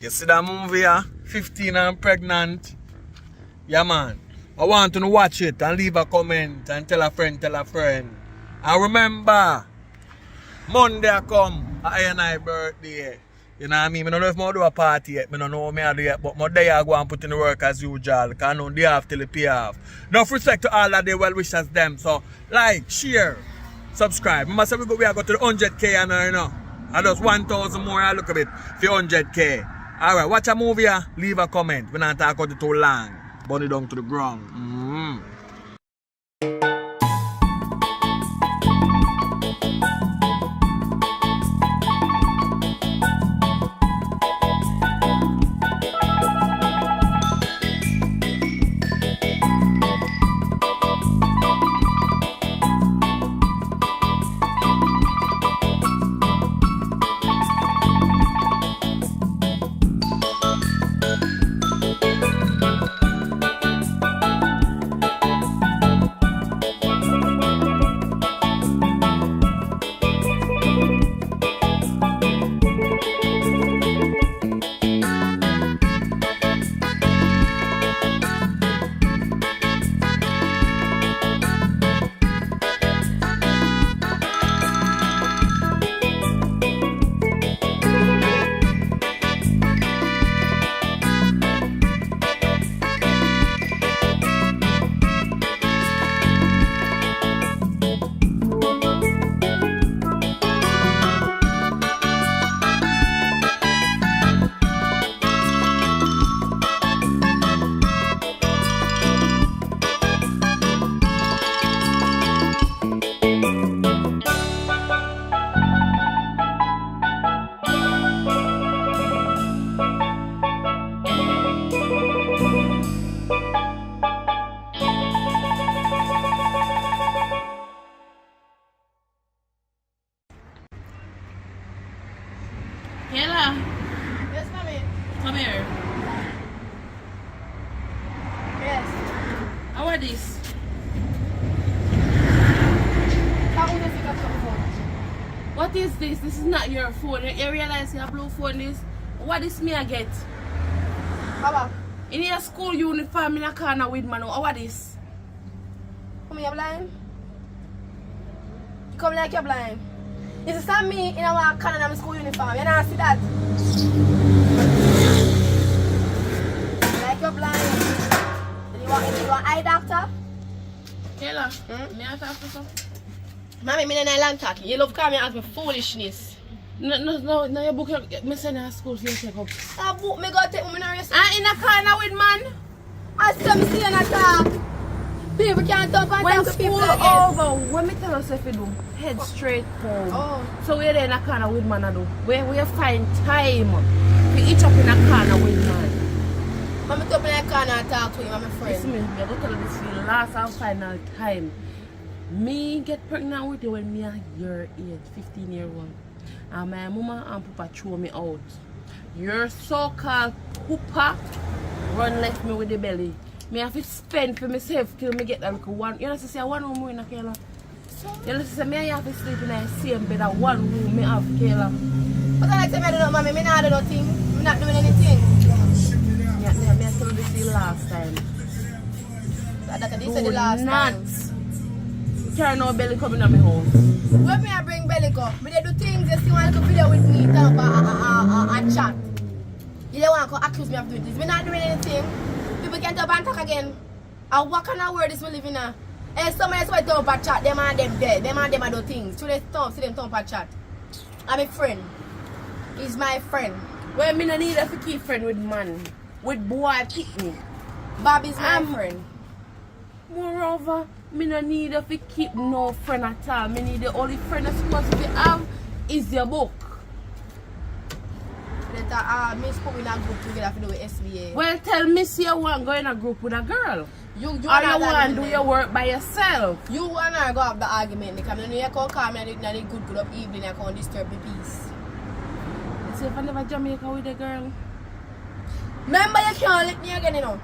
You see that movie here? 15 and pregnant. Yeah, man. I want you to watch it and leave a comment and tell a friend. And remember, Monday I come, I birthday. You know what I mean? I don't know if I do a party yet. I don't know what I do yet. But my day I go and put in the work as usual. Because I know day off till the pay off. Enough respect to all that they well wishes them. So, like, share, subscribe. Remember, so we are going to the 100K and you know. I just 1,000 more. I look a bit for 100K. Alright, watch a movie, leave a comment. We're not talking about it too long. Burn it down to the ground. Kayla. Yes, mommy. Come here. Yes. How are this? What is this? This is not your phone. You realize your blue phone is? What is me I get? Papa, In your school uniform in a corner with man. How are this? come here, blind. You come like you're blind. It's the same me in our Canada school uniform. You don't see that? Like you're blind. You want eye doctor? Kayla, may I talk to some? Mommy, me and I land talking. You love coming ask me foolishness. No, your book, me send her to school for you to take up. That book me go take me now. In a corner with man? I still me see you not talk. People can't talk and When talk to school people again. over, when me tell us if you do, head straight home. Oh. So we're there in a corner with man I do. We find time to each up in a corner with man. Mommy come in the corner and talk to him, I'm a friend. Listen me, I go tell you this for the last and final time. Me get pregnant with you when me a your age, 15-year-old. And my mama and papa throw me out. Your so-called papa run left me with the belly. Me have to spend for myself till me get that little one. You know, say one room in a Kayla. You know, say me have to sleep in the same bed that one room me have Kayla. But I like to say, I don't know, mommy, me not do nothing. I'm not doing anything. Yeah, me I told you this the last time. That this is the last time. Carry no belly coming on my house. When me I bring belly go, me they do things, you see one little video with me, talk a chat. You don't want to accuse me of doing this. Me not doing anything. People can talk and talk again. And what kind of world is we living in? And somebody else will talk and chat, them and them dead. Them and them do things. So they talk, see them talk and chat. I'm a friend. He's my friend. Well, me no need to keep friend with man. With boy pick me. Bobby's my friend. Moreover, me no need to keep no friend at all. Me need the only friend I'm supposed to have is your book. Me spoke in a group together to do with SBA. Well, tell me see you want go in a group with a girl. You Or you want to do your work by yourself. You and I go have the argument because you can't call me and the good up evening I can't disturb the peace. You see if I never Jamaica with a girl. Remember you can't let me again, you know.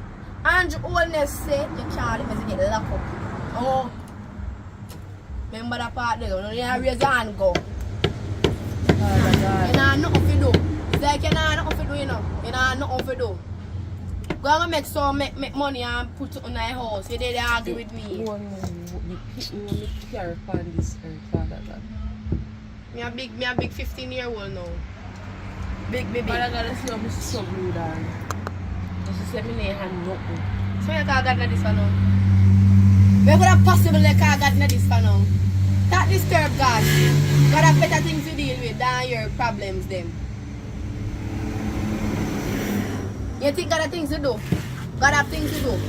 Andrew Oldness said you can't let me get locked up. Oh. Remember that part there? You don't raise your hand go. Oh my God. You know nothing to do. It's like you know nothing to do, you know. You know got nothing for do. Go and make money and put it on my house. You did argue with me. Me care upon this earth, Father God. Me a big 15-year-old now. Big baby. Father God, I see how I'm struggling there. She said me have nothing. So you can't get this for now. Where could have possible you can't get this for now? That disturb God. God have better things to deal with than your problems them. You think God have things to do? God have things to do.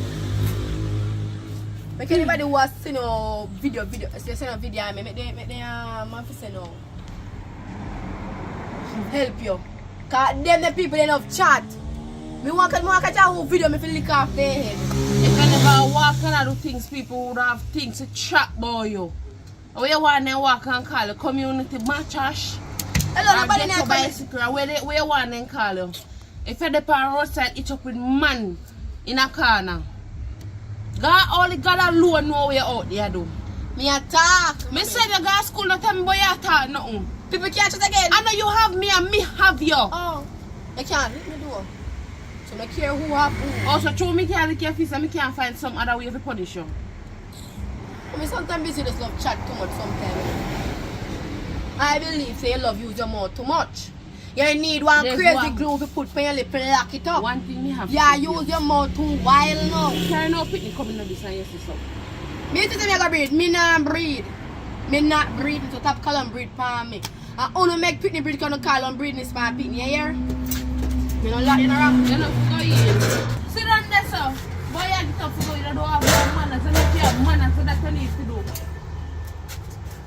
Make anybody who has seen a video, send a video I make them say no. Help you. Cause them the people enough chat. Me want to catch a whole video, me feel lick off their head. If you never walk and do things, people would have things to chat about you. Where you want to walk and call you community matchash. Hello, nobody know. Where you want to call you. If you're the roadside, it's up with man in a corner. God only God alone know where you out there do. Me attack. Me say you go to school, don't tell me where you talk nothing. People can't chat again. I know you have me and me have you. Oh, they can't let me do. So I care who have who. Also, true, me can't lick your face and me can't find some other way to punish you. I mean, sometimes busy just love chat too much sometimes. I believe say you love use your mouth too much. You need one crazy glue to put on your lip and lock it up. One thing me have yeah, use your mouth too wild now. Carry no picnic coming to this and you see so. Me tell me I go breed. Me not breed. Me not breed to top column breed for me. And only make picnic breed can call on breeding is for picnic, you hear? Me don't like you around. You know, go in. Sit down there, sir. Boy, you get up to go. You don't have no manners. You don't have manners, so that's what you need to do.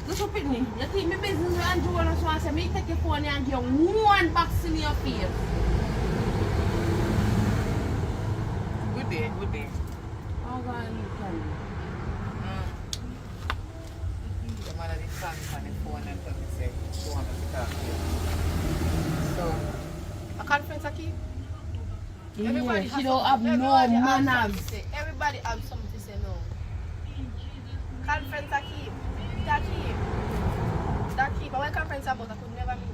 Go to picnic. You think me business with Andrew and so I say, me take your phone and give you one box in your face. Good day, good day. Oh, God, you can. The man did call me on the phone and tell me say, she want me to talk to you. So, A conference I keep? Yeah, she don't have no manners. Everybody have something to say no. Conference I keep. That keep. But when conference about I could never meet.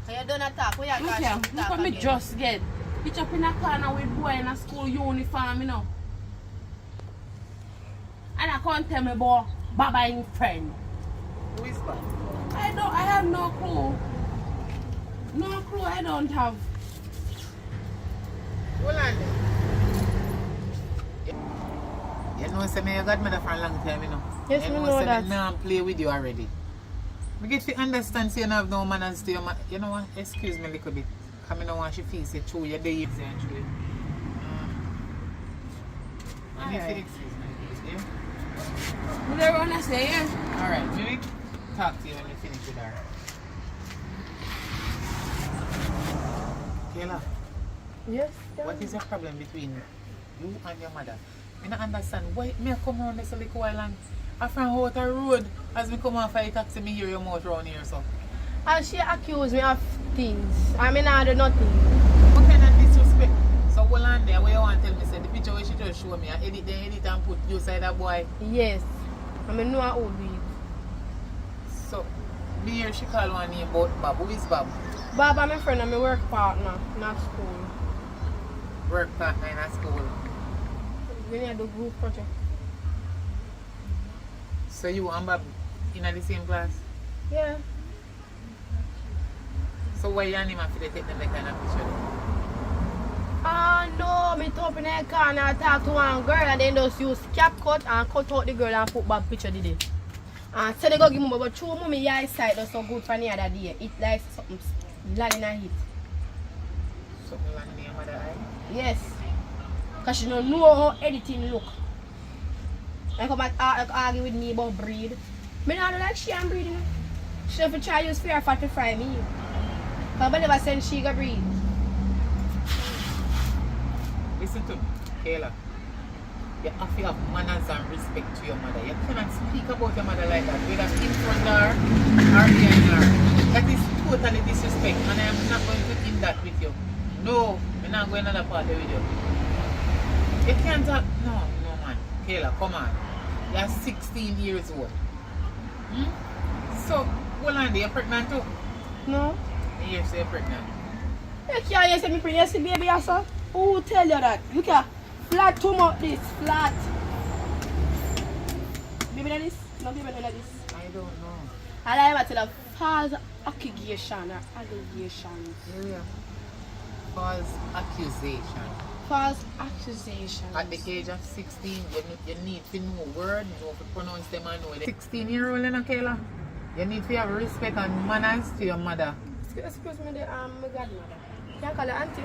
So you don't attack. Where you Look here, look at me just get. Pitch up in a corner with boy in a school uniform, you know. And I can't tell me about Baba in friend. who is that? I have no clue. No clue I don't have. Hold on. You know, say me you got me there for a long time, you know. Yes, you we know say that. me now play with you already. Me get to understand say you don't have no manners to your man. You know what? Excuse me a little bit. Because I don't want you to feel say true your day is actually. And if you excuse me, please, yeah? You don't want to say yeah? Alright, maybe talk to you when you finish with her. Kayla, Yes. what is the problem between you and your mother? I don't understand why me come around this a little while and I from out the road as me come off a taxi me hear your mouth around here so. And she accused me of things. I mean I do nothing. What kind of disrespect? So hold on there where you want to tell me say the picture where she just show me I edit and put you side that boy. Yes. I mean no I old weed. So me hear she call one name about Bob. Who is Bob? Bob, I'm my friend and my work partner, not school. Work partner in a school. We need to do group project. So you and Bob in the same class? Yeah. So why you and him have to take them like kind of picture? No, me top in the car and I talk to one girl and then just use cap cut and cut out the girl and put back picture the day. And so they go give me but true mommy your eyesight was so good for the other day. It like something landing a hit. Something like me and mother eye? Yes. Because she don't know how editing look. And come and argue with me about breed. Me not do like she and breed, you know. She don't try to use fear fat to fry me. Because I never send she go breed. Listen to me, Kayla. You have to have manners and respect to your mother. You cannot speak about your mother like that, whether in front of her or behind her. That is totally disrespect and I am not going to end that with you. No, I'm not going another party with you. You can't talk. No, man. Kayla, come on. You're 16 years old. So, hold on, you're pregnant too? No? Yes, you're pregnant. You can't hear me pretty. You see baby also? Who tell you that? Look at flat too much this. Flat. Baby like this? No baby like this. I don't know. And I ever tell her false accusation or allegations. Yeah. False accusation. False accusations. At the age of 16, you need to know words, you know, to pronounce them and know them. 16-year-old, you know, Kayla? You need to have respect and manners to your mother. Excuse me, my godmother. Can I call her auntie?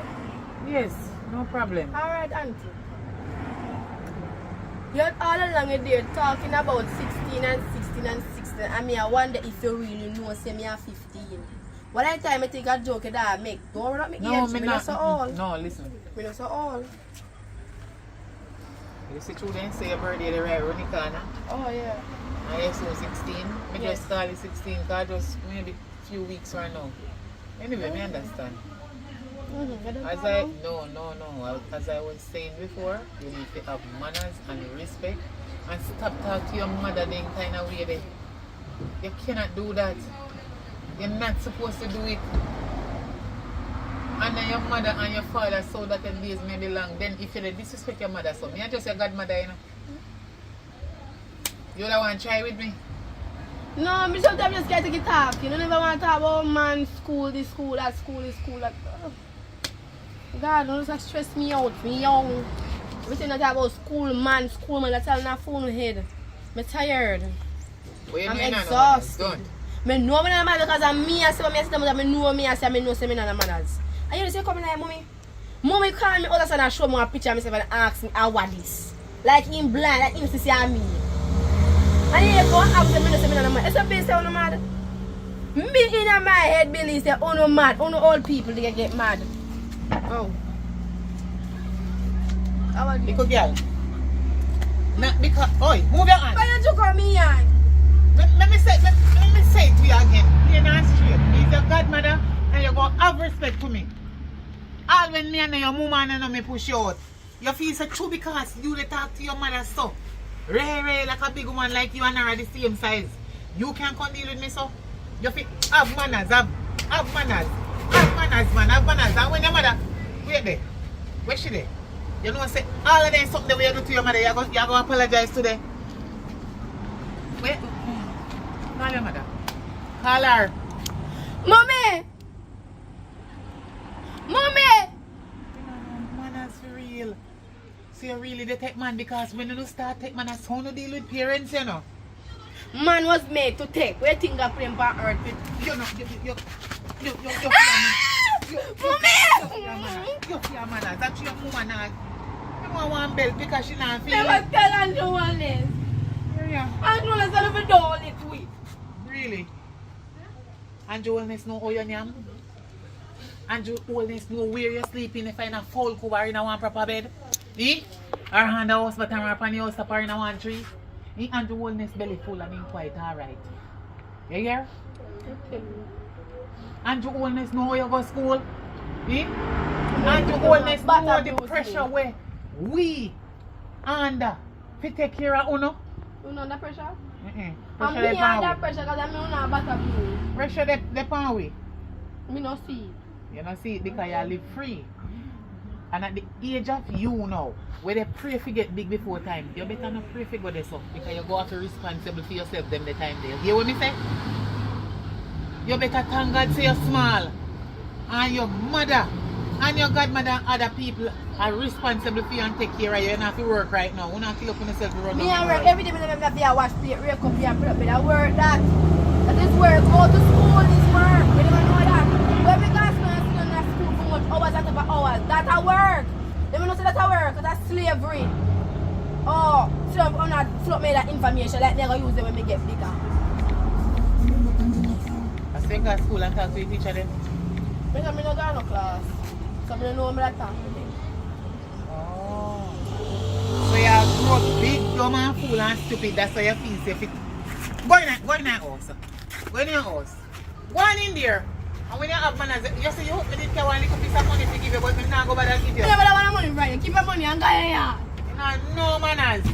Yes, no problem. Alright, auntie. You're all along there talking about 16 and 16 and 16. I mean, I wonder if you really know, say me are 15. One time I think a joke that I make. Don't worry about me No, age. me Me not. not so old. No, listen. Me not so old. You see, children say your birthday the right around the corner. Oh, yeah. And you're so 16. Me Yes. just call it 16 because just maybe few weeks right now. Anyway, me understand. Mm-hmm. I don't As know. no. As I was saying before, you need to have manners and respect and stop talking to your mother then kind of way there. You cannot do that. You're not supposed to do it. And then your mother and your father saw that the days may be long. Then if you disrespect your mother, so me I just your godmother, you know. You don't want to try with me? No, me sometimes just get to get talk. You know, never want to talk about man, school, this school, that school, this school, that. God, don't just stress me out. Me young. We say not about school, man, that's all in a phone head. Me tired. Well, I'm you know, exhausted. Don't. Me know me not mad because I'm me. I say me say me know me. I say me know say me not manners. And you say come like mommy. Mommy call me other son and show me a picture. Me say and ask me how what this. Like him blind, like him see me. And he go ask me say me not mad. It's a bit say on mad. Me in my head believe say oh no mad, oh no old people they get mad. Oh. How are you? Because girl. Not because oi, move your hand. Why don't you call me here? Let me say it to you again. You're not straight. He's your godmother and you're going to have respect to me. All when me and your mama and me push you out. You feel so true because you dey talk to your mother so. Ray like a big woman like you and her are the same size. You can't come deal with me so. You feel have manners, have manners. Have manners, man, have manners. And when your mother, wait there. Where she there? You know say all of them something the way you do to your mother, you're going to apologize today. Wait. Call your mother. Call her. Mommy! Mommy! Manners for real. So you really they take man because when you start take man as how you deal with parents, you know. Man was made to take. Where think I put him on earth with? You know, you feel manners. That's your woman now. You want one belt because she not feel Never tell Andrew all this. Yeah. Andrew is a little doll it with. Really? Andrew Wellness know how you name? Andrew Wellness know where you're sleeping if you're in a foul cover in a one proper bed? Eh? Or hand the house but I'm upon your house or in a one tree? Eh? Andrew Wellness belly full and him quite alright. You hear? Andrew Wellness know how you go to school? Eh? Andrew Wellness know the pressure where we under to take care of uno. You know the pressure? Pressure I'm dey me pan under we. pressure because I'm not better blue. Pressure dey pan we. Me no see. You know see it because you live free. And at the age of you now, where they pray for get big before time, you better not pray for go there so because you go have to be responsible for yourself them the time there. You hear what me say? You better thank God say you're small. And your mother and your godmother and other people are responsible for you and take care of you. You don't have to work right now. You don't have to look on yourself to run Me down I the work road. every day. Me have to wash plate, rake up here, put up in. I work that. That is work. Go to school is work. You never know that. When we got students in that school for much hours after hours, that a work. They don't say that a work. That's slavery. Oh, so I'm not float me that information like they gonna use them when we get bigger. I think at school and talk to the teacher then. Because I don't go no class. So I don't know me that talk to them. Oh. So you grow up big, dumb and fool and stupid. That's why you feel safe. Go in that house. Go in your house. Go in there. And when you have manners, you say you hope me did get one little piece of money to give you, but me not go back and give you. You never want money, right? Keep your money and go here. You know, no manners.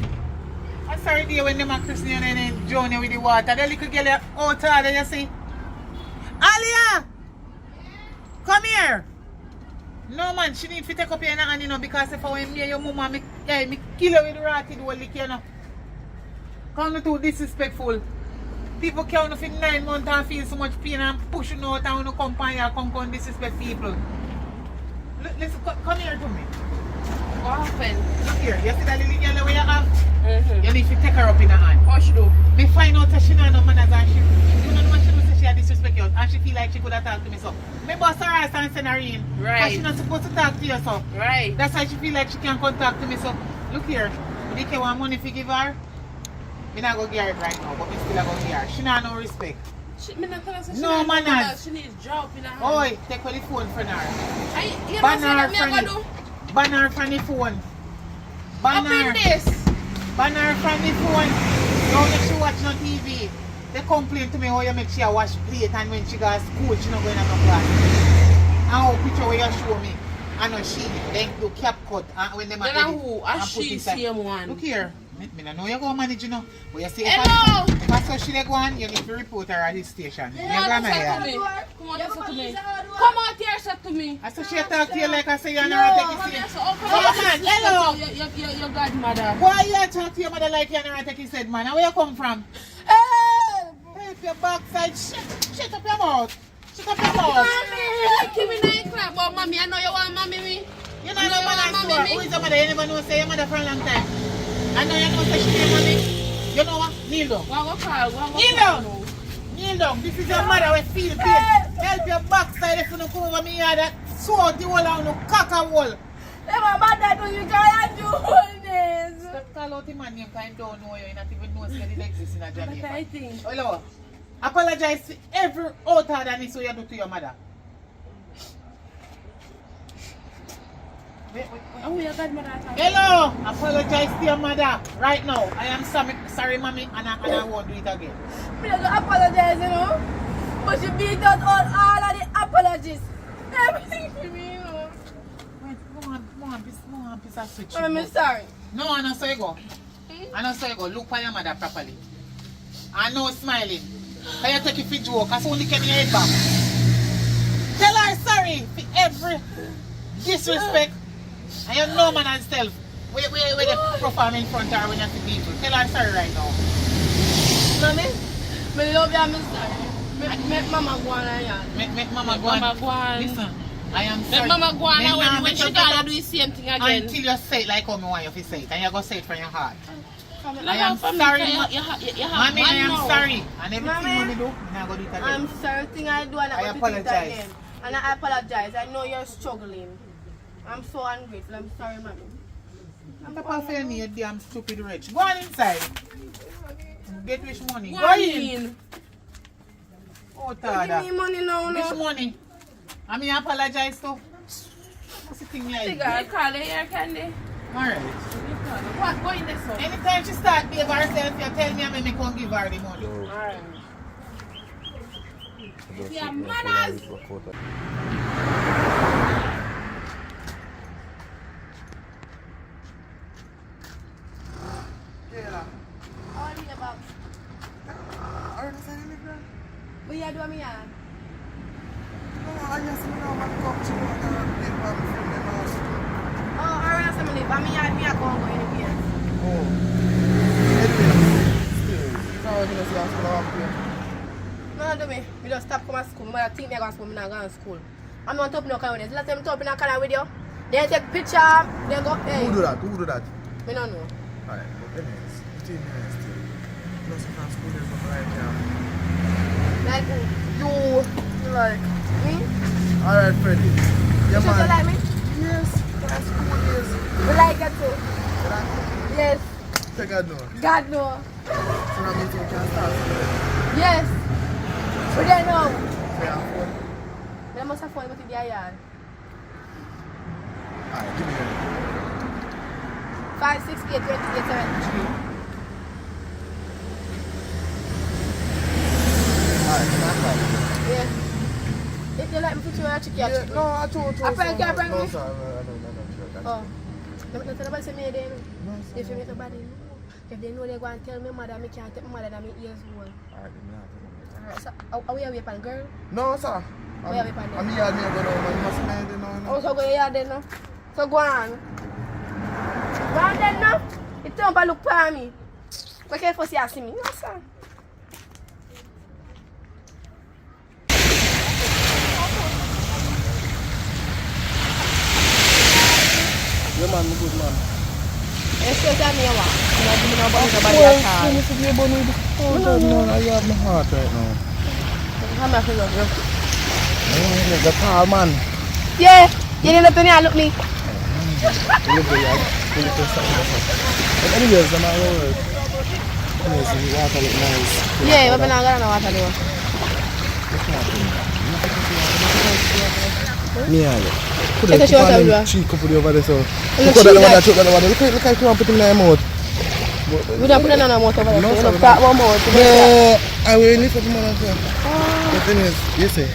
I'm sorry dear when them are christening you and then drown you with the water. The little girl out there, you see. Alia! Come here! No man, she need to take up your hand, you know, because if I were me and your mama, me kill her with the rotted whole lick, you know. Come too disrespectful. People count for 9 months and feel so much pain and pushing out and no company and come disrespect people. Listen, come here to me. What happened? Look here, you see that little girl where you have? Mm-hmm. You need to take her up in her hand. What she do? Me find out that she not no manners and she, you know what she do, say she had disrespect you and she feel like she could have talked to me so. Me bust her ass and send her in. Right. And she not supposed to talk to you so. Right. That's why she feel like she can't come talk to me so. Look here, you think you want money to give her? Me not go give her it right now, but me still go give her. She not no respect. Me not tell her so she No not know manners. that she needs job in her hand. Oi, take away the phone from her. You know Ban say her that me from a go it. do? Ban her from the phone. Ban Up in her. this. Ban her from the phone. Don't make she watch no TV. They complain to me how you make she wash plate and when she go to school she not going to no class. And how picture where you show me. I know she then do cap cut and when them Then edit who? and And put she inside. same one. Look here. Me no know you go manage you know. But you see Hello. if I saw she dey go on, you need to report her at this station. Come Your on, grandma say to here. me. Come on, say to me. Come out here, say to me. I saw she talk to you like I say you're No, not come taking here, it. so come Come on, on, hello. Your godmother. Why you talk to your mother like you're not taking said man? And where you come from? Help your backside. Shut up your mouth. Shut up your mouth. Mommy, give me 9 o'clock, but mommy, I know you want mommy me. You know You no know man your store. mommy Who me? is your mother? You never know say your mother for a long time. I know you know say she your mommy. You know what? Kneel down. What call? Kneel down. Kneel down. This is your mother with feel pain. Help your backside if you don't come over me here that sword the whole and no cock a wall. My mother do you try to do this? Stop call out the man name because I don't know you. You not even know say it exists in a But I Jamaica. think. Hello. Apologize for every outer than this you do to your mother. Wait. Oh, your godmother. Hello, apologize to your mother right now. I am sorry mommy, and I won't do it again. Me don't apologize, you know. But she beat out all of the apologies. Everything for me, you know. Wait, go on, piece of switch. I'm sorry. No, I know so you go. I know so you go. Look for your mother properly. I know smiling. Can you take it for joke? Cause only can you head back. Tell her sorry for every disrespect. And you know man and self. Where they perform in front of her when you see people. Tell her sorry right now. Mommy, me love you, I'm sorry. Make mama go on and Make mama go on. Mama go on. Listen, I am Let sorry. mama go on Me and nah when make she you gotta get do the same thing up again. until you say it like how me want you to say it. And you go say it from your heart. Look I am out for me, sorry, you ma- have Mommy, I am now. sorry. And everything Mommy, mommy do, I'm not going to do it again. I'm sorry, thing I do and I I'm going to do it apologize. again. And I apologize. I know you're struggling. I'm so ungrateful. I'm sorry, mommy. I'm Papa for you damn stupid rich. Go on inside. Get which money? Go Go on in. in. Oh, Give Tada. me money now, Which no. money? I mean, apologize to. What's the thing like? You call it here, Candy. Alright. What? Go in this one. Anytime she start behave herself, you tell me I'm going to give her the money. Alright. Yeah, manners. How are you about? What you do, me? Oh, alright, so me live. I mean, I can't go anywhere. No, do me. Me just stop come to school. My think me go to school, me not go to school. I'm not up no kind of last time top in a color with you. They take picture, they go, hey. Who do that? Who do that? Me don't know. Alright, but anyways, 15 minutes still. Plus you can school is not right now. Like who? You like me? Alright, Freddy. Yeah, You sure you man. like me? Yes, that's school is. You like it too? Yes. Take a no. God no. So now means we can start. Yes. We don't know. Yeah, phone. They must have phone with the yard. Alright, give me your 5, 6, 8, 28, 73. Alright, that's fine. Yeah. If you like me to check your Yeah, no, I told you. I prank you, prank No, me? sir, no. Oh. Let me tell nobody say me there. No, sir. If you meet nobody, if they know they go and tell me mother, me can't take my mother than me years old. Alright, then me not tell you. Alright, so are we away pan girl? No, sir. Where have you found I'm them? here, me go now, man. Must be there now. Oh, so go here then now. So go on. Go on then now. You turn up and look for me. Okay, first you see me. No, sir. Yeah, man, good man. Yes, so tell me what. You know, nobody at all. You should be able to do man. I have my heart right now. How much is it? The car, man. Yeah, you didn't look at me. But anyways, I'm not worried. Anyways, the water look nice. Yeah, but I'm not gonna know what to do. Yeah, Look at you over there. Cheek up over there, so. Look Look at that one, at that one. Look at you put him in my mouth. We don't put it on our motor over there. No, We sir, don't start one more. No, I will lift up the money, sir. But anyways, you say.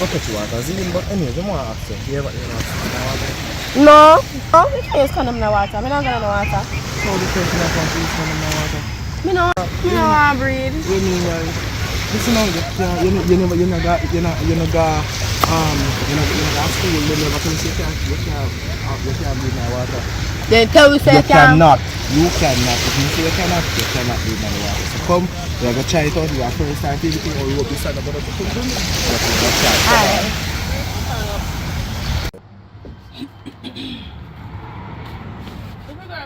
Look at you water, but anyways, I'm more after. You ever water? No. No, you can't use condom in the water. I'm not gonna know water. How the person that wants to use condom in the water? Me no want to breathe. You mean like, listen now, you never got school, you never can say you can't breathe in the water. Then tell me say You cannot. If you say you cannot breathe in the water. So come, you're going to try it out, you have first time activity, or you will be sad about it. Alright.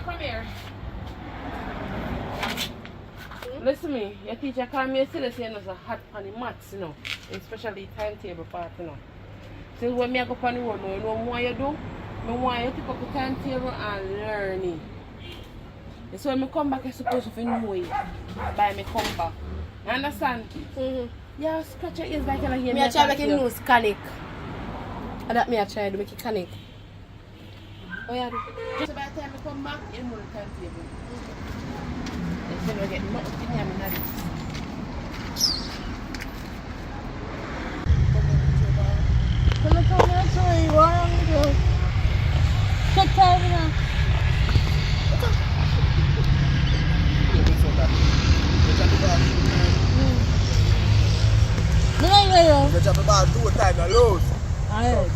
Come here. Listen to me, your teacher called me yesterday saying there's a hot on the maths, you know, especially timetable part, you know. So when I go on the road, you know what you do? I want you to pick up the timetable and learn it. So when I come back, you're supposed to know it by me come back. You understand? Yeah, scratch your ears like you hear me. I try to make it nose conic. And that me I try to make it conic. Oh yeah, So by the time I come back, you know the timetable. You don't get nothing in your mind. Come on, show you what I'm doing. Check time now. You jump about 2 times and lose. Alright.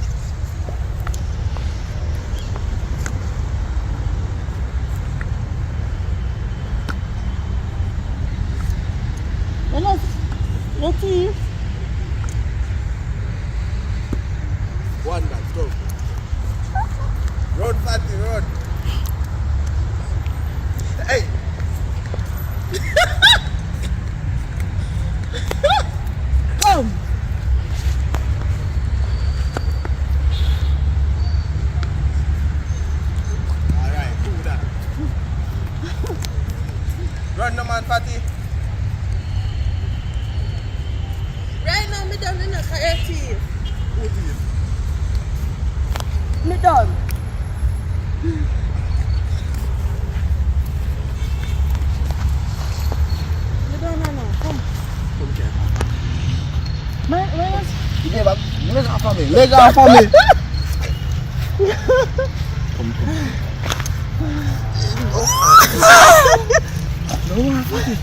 Let's see. One man, go. Run, Fatty, run. Hey. Come. Alright, do that. Run no man, Fatty. Right now, me done in the car teeth. Who teeth? Me done. Me done now. Come. Come here. Where's Give up. Leg off of me. Leg off of me. Come. No, Fatty.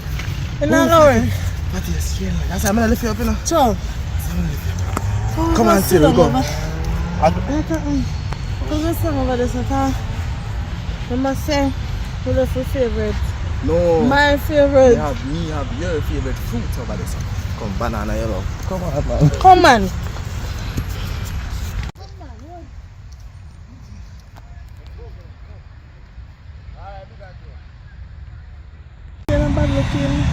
you're not going? Fatty, you're scared. That's why I'm going to lift you up, you know. So. Come on, Cyril, go. Because there's some over this time. You must say, who's your favorite? No. My favorite. You have your favorite fruit over there. Come, banana yellow. Come on, man. Come on. You're bad looking.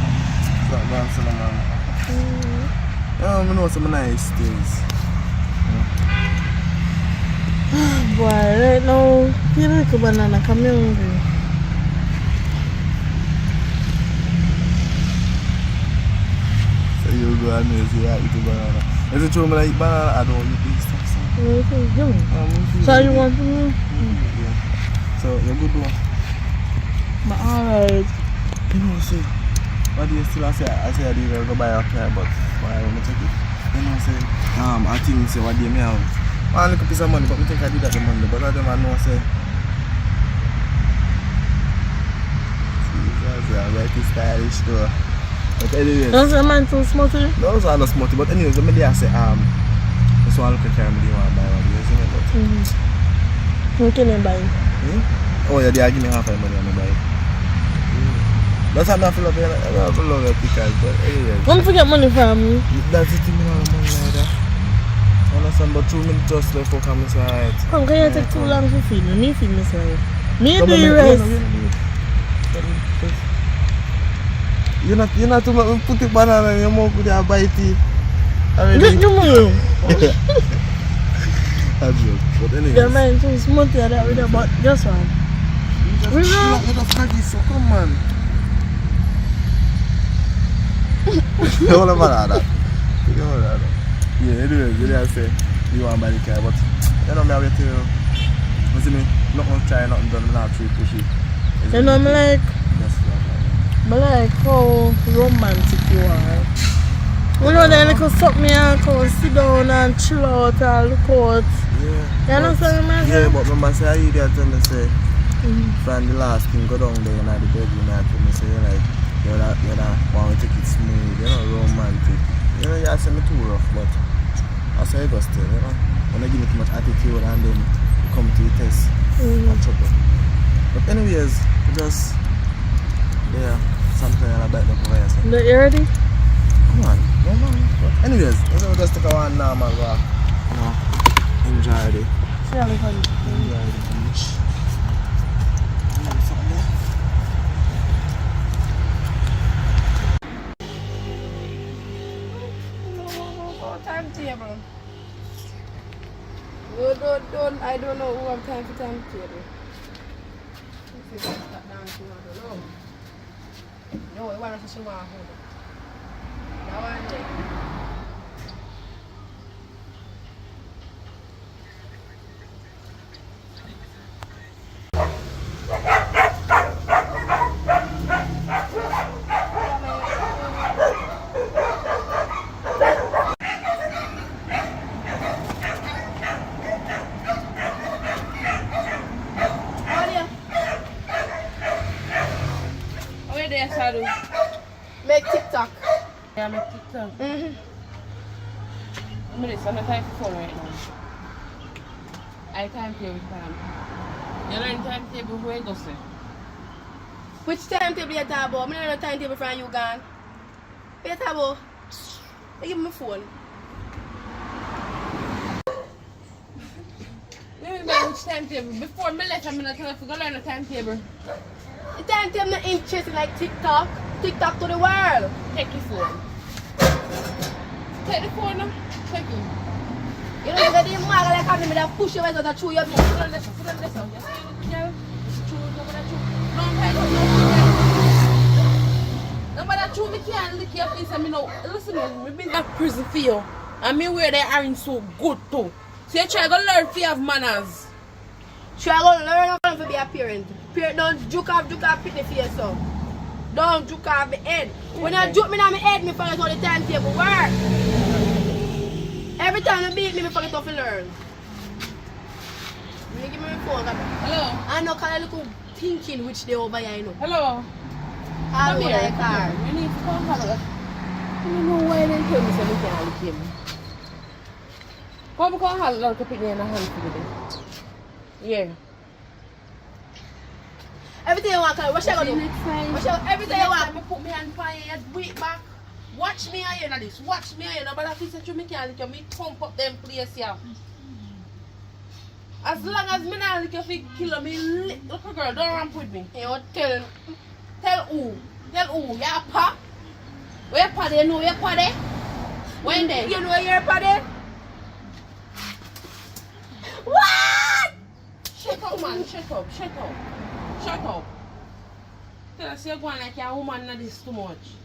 I know some nice things. Boy, right now, you like a banana, come here hungry. So you go and say I eat a banana. Is it true when I eat banana? I don't eat these stuff. So you want to know? Yeah. So you're good one. But alright. You know, see, what do you still say? I say I didn't go buy a car, but why I want to take it? You know, say, I think say what do you mean? I look a piece of money, but I think I did that the Monday, but I don't know, say. See, that's right, stylish too. But anyway. Those are man too small to you? Those are not small, but anyways, the media say, Just want to look at car, but you want to buy one. You see me? But, Who can I buy? oh, yeah, they are giving me half my money on the buy. That's how I feel up here. I love your pictures, but yeah. Don't forget money from me. That's it, you know, money like that. I understand, but 2 minutes just left for coming side. Come, can you take too long to feed me? Me feed me, sorry. Me do the rest. You're not to put the banana in your mouth with your bite it. Get your money. That's joke. But anyways. Your mind too smooth here that with the butt. Just one. We know. Let us caggy, so come on. Don't worry about that. Yeah, anyways, you didn't say you want to buy the car, but you know me, I wait till you see me, not going to try, nothing done, I'm not too pushy. You know, me like, That's right. me like how romantic you are. You know, then you can suck me and come sit down and chill out and look out. Yeah. You understand what I'm Yeah, saying? but remember, say, you there tell me, say, from the last thing, go down there in the bedroom and tell me, say, like, you're not want to take it smooth, you're not romantic. You know, you say me too rough, but I say go still, you know. When I give me too much attitude and then you come to the test and trouble. But anyways, just, yeah, something I like the over here. No, you ready? Come on, no man. But anyways, let's just take a one normal walk. You know, enjoy it. See how we can. Enjoy the beach. Something there. Timetable. I don't know who have time for timetable. Let's see if I start dancing, I don't know. No, I want to show my hold. That one there. Make TikTok. Yeah, I'm a TikTok. Mm-hmm. I'm on the time phone right now. I timetable with time. You know in timetable where you go say? Which timetable you talk about? I don't know timetable from you gone. What you talk about? You give me my phone. Let me know which timetable. Before me left, I'm going to tell you to go learn the timetable. The timetable not interesting like TikTok. TikTok to the world. Take your phone. Take the phone now. Take it. You know, you got the mug like having me that push your eyes out and chew your beat. Put on this one. Put on this one. You see the girl? Chew, nobody chew. Long time, nobody chew. Me can't lick your face and me know. Listen, me been in prison for you. And me where they aren't so good too. So you try to learn for you have manners. Try to learn how to be a parent. Parent don't juke off pitty face so. Don't juke off my head. When you juke me on my head, me forget how the timetable work. Every time you beat me, me forget how to learn. You give me my phone. Hello? I know because I look thinking which day over here, you know. Hello? All Come over here. the car. You need to come have I don't know why they tell me so we can't lick him. Come have a lot of people in the hand for the day. Yeah. Everything you want, what you gonna do? Next time. Everything you want. Me put me hand on your head, wait back. Watch me here na this. Watch me here. But if you say me can't lick you, me thump up them place here. As long as me not lick you fi kill me, look a girl, don't ramp with me. You tell Tell who? Your pa? Where pa they know your pa there? When there? you know your party? What? Shut up, man. Shut up. Tell us you're going like you're a woman na this too much.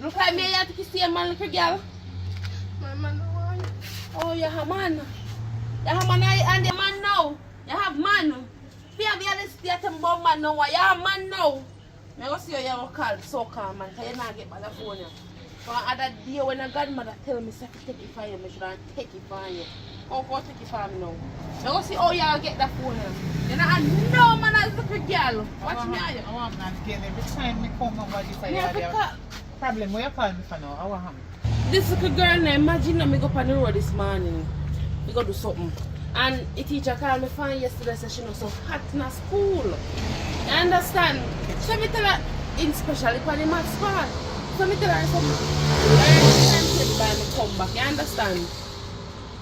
Look like me, you have to see a man like a girl. My man don't want you. Oh, you have man. You have man and the man now. You have man. If you have the state about man now, you have man now. I go see you have a call, so calm man, because you not get by the phone. So other day when a godmother tell me to take it for you, I should take it for you. Oh, go take it for me now. I go see how you get that phone. You know, no man as look a girl. Watch me here. I want man again every time me come over this Yeah, area. Problem where you call me for now? I want him. This little girl now, imagine me go up on the road this morning. We go do something. And the teacher called me fine yesterday, said she was so hot in her school. You understand? So me tell her, especially for the maths part. So me tell her something. Learn by me come back, you understand?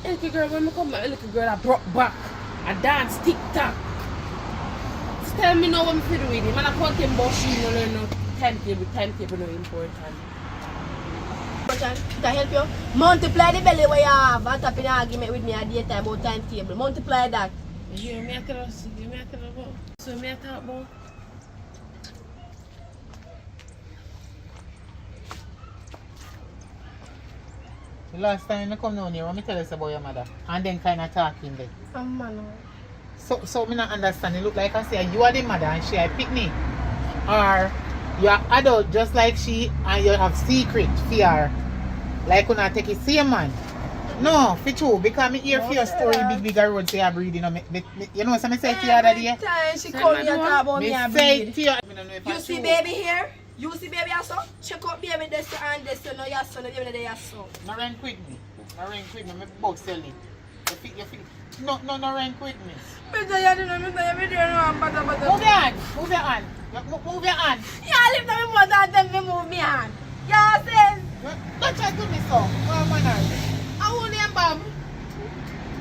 A little girl, when me come back, a little girl I brought back. I dance TikTok. Just tell me now what me feel with him. And I can't tell him about she no learn no timetable no important. Can I help you? Multiply the belly where you have and tap in an argument with me at daytime about timetable. Multiply that. You hear me tell us? You me tell about? So me talk about? The last time you come down here, what me tell us about your mother? And then kind of talking there. Man. So me not understand. It look like I say you are the mother and she a picnic. Or you are adult just like she and you have secret fear. Like when I take it same man. No, for true, because me hear for your story big road say I breed, you know, you know, so me say to you the other day. Time she come here talk about me and say breed. to you. You see baby here? You see baby also? Check out baby this and this, no your son, baby there your son. No rank with me. No rank with me. Me box selling. You feel. No rank with me. Me tell you no, me tell you me there no bother. Move your hand. Move your hand. Move your hand. Yeah, lift up my mother and tell me move me hand. Yeah, sis. Don't try to do me so. Oh, man. I want them Bob.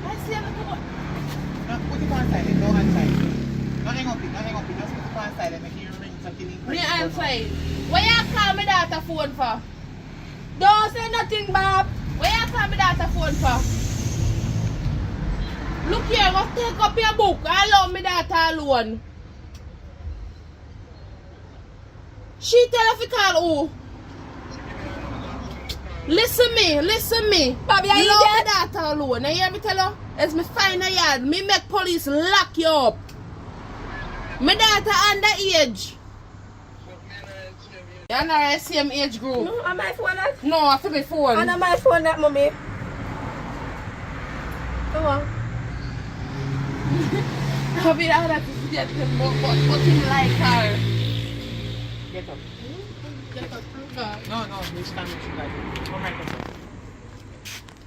I see him come on. No, put it on side. No hand side. No hang up it. Just put it on side and make you ring something. Me answer. Why you call me daughter phone for? Don't say nothing, Bob. Why you call me daughter phone for? Look here, go take up your book. I love me daughter alone. She tell her to call who? Listen me. Bobby, are you love dead? me daughter alone. Now you hear me tell her? It's me find a yard. Me make police lock you up. My daughter underage. You're not the same age group. No, am I phone that? No, I feel my phone. And am I phone that, mommy? Come on. I mean, I like to get him, but him like her. Get up. Get up, thank God. No, which time you should like come right up.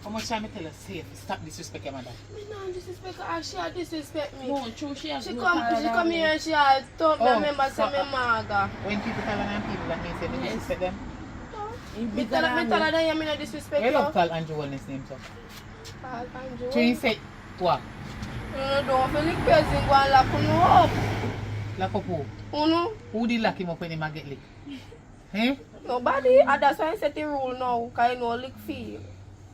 How much time I tell her safe? Stop disrespect your mother. Me no disrespect her, she a disrespect me. No, true, she She come here and she a talk Oh, me member say me maga. When people tell her people that means they disrespect them. Me tell her that you no disrespect You you. love call Andrew Wellness name so. Andrew. So you say what? Don't feel like person go and lock you up. Lock up who? Uno. Who did lock him up when he get licked? Eh? Nobody. And that's why I set the rule now. Because I know lick feel.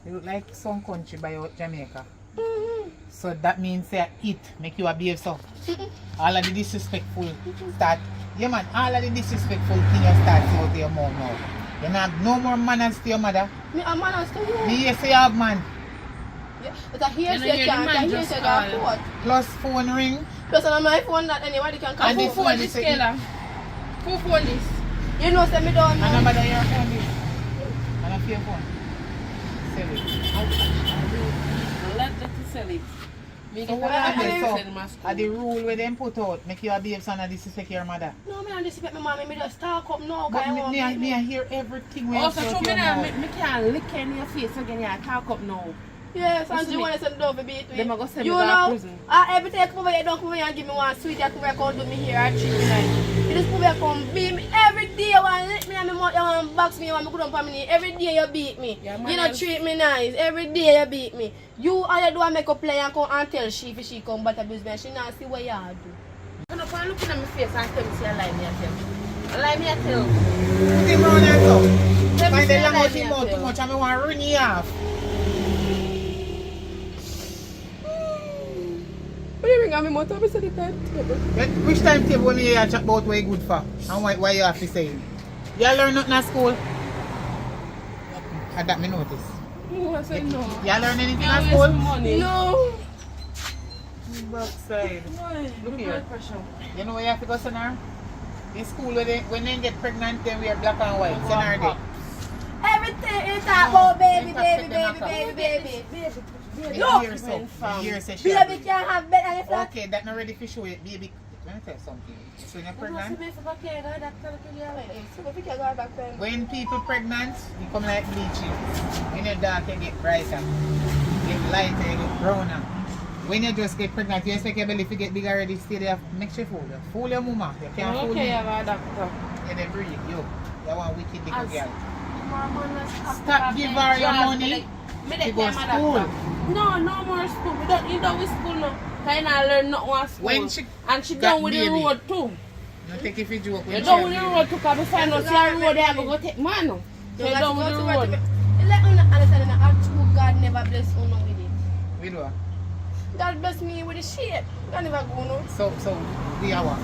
You look like some country by Jamaica. Mm-hmm. So that means say it make you behave so. All of the disrespectful start. Yeah man, all of the disrespectful thing you start out to your mom now. You don't have no more manners to your mother. Me a man to you. Me yes you have man. Yeah. But I hear You know, say you're can't. the I man hear just say call. that what. Plus phone ring. Plus on my phone that anybody can call. And Who this phone one this, is Kayla? Who phone this? You know say me don't know. And number that your phone is. And a your phone. Sell it. Let them sell it. Me So get what a happened? so, So are the rule where them put out make you behave son and disrespect your mother. No, me don't disrespect my mommy. Me just talk up now. But Cause me I hear everything when Also, you say true, to me, your nah, mouth. me can't lick in your face again. Yeah, talk up now. yes, and Listen you me. want to send love to beat me. Them a go send me You to know, prison. every time you come over here, don't come over here and give me one sweet. You come here and do me here and treat me nice. You just come here come beat me every day. You want to lick me and me mouth, you want to box me, you want to go down for me. Every day you beat me. Yeah, man, You don't treat me nice. Every day you beat me. You all you do is make a play and come and tell she if she come but abuse me and she not see what you do. You know, when looking at my face and tell me say I lie me, I tell. I lie me, I tell. Put him round your tongue. Tell me Find say the I lie language me, him I out too tell. much and I want to ring you off. What do you ring on me mouth? I said the time. Which time table when you chat about what you good for? And why you have to say it? You learn nothing at school? And that me notice. No, I say no. You learn anything I at waste school? money. No. Backside. Look here. Blood pressure. You know where you have to go, Sonar? In school, when they get pregnant, they wear black and white. Sonar day. Everything is talk about baby, baby, baby, baby, baby, baby. Me Look. hear so. Me hear say she Baby have- can't have bed and flat. Okay, that not ready for show it. Baby Let me tell you something. So when you're Pero pregnant, si may sa bakera, doctor ko liya. So, if you can go back then. when people pregnant, you come like bleaching. When you're dark, you get brighter. You get lighter, you get browner. When you just get pregnant, you expect your belly to get big already. Still, you have to make sure fool you. Fool your mama. You can't fool Okay, me. I got doctor. You dey breathe, yo. You want wicked little girl. Stop give her your money. Me She go school. No, no more school. We don't, you don't with school no. Kind of learn not one school. When she and she got done with baby. the road too. You take it for joke. You done with the road too, because before I know see a road, they go take man. No. You You done with the road. Let me understand that actual God never bless Uno with it. We do. God bless me with the shape. God never go no. So we are what?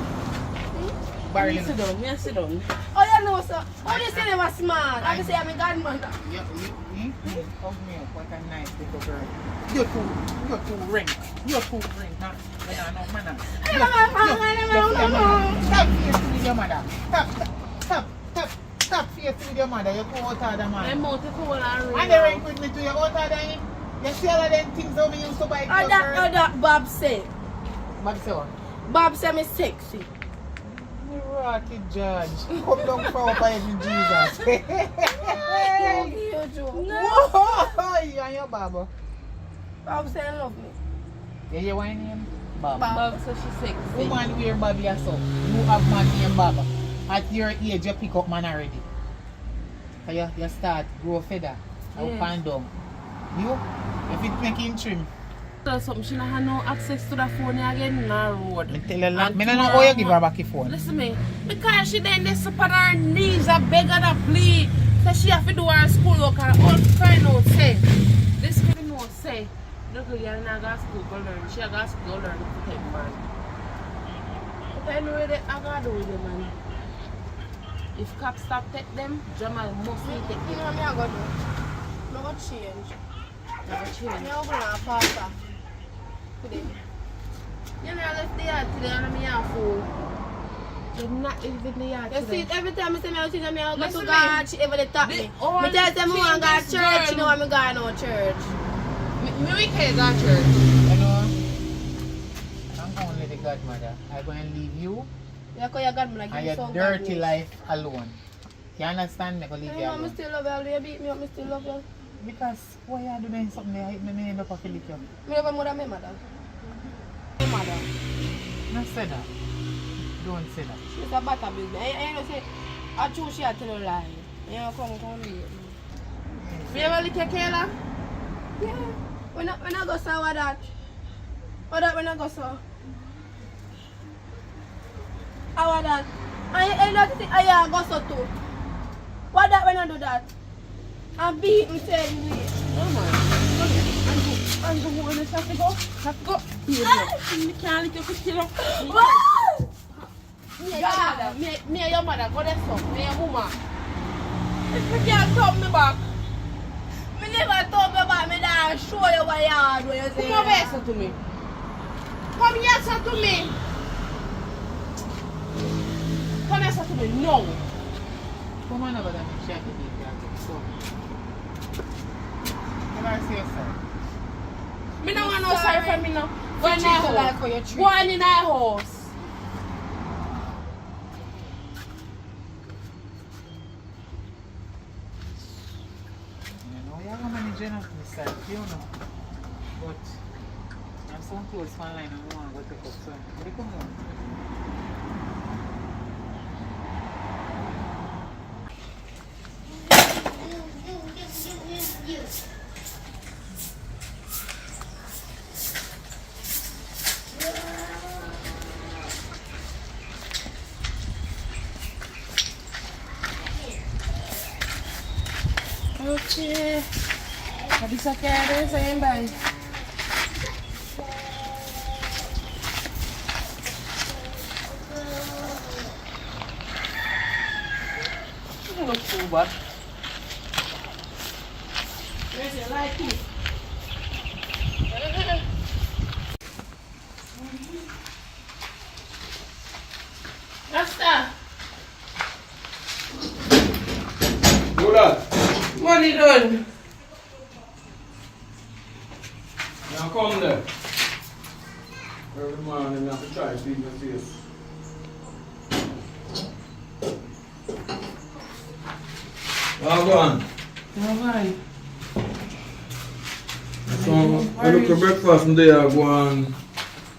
Barry. Me sit down, me sit down. Oh, you know, so. Oh, they say they were smart. I say I'm a godmother. Hug me up. What a nice little girl. You're too ring. You're too ring. Huh? No, man. Stop facing with your mother. Stop facing with your mother. You're too out of the My man. mouth is full and ring. And they ring with me to your out of the. You see all of them things that we used to buy. Oh, that Bob said. But so. Bob said me sexy. You rocky judge. Come down for our in Jesus. Whoa, you and your Baba. Bob said love me. You hear what name? Baba. Bob, so she sexy. Woman wear Bobby or so. You have man named Baba. At your age, you pick up man already. So you start grow feather. Up and down. You? If it making trim. So something she not have no access to the phone again, no road. Me tell her that. Me don't know how you give her back your phone. Listen me, because she then this up on her knees, a beg her to plead. So she have to do her schoolwork and all friend out say. This kid know say, look girl not go to school go learn. She a go to school go learn to take man. But I know what I gotta do with them man. If cops stop take them, Jamal must take You them. know what I'm going to do? I'm going to change. Never change. I'm going to pass her. Today. You know, I left the yard today and I'm here for. You're not even the yard You today. see, every time I say I see me, I go Listen to me. God, she ever they tap me. All Me tell them I go to this church, you girl. know I'm going to church. Me weekend go to church. You know? I'm going to let the godmother. I'm going to leave you You call your God, like and you your so dirty godly. life alone. You understand? I'm going to leave You you know, I alone. still love you, although you beat me up, I still love you. Because why you doing something there? I end up a Philip you. I love more than my mother. My mother. Don't say that. Don't say that. She's a better business. I know say, I choose she a tell a lie. You know, come here. You ever lick your Kayla? Yeah. When I go so what that? What that when I go so? How that? I not think I go so too. What that when I do that? I beat me tell you. No man. I'm going to have to go. Have to go. You can't lick your Kayla. Me and your mother go there so. Me and your mama. If you can't turn me back. Me never told me about me that show you what you are when you say. Come over here to me. Come here to me. Come here to me. No. Come on over there and check it. So. Never see yourself. Me no want no sorry for me no. Go in treat our her like house. how you treat Go on in our house. You know, you're going to manage enough myself, you know. But I'm so close to one line and I want to go take up. So, they come on. Okay. Habis sakit ada saya bye. Look cool, but. Where's your light key? Rasta. Do that. Money done. Now come there. Every morning I have to try to see your face. go on. Alright. So, I look for breakfast and they are going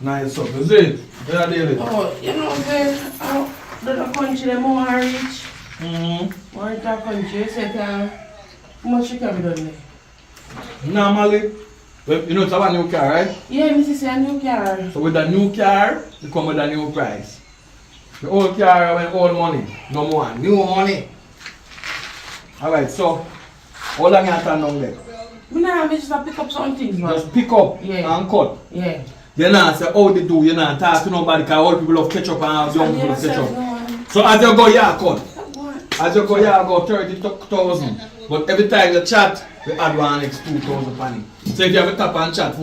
nice up. Is it? Yeah, David. Oh, you know, the country, the more I reach, more the country, say, how much you can be done there? Normally, well, you know it's a new car, right? Yeah, Mrs. Say a new car. So with a new car, you come with a new price. The old car with old money, no more, new money. Alright, so, how long you have to down there? I just pick up some things, man. Just pick up and cut. Yeah. You know, say how they do, you know, talk to nobody because all people love ketchup and young people love ketchup. So as you go, you cut. As you go, you go 30,000. But every time you chat, you add one next 2,000 money. So if you have a tap and chat,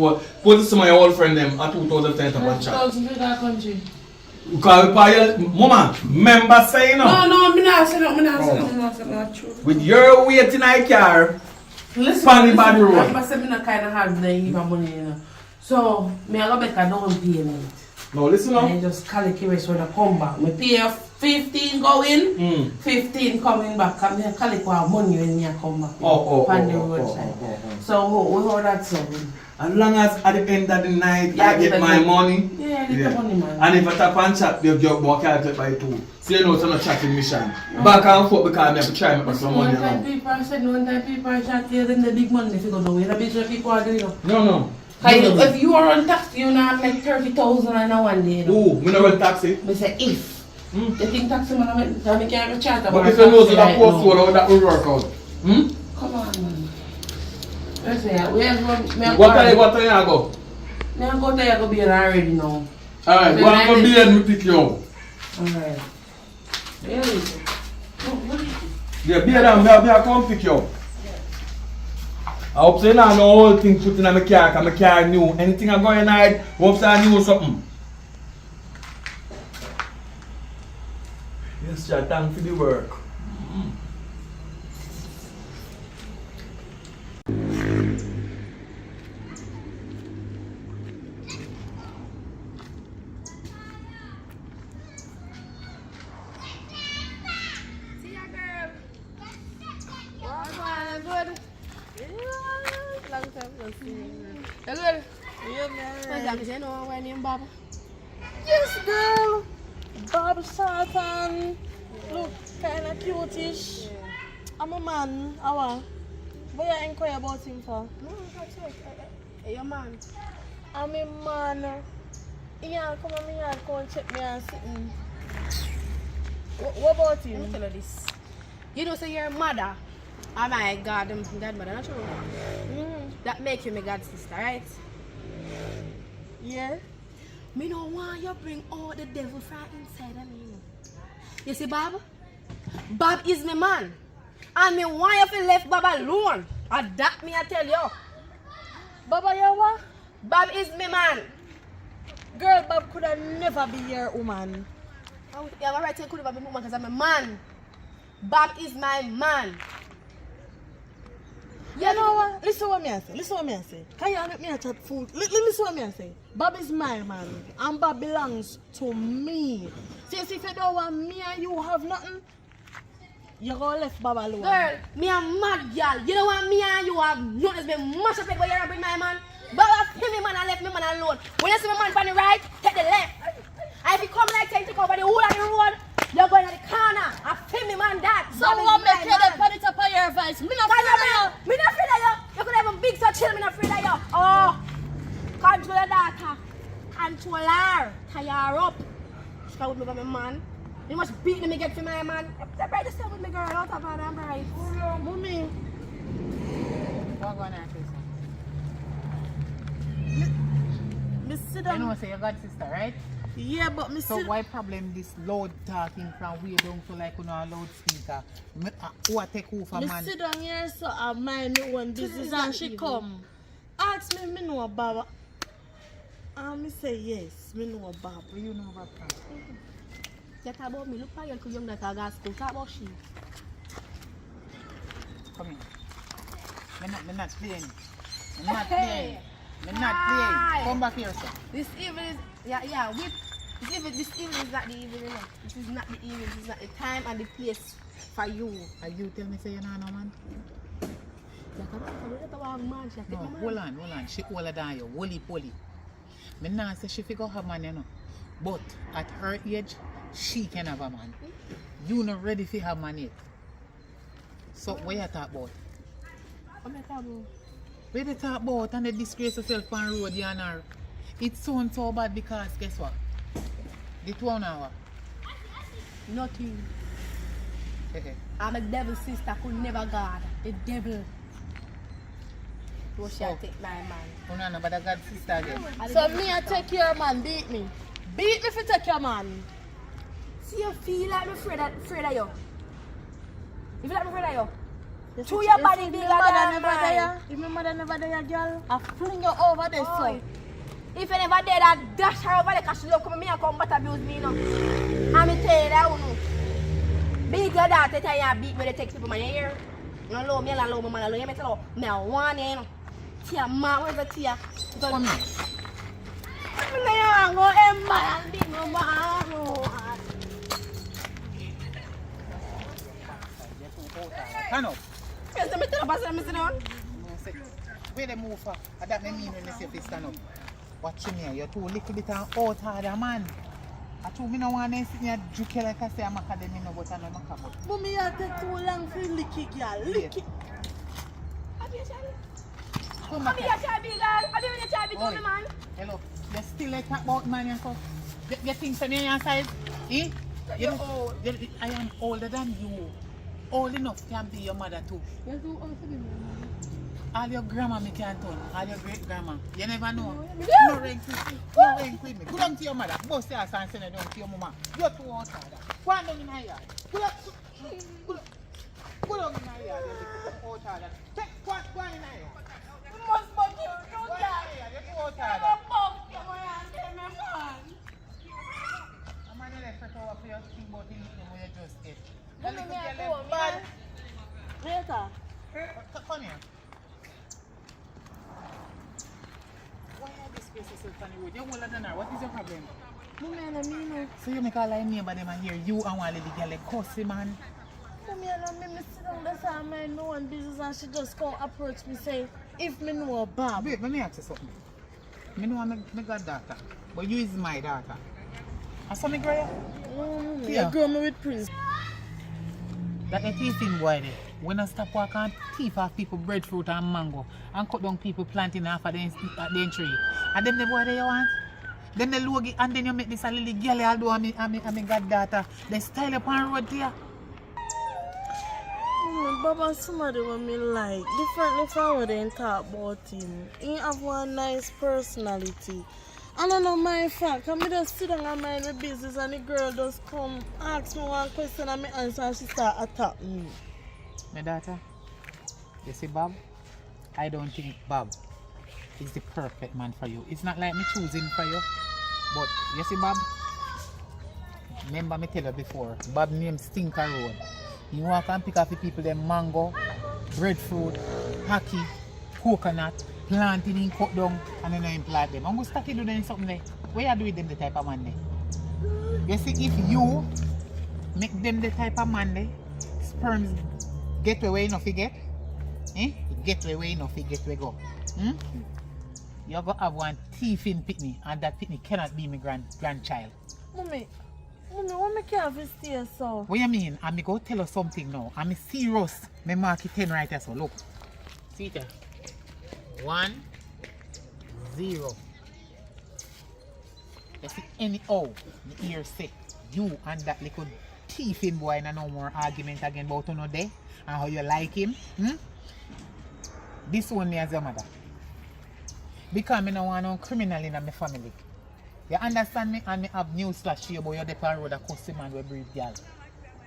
put some of your old friend them at 2,000 tap and chat. 2,000 in that country. Because mama, member say no. No, I'm not saying that. True. With your weight in my car, Listen, bad road. I'm not kind of have the even money, you know. So, me I go back a down payment. No, listen up. I just calculate when I come back. Me pay 15 going, 15 coming back. And I calculate money when I come back. On the roadside. So, we hold that so. As long as at the end of the night I get my money. Yeah, I get the money, man. And if I tap and chat, they'll just walk out by 2. So you know it's not a chatting mission. Back and forth because I have to try and make some money. One time people chat here, then the big money if you go down. The big people are doing it. No. If you are on taxi, you not make 30,000 in a one day. Ooh, me not run taxi. Me say if. You think taxi man, I can't chat about But if you know that postcode, that will work out. Come on, man. Let's say, What time you go? Me go there, I go be already now. Alright, go and be and me pick you up. Alright. Really? Yeah, be there, me come pick you up. I hope so you know no whole thing put in my car, because my car new. Anything I go inside, hope so I knew something. Yes, sir, thanks for the work. See ya, girl. What's going good? Yeah, long time no see you. You good? Yeah, man. You know my name, Bob? Yes, girl. Bob Satan. Look, kind of cute-ish. I'm a man. How? What you inquire about him for? No, that's it. Hey, your man. I'm a man. Yeah, come on, me here, come and check me and sitting. What about Let me him? tell you this. You know, say your mother. Oh my God, godmother, not true. That make you my god sister, right? Yeah. Me no want you bring all the devil from inside of me. You see, Bob? Bob is my man. And me want you to leave Bob alone. And that me I tell you. Baba, you what? Bob is my man. Girl, Bob could have never be your woman. Yeah, I'm right to could be my woman because I'm a man. Bob is my man. You know what? Listen what me I say. Listen what me I say. Can you let me a chat fool? Listen what me I say. Bob is my man. And Bob belongs to me. So if you don't want me and you have nothing, you go left Bob alone. Girl, me a mad girl. You know what me and you have noticed me much of it, but you're bring my man. Bob have him man and left me man alone. When you see my man on the right, take the left. And if you come like take over the whole of the road, you're going to the corner. I feel me man that. So what make you put it up on your advice? Me not afraid of you. Me not afraid of you. You could have a big so chill, me not afraid of you. Oh, control your daughter. Control her. Tie her up. She can with me by my man. You must beat me get for my man. You're bright to stay with me girl. Out of her, I'm bright. Mommy. What going on, Chris? Me sit You down. know, say your god sister, right? Yeah, but me So sit why problem this loud talking from way down to like on a loudspeaker? Who take over, Me man? sit down here so I mind me one business and she come. Ask me know about. And me say yes, me know about. What you know about that? You talk about me. Look for you young that I got school. Talk about she. Come here. I'm not playing. I'm not playing. I'm not playing. Come back here, sir. This evening is, yeah, whip. This evening is not the evening, you know. This is not the evening. This is not the time and the place for you. And you tell me say you know no man? No, hold on. She older than you, holy poly. Me nah say she figure have man, you know. But at her age, she can have a man. You not ready for have man yet. So what you talk about? What am I talking about? Where they talk about and they disgrace yourself on road, you and her. It sounds so bad because guess what? The 2 hour. Not you. I'm a devil's sister, could never guard. The devil. What shall take my man? Oh no, but I got sister again. So me I take your man, beat me. Beat me if you take your man. See, you feel like I'm afraid of you. You feel like I'm afraid of you? Chew If your body bigger mother than never mine. there, if my mother never there, girl, I fling you over there, so. Oi. If you never did that, dash her over there because she love come me and come but abuse me, you know. And me tell you that, you know. Beat your daughter, tell you beat me, they take people, man, you hear? You don't love me, I love my man, I love you, I tell you, me I want you, you know. Tia, ma, where's the tia? So, Come here. I go Emma and beat my man. Stand up. Yes, I'm tell you, Pastor, I'm sitting down. No, say, where they move for? That me mean when they say if they stand up. Watch me here, you're too little bit and out harder, man. I told me no one to sit here juke like I say I'm academy no but I'm not about. Mommy, you take too long for lick it, girl. Lick it. Come I'm back here, here. Chabi, girl. I'm here, Chabi, tell me, man. Hello. You still like talk about man and so? You think so near your side? Eh? You're know, old. I am older than you. Old enough can be your mother too. You're too old to be my mother. All your grandma me can turn. All your great grandma. You never know. Yeah. No rank with me. No rank with me. Go down to your mother. Bust your ass and send it down to your mama. You're too old for that. Go on down in her yard. Go down in her yard. You're too old for that. Go on in her yard. You must fuck you. Don't Go on in die. her yard. You're too old for I'm that. a fuck you, man. Tell me, man. I'm going to let her talk for your thing about the little boy you just did. Let me go, man. Later. Come here. Why are this place so funny road? You're older than her. What is your problem? Mommy, I don't mean it. So you make a line neighbor them and hear you and one little girl like cussy man. Mommy, I don't mean me sit down that's how I know one business and she just come approach me say, if me know a Bob. Wait, let me ask you something. I know I'm a goddaughter, but you is my daughter. I saw me girl. You grow me with Prince. That the thieving boy there. When I stop walking and thief off people breadfruit and mango and cut down people planting half of them tree. And them the boy there you want? Then the logi and then you make this a little girl although I'm a goddaughter. They style up on road there. Baba, somebody what me like. Differently from what they talk about him. He have one nice personality. I don't know my fact. I just sit down and mind my business and the girl just come ask me one question and me answer and she start attack me. My daughter, you see Bob? I don't think Bob is the perfect man for you. It's not like me choosing for you. But you see Bob? Remember me tell you before, Bob name Stinker Road. You walk and pick off the people them mango, breadfruit, hockey, coconut, planting in cut down and then you plant them. I'm going to start to do them something there. What you do with them the type of man there? You see if you make them the type of man there, sperms get where enough you get, eh? Get where enough you get where go. You're going to have one thief in pitney and that pitney cannot be my grandchild. Mommy, what me can't stay so? What you mean? I'm going to tell you something now. I'm serious. Me mark it 10 right here, so look. See it 1, 0. You see any O, the ear say, you and that little thiefing boy and no more argument again about no day and how you like him. This one me as your mother. Because I don't want no criminal in my family. You understand me? And me have news flash to you about your depart road a custom man will breed girl.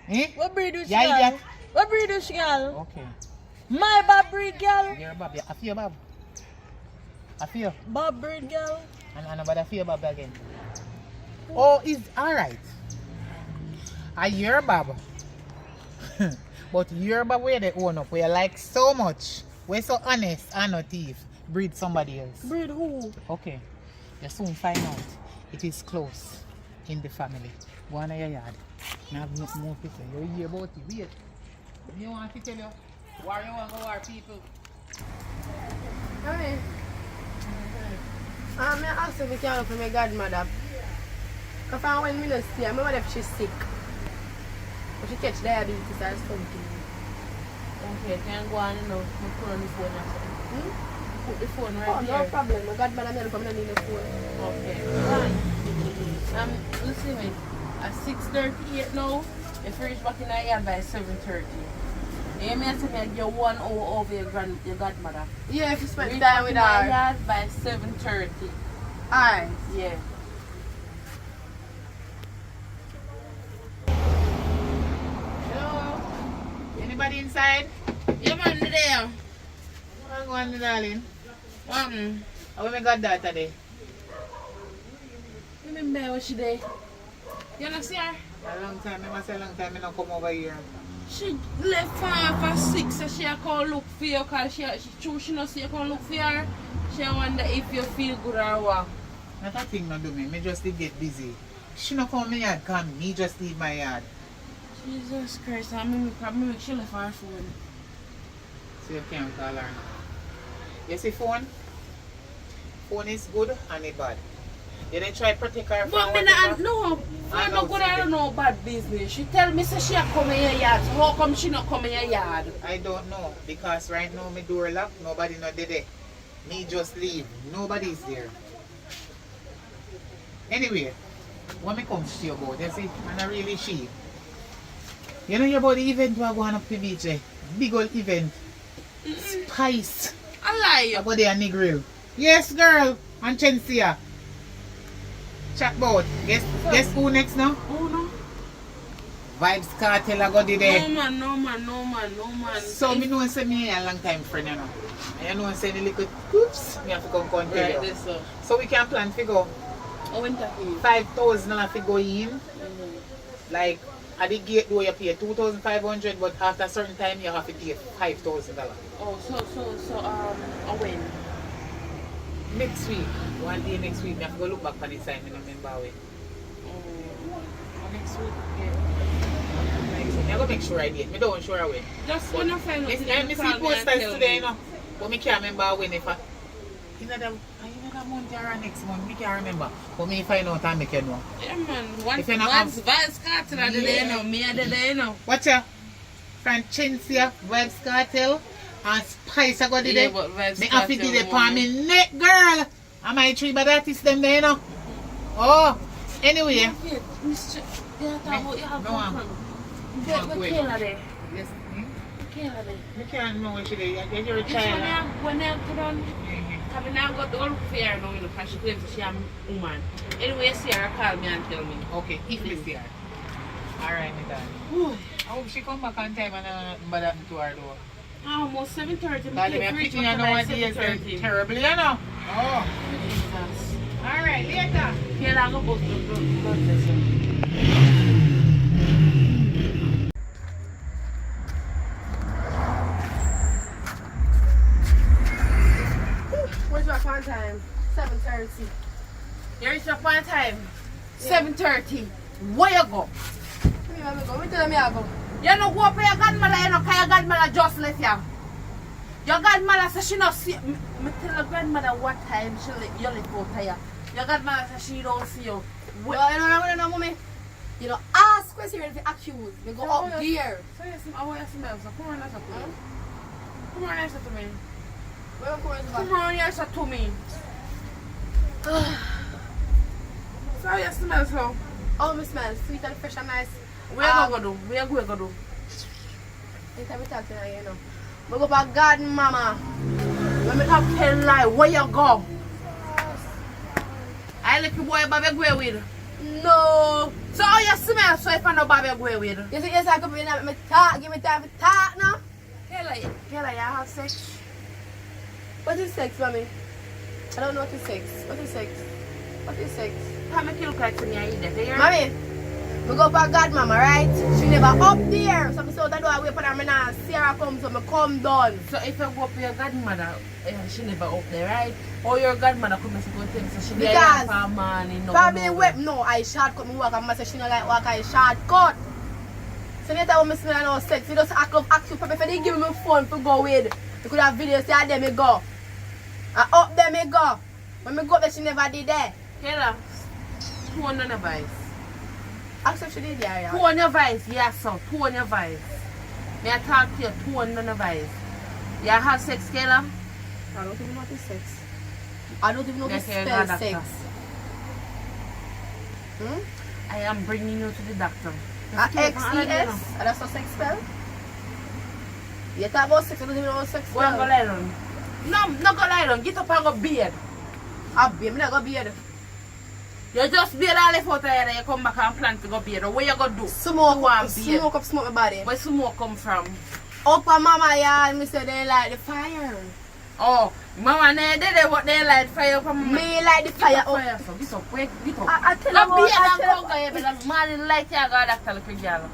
Eh? What breed is she, Yeah, girl? yeah. What breed is she, girl? Okay. My Bob breed, girl. You're Bob. I feel Bob. I feel. Bob breed, girl. And nobody feel Bob again. Oh, it's alright. I hear Bob. But you're Bob where they own up. Where you like so much. We're so honest and not thief. Breed somebody else. Breed who? Okay. You soon find out. It is close. in the family. Go on your yard. Now have nothing more to say. You hear about it. Wait. You want to tell you? War you want to go war people? Hey. I asked if you can look for my godmother. Because I when I see her, I wonder if she's sick. Or she catch diabetes or something. Okay, can go on now. I'm put on the phone or something. Put the phone right Oh, here. no problem. My godmother may come and need the phone. Okay. Right. Listen me. At 6:38 now, if you reach back in the yard by 7:30. You may say me get 1 hour over your godmother. Yeah, if you spend Reach time back with in the her. yard by 7:30. Alright. Yeah. Hello? Anybody inside? Yeah, man, there. I'm going, darling. How we got that today? remember what she did? You not see her? A long time, I must say a long time I don't come over here. She left for 6, so she call look for you because she not see you come look for her. She wonder if you feel good or what. Not a thing not do me. Me just did get busy. She not come my yard, come. Me just leave my yard. Jesus Christ, I mean, probably she left her phone. So you can't call her. You see phone? Phone is good and it bad. You didn't try to protect her from But me whatever? no, I I'm know, not good at no bad business. She tell me say she a come in your yard. So how come she not come in your yard? I don't know. Because right now my door locked. Nobody not there. Me just leave. Nobody's there. Anyway, what me come to you about, you see, and I really she. You know about the event we are going up to beach, eh? Big old event. Spice. I lie. About the Annie Grill. Yes, girl. And Chensia. Chat about. Guess who next now? Oh no. Vibes Cartel I got there. No man. So me know say me a long time friend, you know. And you know say the little oops, me have to come tell Right, you. this so. So we can plan to go. I went to 5,000 have to go in. Like at the gate door you pay 2,500, but after a certain time you have to pay $5,000. Oh, so when? Next week, one day next week, I have to go look back on the time and remember when. Next week, yeah. I'm gonna make sure I did. I don't sure I win. Just when I find out. I see posters today, you know. But I can't remember when if I. You know that month or next month, I can't remember. But me find out and make you know. Yeah, man. One If you not have- Vibes Cartel are there, you know. Me are there, you know. Watch out. Francencia, Vibes Cartel, and Spice I got Yeah, there. but Vibes Me have to do Cartel the more. palm in neck, girl. Am I three bad artists them there, you know? Oh, anyway. Yeah, Mr. Yeah, talk about you have No, I'm- come from. I'm What going. Kayla there? Yes. Kayla there. I can't know what she did. You're a This child. when they put on, having now got the old fair now, you know, because she claims that she am woman. Anyway, Sarah call me and tell me. Okay, if you see her. Alright, my darling. I hope she come back on time and bother to her door. Almost 7:30. But I'm thinking I know what it is terribly, you know. Oh. Jesus. Alright, later. Kayla, I go both the blood vessel. Where's my phone time? 7:30. You reach up on time. 7:30. Where you go? Me want me go. Me tell me I go. You know go up with your godmother, you know, because your godmother just left you. Your godmother says she not see me tell your grandmother what time she you left out here. Your godmother says she don't see you. Well, you know, mommy. You know, ask questions if you accuse. We go up there. So you see, I want you to smell. So come on, answer to me. Come on, answer to me. Where we going to Come on, answer to me. So you smell so. Oh, me smell sweet and fresh and nice. Where you go do? Where you go do? Anytime we talk to her, you know. We go back garden, mama. When me come tell lie, where you go? I let you boy Bobby go with. No. So how you smell so if I know Bobby go with? You see, yes, I come in and me talk. Give me time to talk now. Kayla, you have sex? What is sex, mommy? I don't know what is sex. What is sex? What is sex? How make you look like to me I eat that, you hear? Mommy, We go for godmama, right? She never up there. So I say, I do I wait for her, I not see her come, so I come down. So if you go up with your godmother, she never up there, right? Or your godmother come and go tell me, so she Because there for a man, no. probably web, no, I shortcut me walk, and I say she not like walk, I shortcut. So later when I see me no sex, you just act you, probably if they give me phone to go with, you could have videos, say, there me go. And up there me go. When me go up there, she never did that. Kayla, who on your voice? Ask if she did there, yeah. Who on your voice? Yes, sir. Who on your voice? May I talk to you? Who on your voice? You have sex, Kayla? I don't even know what is sex. I don't even know Yes, what you're spell not sex. doctor. Hmm? I am bringing you to the doctor. XES? That's what sex spell? You talk about sex, I don't even know what sex Go and go spell. lie down. No, not go lie down. Get up and go beard. I be, I'm not going to be here. You just beard all left out of here and you come back and plan to go beard. What you going to do? Smoke You want beard. up, smoke my body. Where smoke come from? Up on mama yard, me say they like the fire. Oh, mama, they what they light fire from Me like the fire up. fire. So get up, wait, get up. I tell Go you beard what, and go here because man like you got doctor like a girl.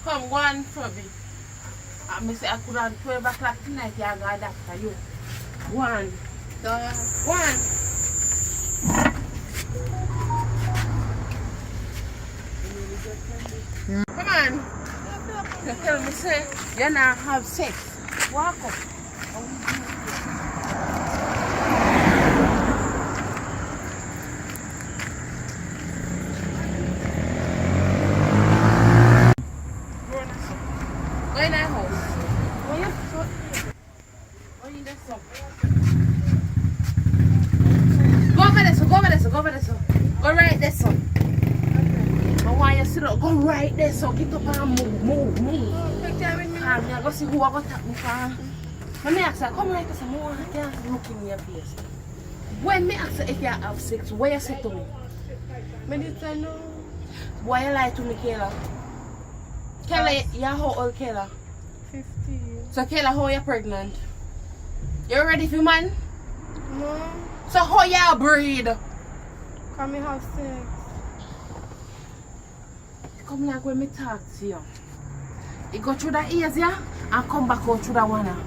Come one for me. I say I could have 12 o'clock tonight, you got doctor, you. One. One. Come on. You tell me, say, you not have sex. Walk up. Go in that house. Go in that house. Go over there, so go over there, so go over there, so. Go right there, so. I want you to sit up. Go right there, so get up and move. I'm going to see who I got to me for. When me ask her, come right there, so I can't look in your face. When me ask her if you have sex, what you say to me? Me did say no. Why you lie to me, Kayla? Kayla, you how old, Kayla? 15. So Kayla, how you pregnant? You ready for man? No. So how you breed? Can me have sex? Come like when me talk to you. You go through that ears, yeah? And come back out through that one. Can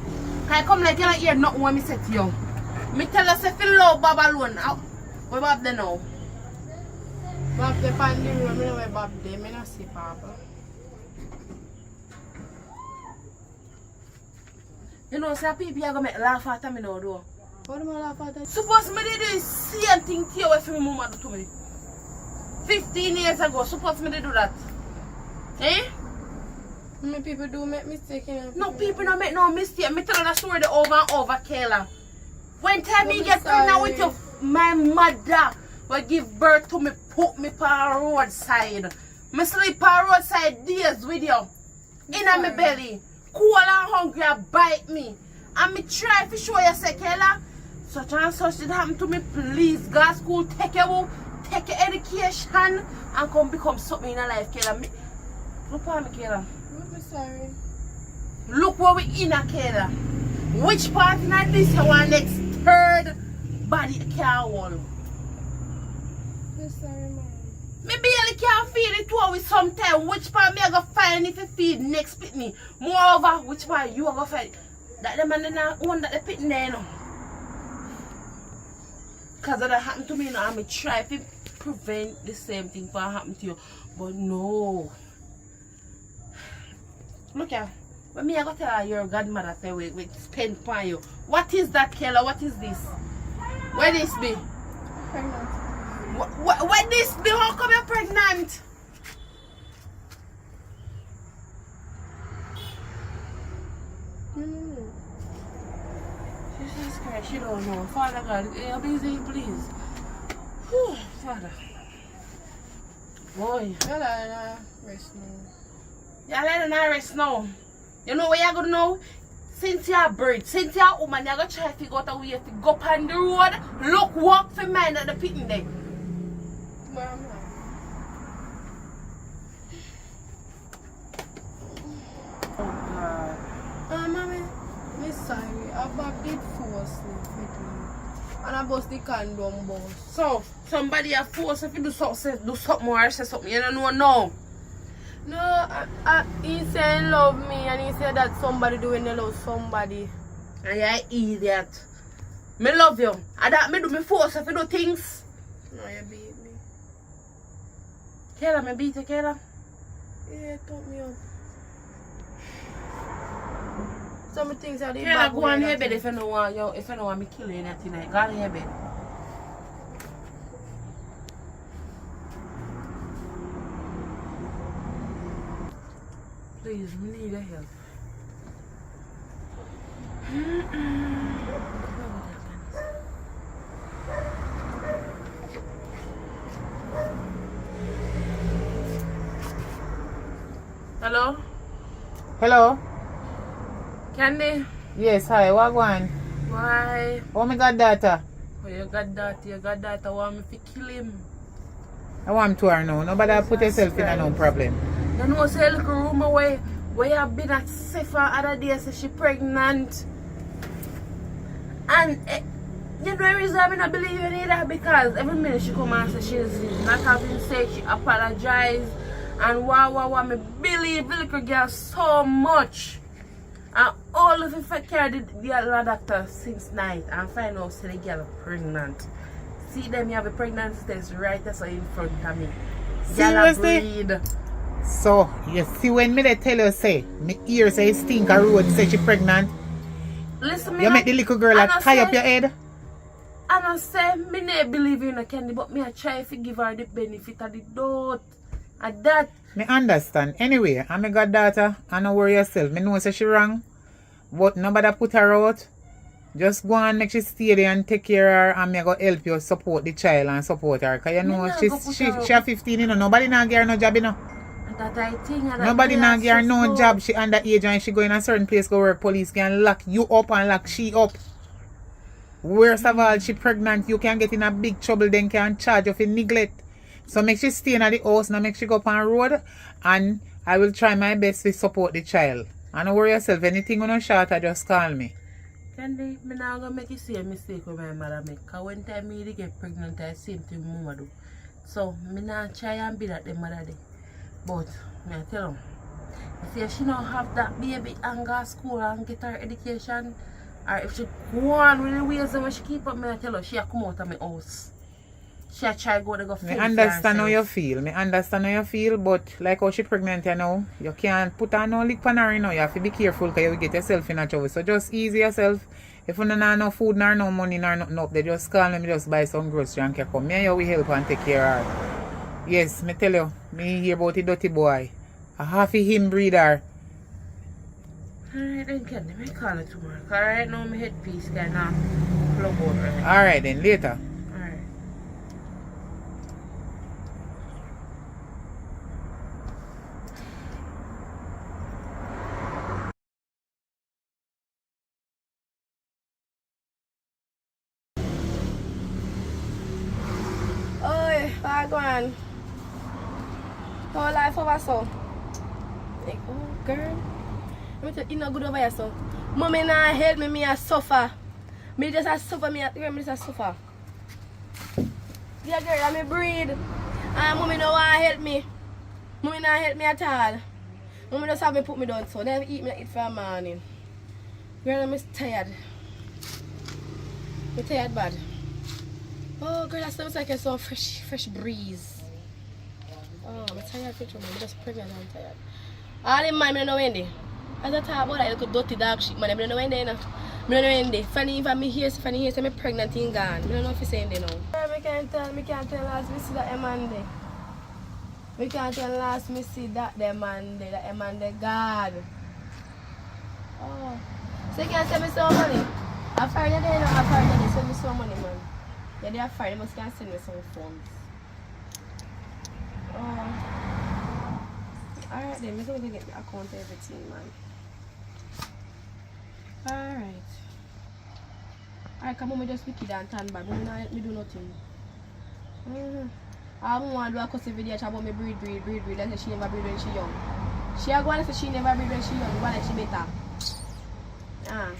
I come like you don't hear nothing when me say to you? Me tell us if you love Bob alone. Where Bob there now? Bob the pan the room, I know where Bob there, I don't see Papa. You know, say people are going to make laugh at me now, though. What am I laughing at that? Suppose me did the same thing to you if your mama do to me. 15 years ago, suppose me did do that. Eh? Many people do make mistakes, you know. No, people don't make no mistake. Me tell you that story over and over, Kayla. When time me I'm get pregnant sorry. with you, my mother will give birth to me, put me on roadside. Me sleep on roadside days with you. In my belly. Cool and hungry, bite me. And me try to show you, say, Kayla, such and such did happen to me. Please, go to school, take your education, and come become something in your life, Kayla. Look at me, Kayla. I'm sorry. Look where we in, Kayla. Which part in this you want next third body can hold? I'm sorry, Mom. Me barely can't feel it too with sometimes. Which part me I go find if you feed next pitney? Moreover, which part you are go find? That the man not one that the pitney there, you know. Cause that happened to me, you know, I'm try to prevent the same thing from happening to you. But no. Look here. When me I go tell her your godmother say we spend for you. What is that, Kayla? What is this? Where this be? Pregnant. What this be? How come you're pregnant? Jesus Christ, you don't know. Father God, you're busy, please. Whew, Father. Boy. Rest now. You're letting her rest now. You know where you're going to know? Since you're a bird, since you're a woman, you're going to try to figure out a way to go up on the road. Look, walk for mine at the pitting there. Where am I? Oh, God. Mommy, I'm sorry. Bob did force me with me. And I bust the condom boss. So, somebody a force if you do something or say something. You don't know now. No, he said he love me and he said that somebody doing they love somebody. And you're an idiot. Me love you. And that me do me force if you do things. No, you beat me. Kayla, me beat you, Kayla. Yeah, talk me up. Some things are the Kayla, go on your bed if you don't want you, if you don't want me kill you tonight. Go on your bed. Please, we need a help. Hello? Hello? Candy? Yes, hi, what going? Why? Oh my god, daughter. Oh, you got that. I want me to kill him. I want to her now. Nobody put yourself in a no problem. You know, say look rumor where you have been at Sefa other day, say she pregnant. And you know the reason I not believe in either because every minute she come and say she's not having sex, she apologize and wow, me believe the little girl so much. And all of it carry the other doctor since night and find out say the girl pregnant. See them, you have a pregnancy test right there so in front of me. Seriously? Breed. So, you see when me they tell you say, me ear say stink a road say she pregnant. Listen, me You no- make the little girl I like no tie say- up your head. I don't say me not believe in a candy, but me I try to give her the benefit of the doubt. And that, Me understand. Anyway, I'm a goddaughter. I don't worry yourself. Me know say she wrong. But nobody put her out. Just go and make she stay there and take care of her and me go help you support the child and support her. Cause you Me know nah she go put she her she 15, you know. Nobody now give her no job, you know. and that I think. And that Nobody me now and give her sis no go. job. She underage and she go in a certain place go work. Police can lock you up and lock she up. Worst of all, she pregnant. You can get in a big trouble. Then can charge you for neglect. So make she stay in the house. Now make she go up on the road. And I will try my best to support the child. And don't worry yourself. Anything on a short, just call me. Candy, me not gonna make you see a mistake with my mother make. Cause when time me get pregnant, I same thing mama do. So me not try and be that the mother day. But me I tell them, if she don't have that baby and go to school and get her education, or if she go on with the ways that she keep up, me I tell her she a come out of my house. She a try go to go Me fend for understand how you herself. feel. Me understand how you feel. But like how she pregnant you know, you can't put her no lick on her, you know. You have to be careful because you will get yourself in a trouble. So just ease yourself. If you don't have no food nor no money nor nothing up, they just call me, just buy some grocery and come. Me and you will help and take care of her. Yes, me tell you, me hear about the dirty boy. I have to him breed her. Alright then Candy, me call her tomorrow. Cause right now my headpiece kinda plug out right. Alright then, later. Alright. Oi, Wagwan. Whole life over so. Like, oh, girl. Let me tell you, not good over here, so. Mommy nah help me, me a suffer. Me just a suffer, me just a suffer. Yeah, girl, I'm a breed. And mommy no want help me. Mommy not help me at all. Mommy just have me put me down, so never eat for a morning. Girl, I'm tired. I'm tired bad. Oh, girl, that sounds like a so fresh breeze. Oh, I'm tired, I'm just pregnant, I'm tired. All in mind, I don't know when they. As I talk about that little dirty dog shit, man, I don't know when they, you know. I don't know when they. Funny if I'm here, say I'm pregnant and gone. I don't know if you're saying they know. I can't tell last me see that Monday. We can't tell last me see that Monday, that Monday God. Oh. So you can't send me some money? I'm sorry, you know, I'm sorry, you send me some money, man. Yeah, they are fine. They must can send me some funds. Oh. Alright then, I'm going to get the account and everything, man. Alright. Alright, come on, me just wicked and turn bad. Mommy not help me do nothing. I don't want to do a cussing video about me breed. Like say she never breed when she young. She a go and say she never breed when she young. Go like she better. Ah.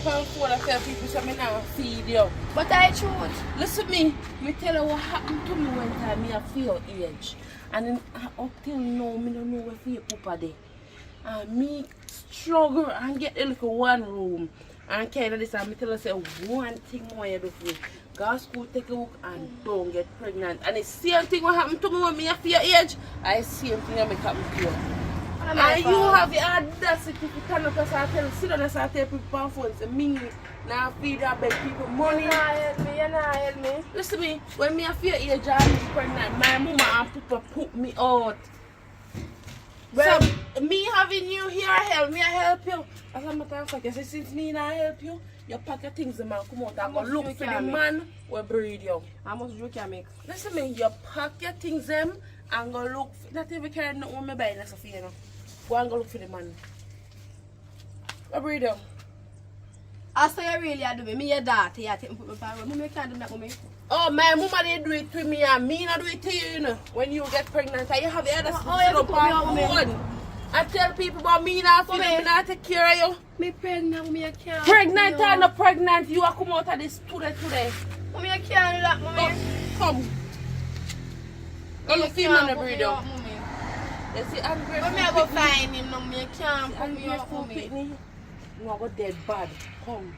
type of phone I tell people so me now feed you. But I truth. Listen me tell you what happened to me one time, me a feel age. And then up till now, me don't know where for Papa there. And me struggle and get a little one room. And kind of this, and me tell her, say, one thing more you do for me. Go to school, take a look, and don't get pregnant. And the same thing what happened to me when me a feel age, I same thing that make happen to you. And you have the audacity to turn up and start telling, sit down and start telling people on phones, and me now feed and beg people money. You not help me. Listen to me, when me a feel age I was pregnant, my mama and papa put me out. Well, So, me having you here help me, I help you. As a matter of fact, I say, since me not help you, you pack your things and man come out and go look for the man will breed you. how much joke you make? Listen to me, you pack your things them and go look for, not even care nothing when me buy that's for you know. Go and go look for the man. What breed you? I say you really do me. Me your daughter, you take me put me power. Mommy can't do that, mommy. Oh, my mama they do it to me and me not do it to you, you know. When you get pregnant, and you have the other Oh, stuff you to put me on, on mommy. phone. I tell people about me not feeling, Mommy. me not take care of you. Me pregnant, mommy, I can't. Pregnant or not pregnant, you are come out of this today. Mommy, I can't do that, mommy. Come. Go look for him on the breed out. You see, ungrateful Mommy, I go picnic. find him, mommy. I can't put me up, Ungrateful mommy. picnic. You are go dead bad. Come.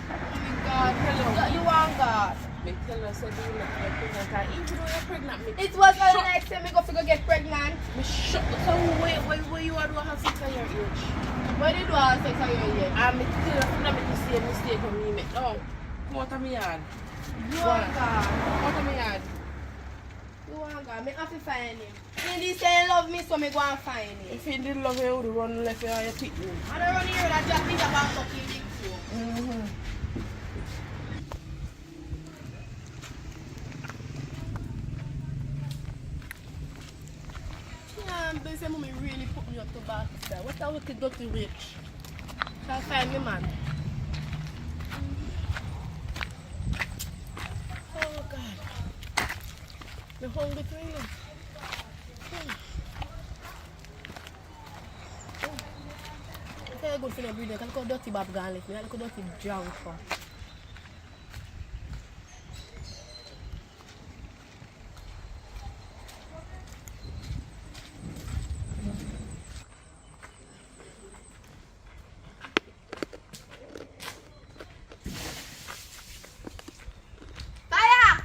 Oh God, hello. You want God. Me tell her, say, do you not get pregnant. And even though you're pregnant, me It was Shut- the next time me go figure get pregnant. me shut. So where you are do have sex at your age? What did you do all sex on your ear? And me tell her, not make the same mistake when me make. No. Come out of my yard. You want God. Come out of my yard. You want God. Me have to find him. He say he love me, so me go and find him. If he didn't love you, he would run left you on your picnic. I don't run here that just think about fucking big fool. Mm-hmm. Yeah, they say mommy really put me up to back. What a wicked dirty witch. Shall I find me, man? Oh God. Me hungry too, you know. It's very good for no breathing. Look how dirty Bob gone left me. Look how dirty drunk for. Fire!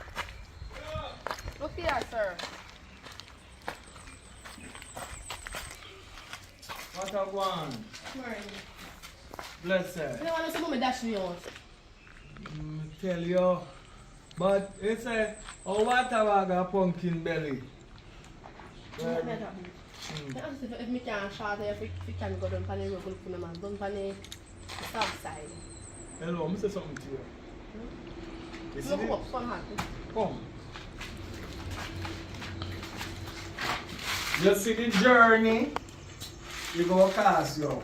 Look here, sir. What a one. Bless her. You don't want to see mommy dash me out. Tell you. But it's a water bag of pumpkin belly. What may happen? If me can short here, if we can go down on the road, look for me, man. Down on the south side. Hello, I'm say something to you. You see Look this? up, some happen. Come. You see the journey you go cast you.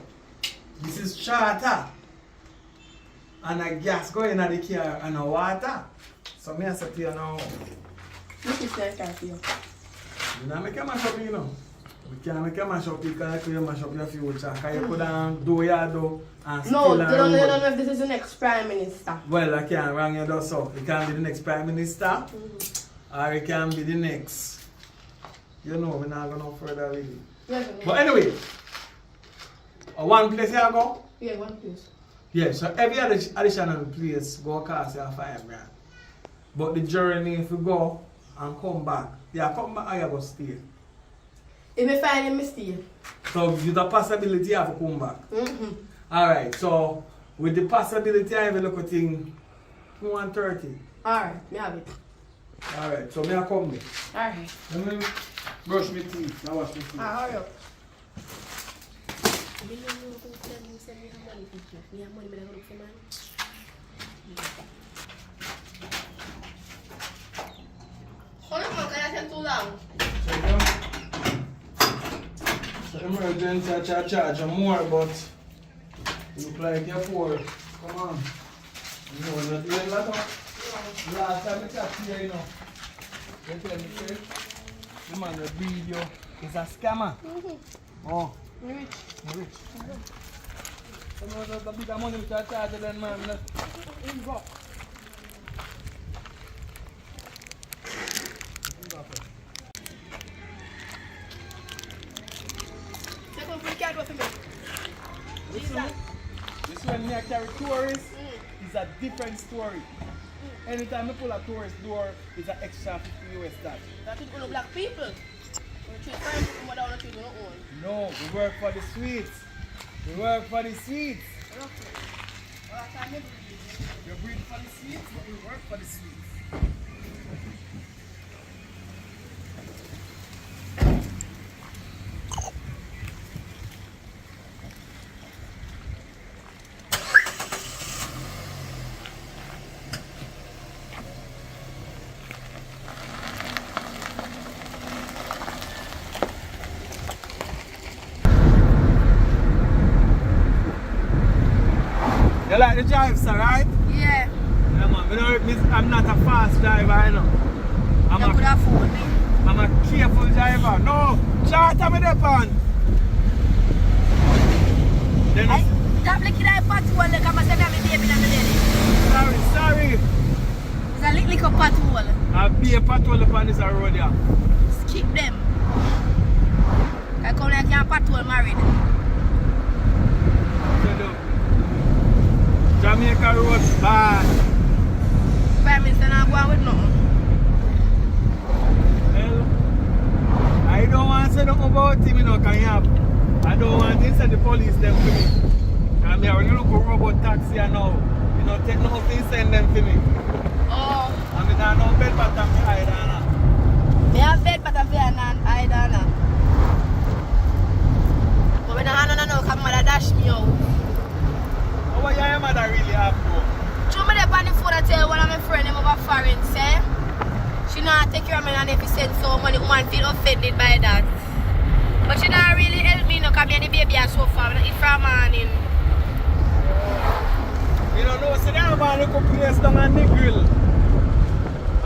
This is charter. And a gas going in the car and a water. So me I say to you now, Look at that here. you know make a mash up, you know. We can't make a mash up because you mash up your future. Because you could do your do and No, still they and don't road. know if this is the next prime minister. Well, I can't wrong you though, so it can be the next prime minister or it can be the next. You know, we're not going no further really. Yes, But anyway, one place you go? yeah, one place. Yeah, so every additional place go cost you $5 grand. But the journey if you go and come back, come back or you go stay. If me find him, me stay. So there's a possibility you have to come back. Mm-hmm. Alright, so with the possibility I have a look at thing 130. Alright, me have it. Alright, so me I come there. Alright. Let me brush my teeth. I wash my teeth. Hurry up. Hold on, can I take too long? So emergency I charge you more, but you look like you're poor. Come on. You know, you're doing that one. Last time I talked to you, you know. You tell me, say, the man that video is a scammer. Oh, Me rich. you rich. You know the bigger money which I charge them, man. Second free card for me. This when I carry tourists, it's a different story. Anytime I pull a tourist door, it's an extra 50 US that. That is only black people. We treat fine people more than we treat our own. No, we work for the sweets. We work for the sweets. Okay. Alright, I never You breed for the sweets, but we work for the sweets. You like the drive, sir, right? Yeah. Yeah, man. I'm not a fast driver, you know. You could afford me. I'm a careful driver. No, charter me the pan. Then I stop looking at patrol like I'm a baby in the belly. sorry. It's a little patrol. I'll be a patrol upon this road here. Skip them. I come like you're patrol married. Jamaica road bad. Prime Minister not going with nothing. Well, I don't want to say nothing about him, you know, can you have? I don't want to send the police them for me. Because I already look for robot taxi and now. You know, take nothing send them for me. Oh. And I don't know bed but I'm hide and Me have bed but I'm here and I don't know. But when I don't know, come mother dash me out. what your mother really have to? Show me the on the phone and tell one of my friends over foreign, say. She not take care of me and if you send so money, one feel offended by that. But she not really help me, no, because me and the baby are so far. It's from morning. You don't know, so they have a little place down on the grill.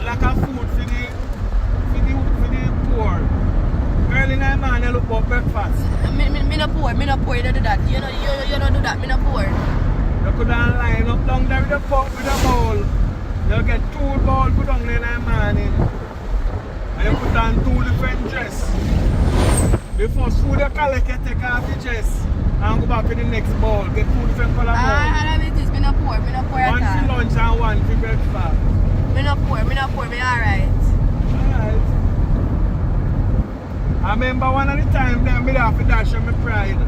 Like a food for the poor. Early in the morning, they look for breakfast. Me no poor, you don't do that. You don't do that, me no poor. You could line up down there with a pot with a bowl. You get 2 bowls put on in the morning. And you put on 2 different dress. The first food you collect, you take off the dress and go back to the next bowl. Get 2 different color bowls. I love it, me no poor at all. One for lunch and one for breakfast. Me no poor, me alright. Alright. I remember one of the time then me have to dash on my pride.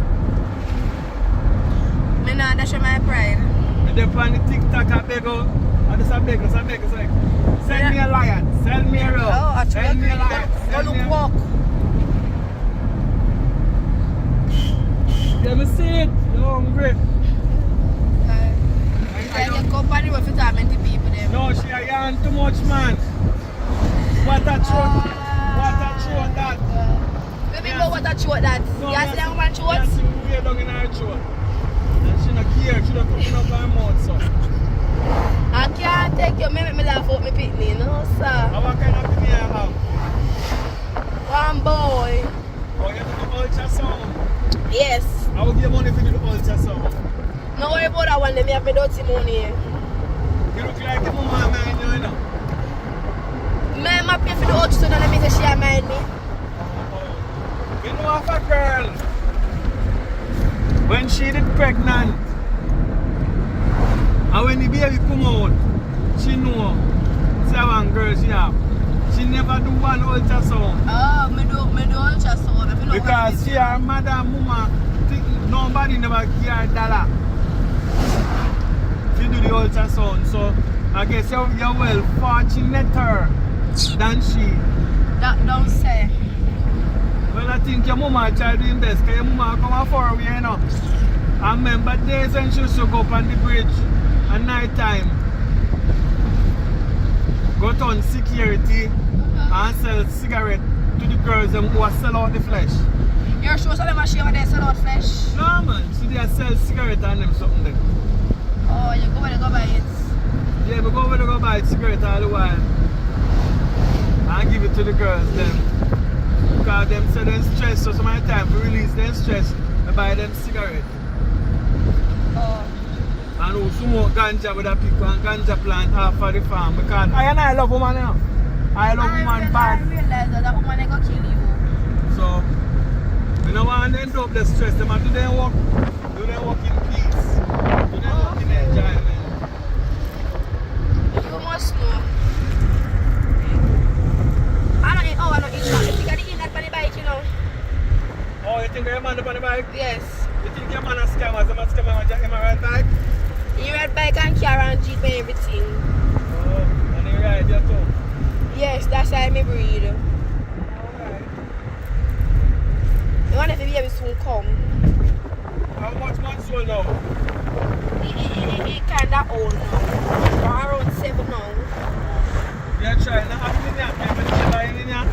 Me not dash my pride. Me dey on the TikTok I beg out. I just beg us. Send me a lion, send me a rope. Oh, I try send me a lion. Go look walk. Yeah, me see it. You're hungry. I get company with it and many people them. No, she a yarn too much, man. What a throat. What a throat that. Baby, know what a throat that. No, You see that woman throat? You see way down in her throat. And she not care. She not open up her mouth, so. I can't take you. Me laugh out me picnic. No, sir. And what kind of thing you have? One boy. Oh, you do the ultrasound. Yes. I will give you money for the ultrasound. No worry about that one. Let me have my dirty money. You look like your mama mind you, know. I'm pay for the ultrasound and let me say she mind me. You know of a girl, when she did pregnant, and when the baby come out, she know, say one girl she have. She never do one ultrasound. Oh, me do ultrasound. Because she her mother and mama think nobody never give her $1 to do the ultrasound. So I guess you're well fortunater than she. That don't say. Well, I think your mama try doing best because your mama come far away, you know. I remember days when she used to go up on the bridge at night time. Go to on security and sell cigarettes to the girls who sell out the flesh. You're sure some of them share they sell out flesh? No man, so they sell cigarettes and them something there. Oh, you go where they go buy it. Yeah, we go over to go buy cigarettes all the while. And give it to the girls then. Because them say they're stressed, so some of the time to release them stress, we buy them cigarettes. Oh, And who smoke ganja with a pick and ganja plant half of the farm. Because I love woman, you know. I love woman bad. I realize that woman ain't gonna kill you. So, we don't want to end up the stress. They do their work. Do their work in peace. Do their work in enjoyment. You must know. I don't eat chocolate. You think I eat that on the bike, you know? Oh, you think you're a man up on the bike? Yes. You think you're a man a scammer? So much scammer on your ride bike? He ride bike and car and jeep and everything. Oh, and he ride your too? Yes, that's how I breed. Alright. The one if the baby soon come. How much months old now? He kinda old now. Around 7 now. You're trying to have in here, but you're buying in here.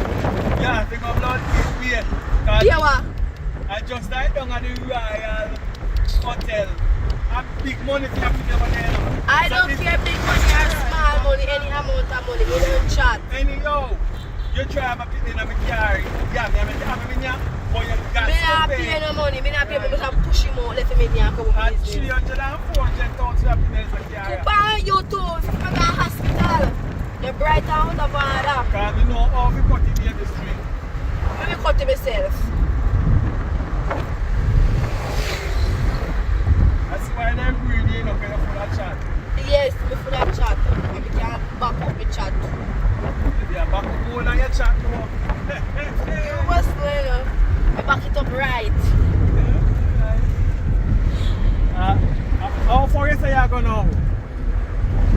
Yeah, think of blood is weird. Yeah, what? I just died down at the Royal Hotel. I have big money to have to over there now. I don't care big money or small money, any amount of money. You don't chat. Anyhow, you try to have a pit in my car. Yeah, me have him in here, but you got Me not to pay pay. no money. Me not pay, but I push him out, let him in here and come And with business. 300 and 400,000 happiness in the car. Coupon you too. If you go to hospital, you're bright out of order. Because we know how we cut in the industry. Let me cut to myself. That's why they're greedy, you know, because you're full of chat. Yes, me full of chat. And we can back up the chat. If you're back up more than your chat, no. You must know. I back it up right. How far you say you're going now?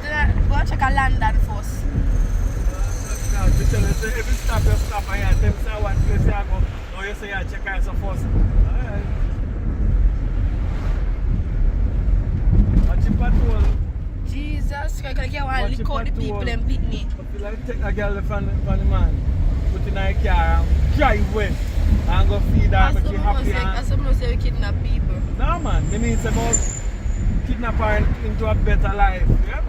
Then go and check a London first. Now, you tell us, if you stop, you stop, and you tell me say one place you go. Now you say you check out some first. Alright. Watch your patrol. Jesus, I gotta get one Watch lick your out the patrol. people and beat me. But you like take a girl from the man, put in her car and drive away and go feed her, make she happy. That's someone say we kidnap people. No man, they mean it's about kidnap her into a better life. Yeah?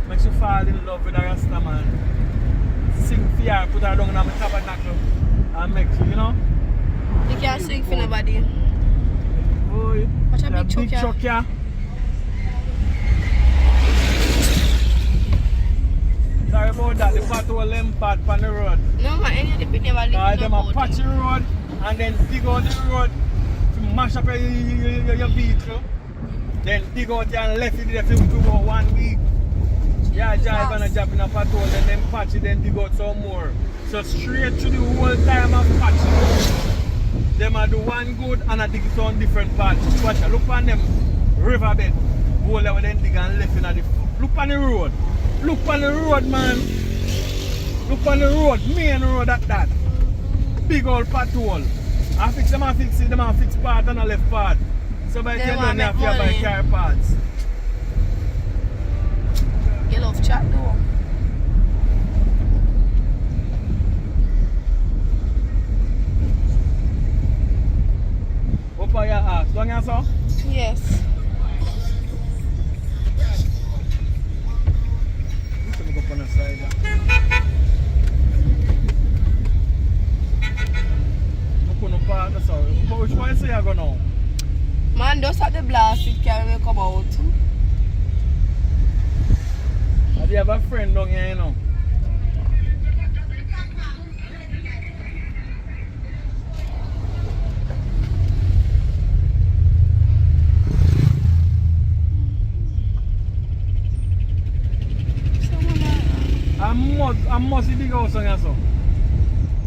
Make she fall in love with a Rasta man. Sing for her, put her down in the tabernacle and make she, you know? You can't swing for nobody. Boy, Watch a that big truck here. here. Sorry about that, the patrol them part on the road. No man, any of the people never live Them a patch the road and then dig out the road to mash up your vehicle. Then dig out here and left it there for about 1 week. Yeah, drive and a job in a patrol, and then patch it, then dig out some more. So straight through the whole time of patching. Them a do one good and a dig it on different parts. Watch out, look on them riverbed. Whole level then dig and left in the look on the road. Look on the road, man. Look on the road, main road at that. Big old patrol. I fix them, I fix it, them I fix part and a left part. So by the time you have to buy car parts. You love chat though. Up on your ass, long answer? Yes. Let me go up on the side. Look on the part, sorry. Which one you say you go now? Man, just at the blast, it can come out. Do you have a friend down here, you know? I must see big house on here, so.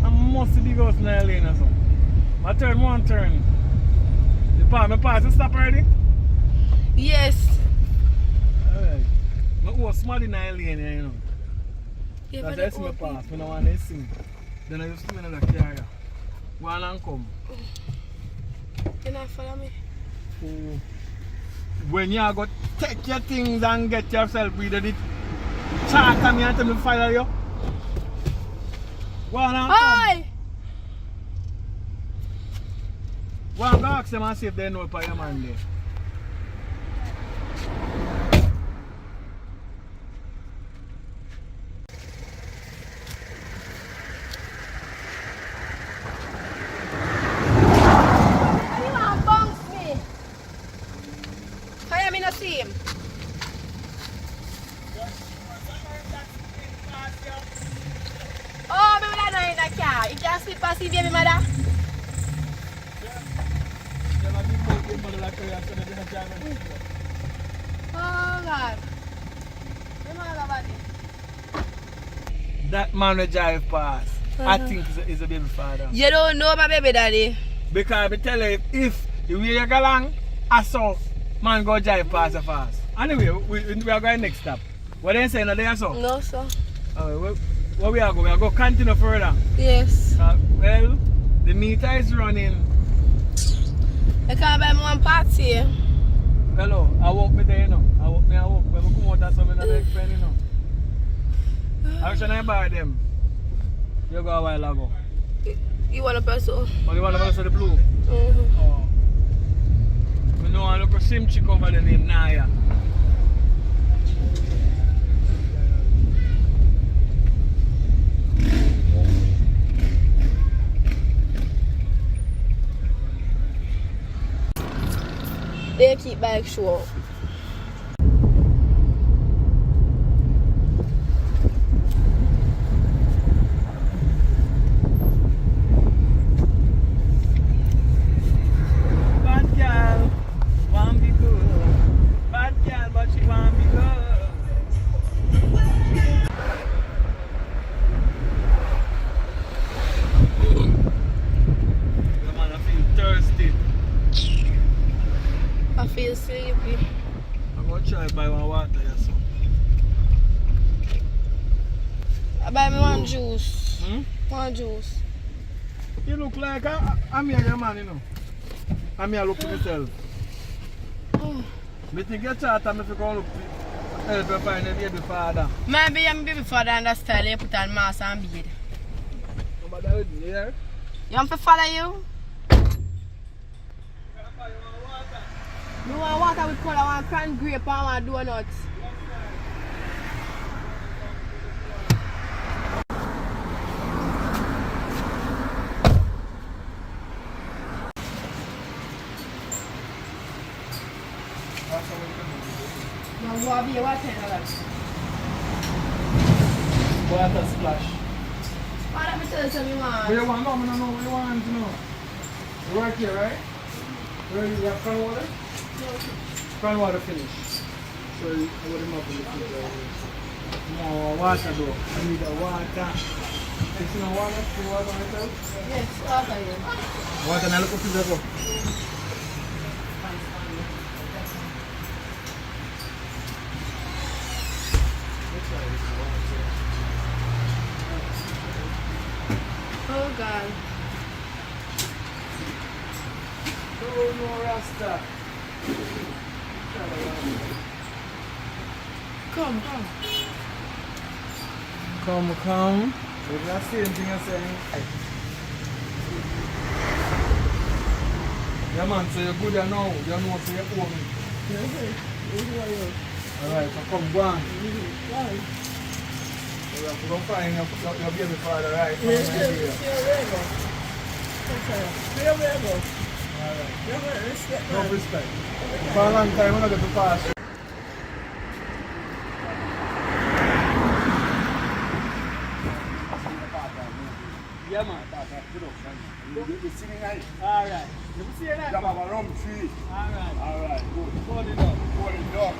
I must see big house in the lane, so. I turn one turn. My pass, you stop already? Yes. Alright. I was smart in the lane, you know. Yeah, That's but I see my pass, I don't want to sing. Then I used to be in the carrier. Go on and come. You not follow me? Oh. When you go take your things and get yourself with it, charter me and tell me to follow you. Go on and come. Hi! Go and go ask them and see if they know about your man there. You want to bounce me? I am in a team. want to see baby mother? Oh God. Your mother body. That man will drive past. I think is a baby father. You don't know my baby daddy. Because I tell you, if the way you go along, I saw man go drive past so fast. Anyway, we are going next stop. What they say, no, they are so? No, sir. Where we are going? We are going to continue further. Yes. Well, the meter is running. I can't buy me one party. Hello, I walk me there, you know. I walk. When we come out, that's something that I explain, you know. How should I buy them? You go a while ago. You want to press so? Oh, you want to go the blue? Mm-hmm. Oh. We know I look a sim chick over the name Naya. They keep bike show up. Bad girl, want be good. Bad girl, but she want be good. Yeah, man, I feel thirsty. I feel sleepy. I'm gonna try buy one water, yeah, so. I buy me one juice. Hmm? One juice. You look like I'm your man, you know. I'm here look for myself. Me think you chat and me fi go look for help you find a baby father. Maybe I'm baby father and that style you put on mask and beard. Nobody with me here. You want to follow you? You want water with color, I want cran grape and I want donuts. Now what be what kind of that? Water splash. What let me tell you something, man? What you want? No, I don't know what you want to know. You work here, right? Where you have cran water? Cran water finish. So I would him up in the fridge. No water though. I need a water. You see no water? See water myself? Yes, water here. Water na look for go. Oh God. No Rasta. Come. Come. It's the same thing I'm saying. Yeah man, so you're good now. You know so you're own. Alright, so come go on. You have to go find your baby father, right? Alright. No respect. For a long time, I'm not going to pass. Yeah, man. You see me right? Alright. You see that? Jam have a rum tree. Alright. Alright, good. Hold it up. Hold it up.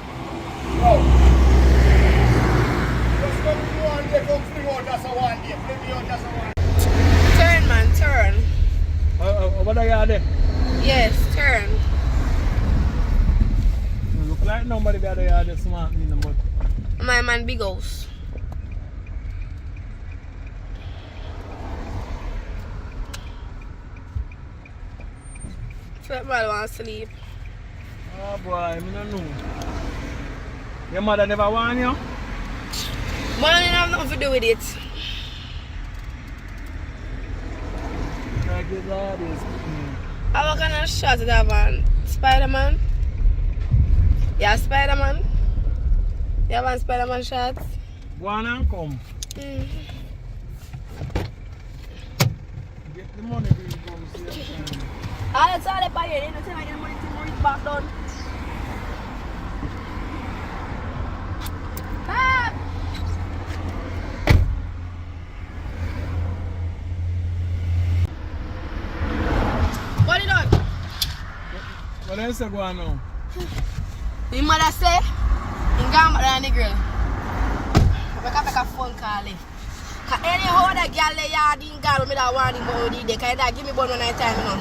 Go. Just come to one day, come fling out just a one day. Fling me out just a one day. Turn, man, turn. What are you there? Yes, turn. You look like nobody got there smart in the mud. My man, big house. That man want to sleep. Oh boy, I don't know. Your mother never warned you? Man, didn't have nothing to do with it. Like his dad is. What kind of shot did that man? Spider-Man? Yeah, Spider-Man? You have one Spider-Man shot? Go on and come. Mm. Get the money when you come see your That's all they buy here. They don't tell me I get money to move it back down. Ah! What else you go on now? My mother say, in Gamba and the girl. I can make a phone call. Because any other girl they yard in Gamba, me that want him out there. Because that give me one night time, you know.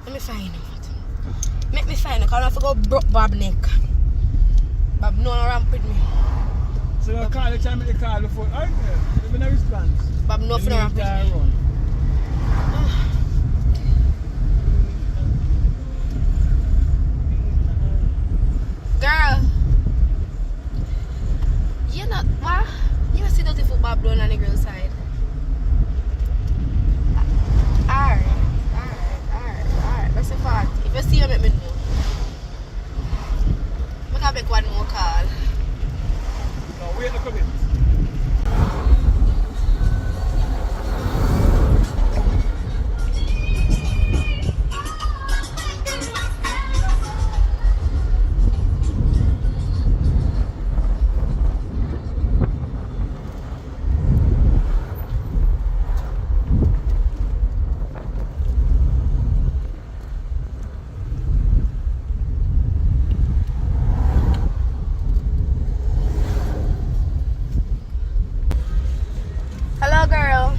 Let me find out. Make me find out, because I have to go broke Bob neck. Bob no ramp with me. So you call the time the call before. Alright, give me no response. Bob no ramp with me. Run. Girl, you not what? You see the football blown on the girl side. Alright. That's a fact. If you see you, let me know. I can make one more call. No, wait a minute. Hello, girl.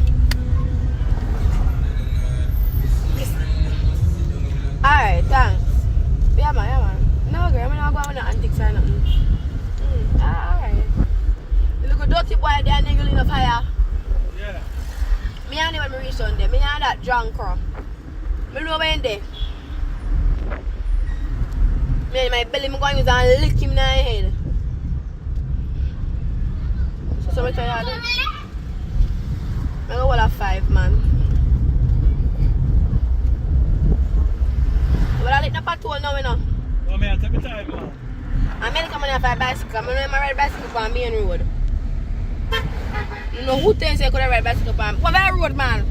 Alright, thanks. Yeah, man. No, girl, I'm not going to antics or nothing. Alright. You look a dirty boy there, nigga in the fire. Yeah. Me and him when we reach on there. Me and that drunk girl. Me know when there. Me and my belly, me going to use and lick him in the head. So what are you doing? I'm going to 5, man. But I like the patrol now, you know. No, man, take your time, man. I'm going to come on for a bicycle. I'm going to ride bicycle on main road. You know who thinks you could ride bicycle on what that road, man?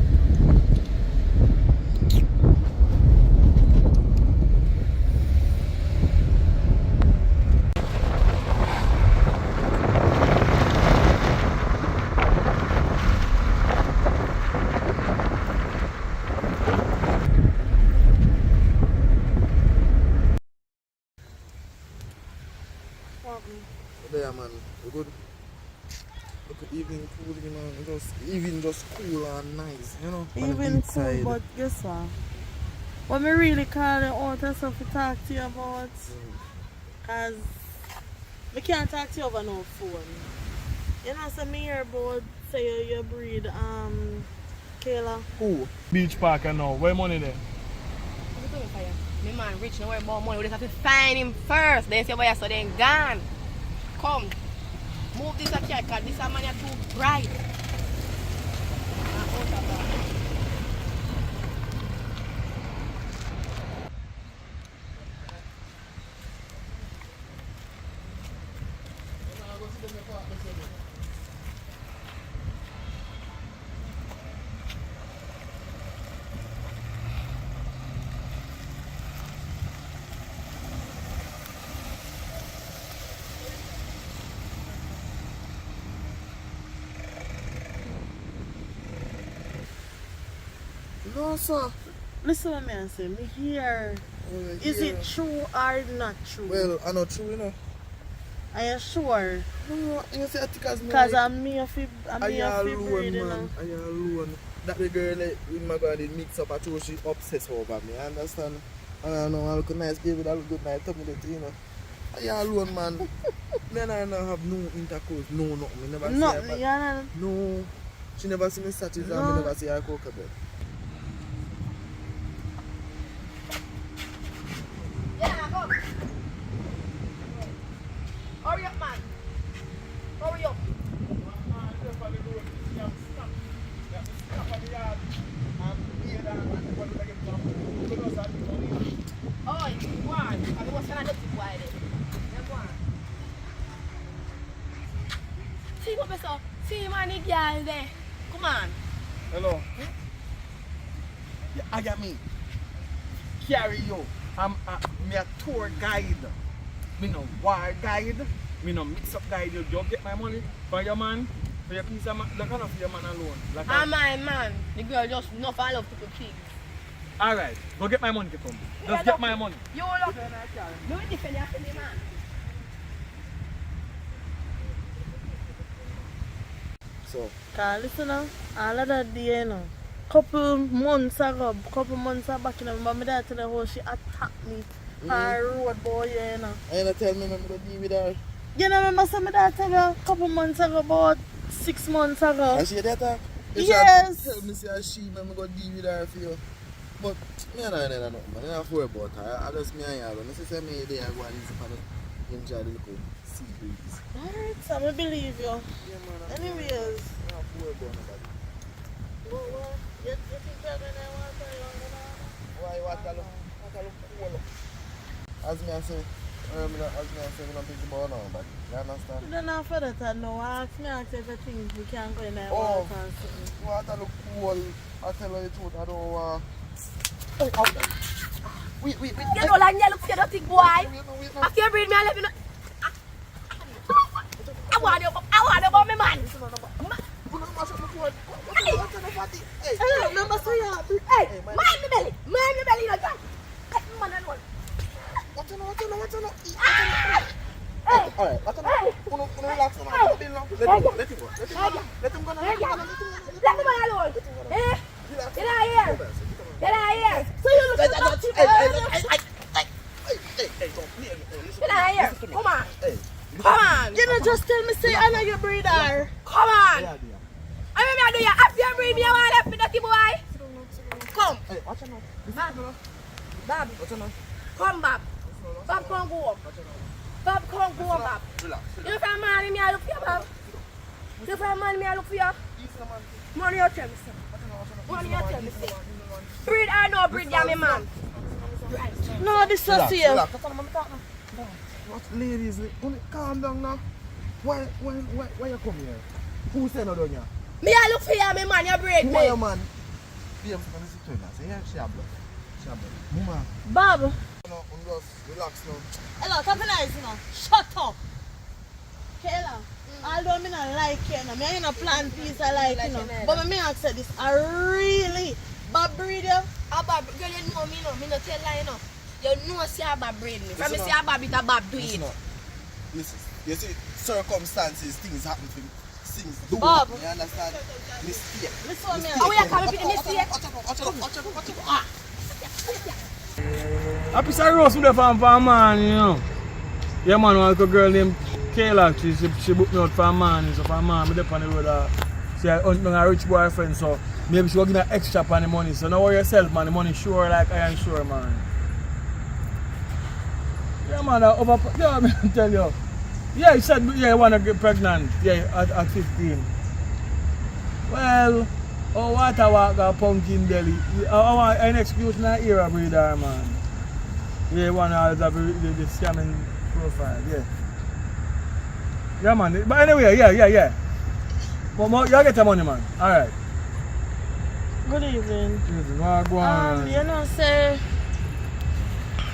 There, man. We good. Look at evening cool, you know. Just cool and nice, you know. on the Even beach cool, side. but guess what? What me really call you out and stuff to talk to you about, cause me can't talk to you over no phone. You know, so me hear about say you breed Kayla. Who? Beach park and now. Where money there? My man rich, no worry about money. We just have to find him first. Then say where so then gone. Come. Move this a car, cause this a man is too bright. No, sir. Listen what me I say. Me hear. Is it true or not true? Well, I know true, you know. Are you sure? No, you say I think as me. Cause I'm me a fi I alone, breed, you man. know. I alone. That the girl like, with my body mix up, I told she obsessed over me. I understand. And I know I look nice, baby. That look good night. Tell me that, you know. I alone, man. Me and I don't have no intercourse, no nothing. Me never see her. Nothing, But yeah. no. She never see me satis and No. me never see her cook a bed. Yeah, go. Hurry up, man. Hurry up. Oh, why? I mean, what's going to do why then? Yeah, go on. See what me saw? See man, the girl there. Come on. Hello. Yeah, I got me. Carry you. I'm me a tour guide. Me no war guide. Me no mix up guide. You just get my money for your man. For your piece of man. Look enough for your man alone. Like I'm my man. The girl just enough I love to pigs. Alright, go get my money to come. Just get my money. You look. You will defend your family, man. So, Cause listen now, all of that day, you know, couple months back, you know, my dad tell her how she attacked me on road boy, you know. and you not tell me I'm going to deal with her. You know, remember some of that tell you a couple months ago, about 6 months ago. And she had that? Yes. Tell me, say, she, I'm going to deal with her for you. But, me and I know nothing, man. I don't have to worry about her. I just me and you alone. I say, me there, I go and listen to enjoy the little sea breeze. Alright, so I believe you. Yeah, man. Anyways. I don't have to worry about nobody. Well, you think you're going to want to Why you want to look cool? As me I say, we don't think about now, but you understand? You don't know for that, I know. Ask me everything we can go in there. Oh, and something. you want to look cool? I tell you the truth, I don't want. Wait. You know, like, you look for the big boy. Wait. After you breed me, I let you know. I want you about me, man. Hey, remember so you happy? Hey, mind me belly, you know, John. Hey, man, I know. Watch out. Hey, Alright, watch out. Hey. Relax now. Hey. Let him go. Hey. Let him go. let me man alone. Eh? Get out here. Get out here. So you look at that tip. Hey, don't play me. Get out here. Come on. Hey. Come on. You know, just tell me, say, I know your breeder. Come on. Yeah. I mean, I do you after you breed me, I want to left me, dirty boy. Come. Hey, watch out now. Bob. Watch out now. Come, Bob. Bob, come go home. Bob, come go home, Bob. Relax. You from man, me I look for you, Bob. You from man, me I look for you. Money you tell me, sir. Money you tell me, sir. Breed or no breed, yeah, me man. Right. No, this is safe. Relax. What, ladies, calm down now. Why you come here? Who said no down here? Me I look for you, me man, you breed Who are you, me. man? Be able to sit down now. Say, yeah, she have blood. Mama, Bob, no, just relax now. hello, come nice, you know. Shut up. Kayla, although I don't like you, you know, I ain't a plant piece I like, you know. But me ask you this, I really, Bob breeder. Bob, girl, you know me, no. Me no tell lie, you know. You know, see how Bob breed me. From me see how Bob, it's a Bob breed. Listen, you see, circumstances, things happen to me. Things do Bob. happen, you understand? Mistake. Listen to me. Oh, we are coming to the mistake. Watch out. A piece of roast with the for a man, you know. Yeah, man, one little girl named Kayla, she booked me out for a man. So for a man, I'm there on the road. She had a rich boyfriend, so maybe she will give me an extra on the money. So don't worry yourself, man. The money sure like I am sure, man. Yeah, man, yeah, I tell you. Yeah, he said, yeah, he want to get pregnant. Yeah, at 15. Well, oh, water walk a pumpkin belly. I want an excuse in that era breeder, man. Yeah, you want to have the scamming profile, yeah. Yeah, man. But anyway, yeah. But you get the money, man. Alright. Good evening. Go on. You know, say,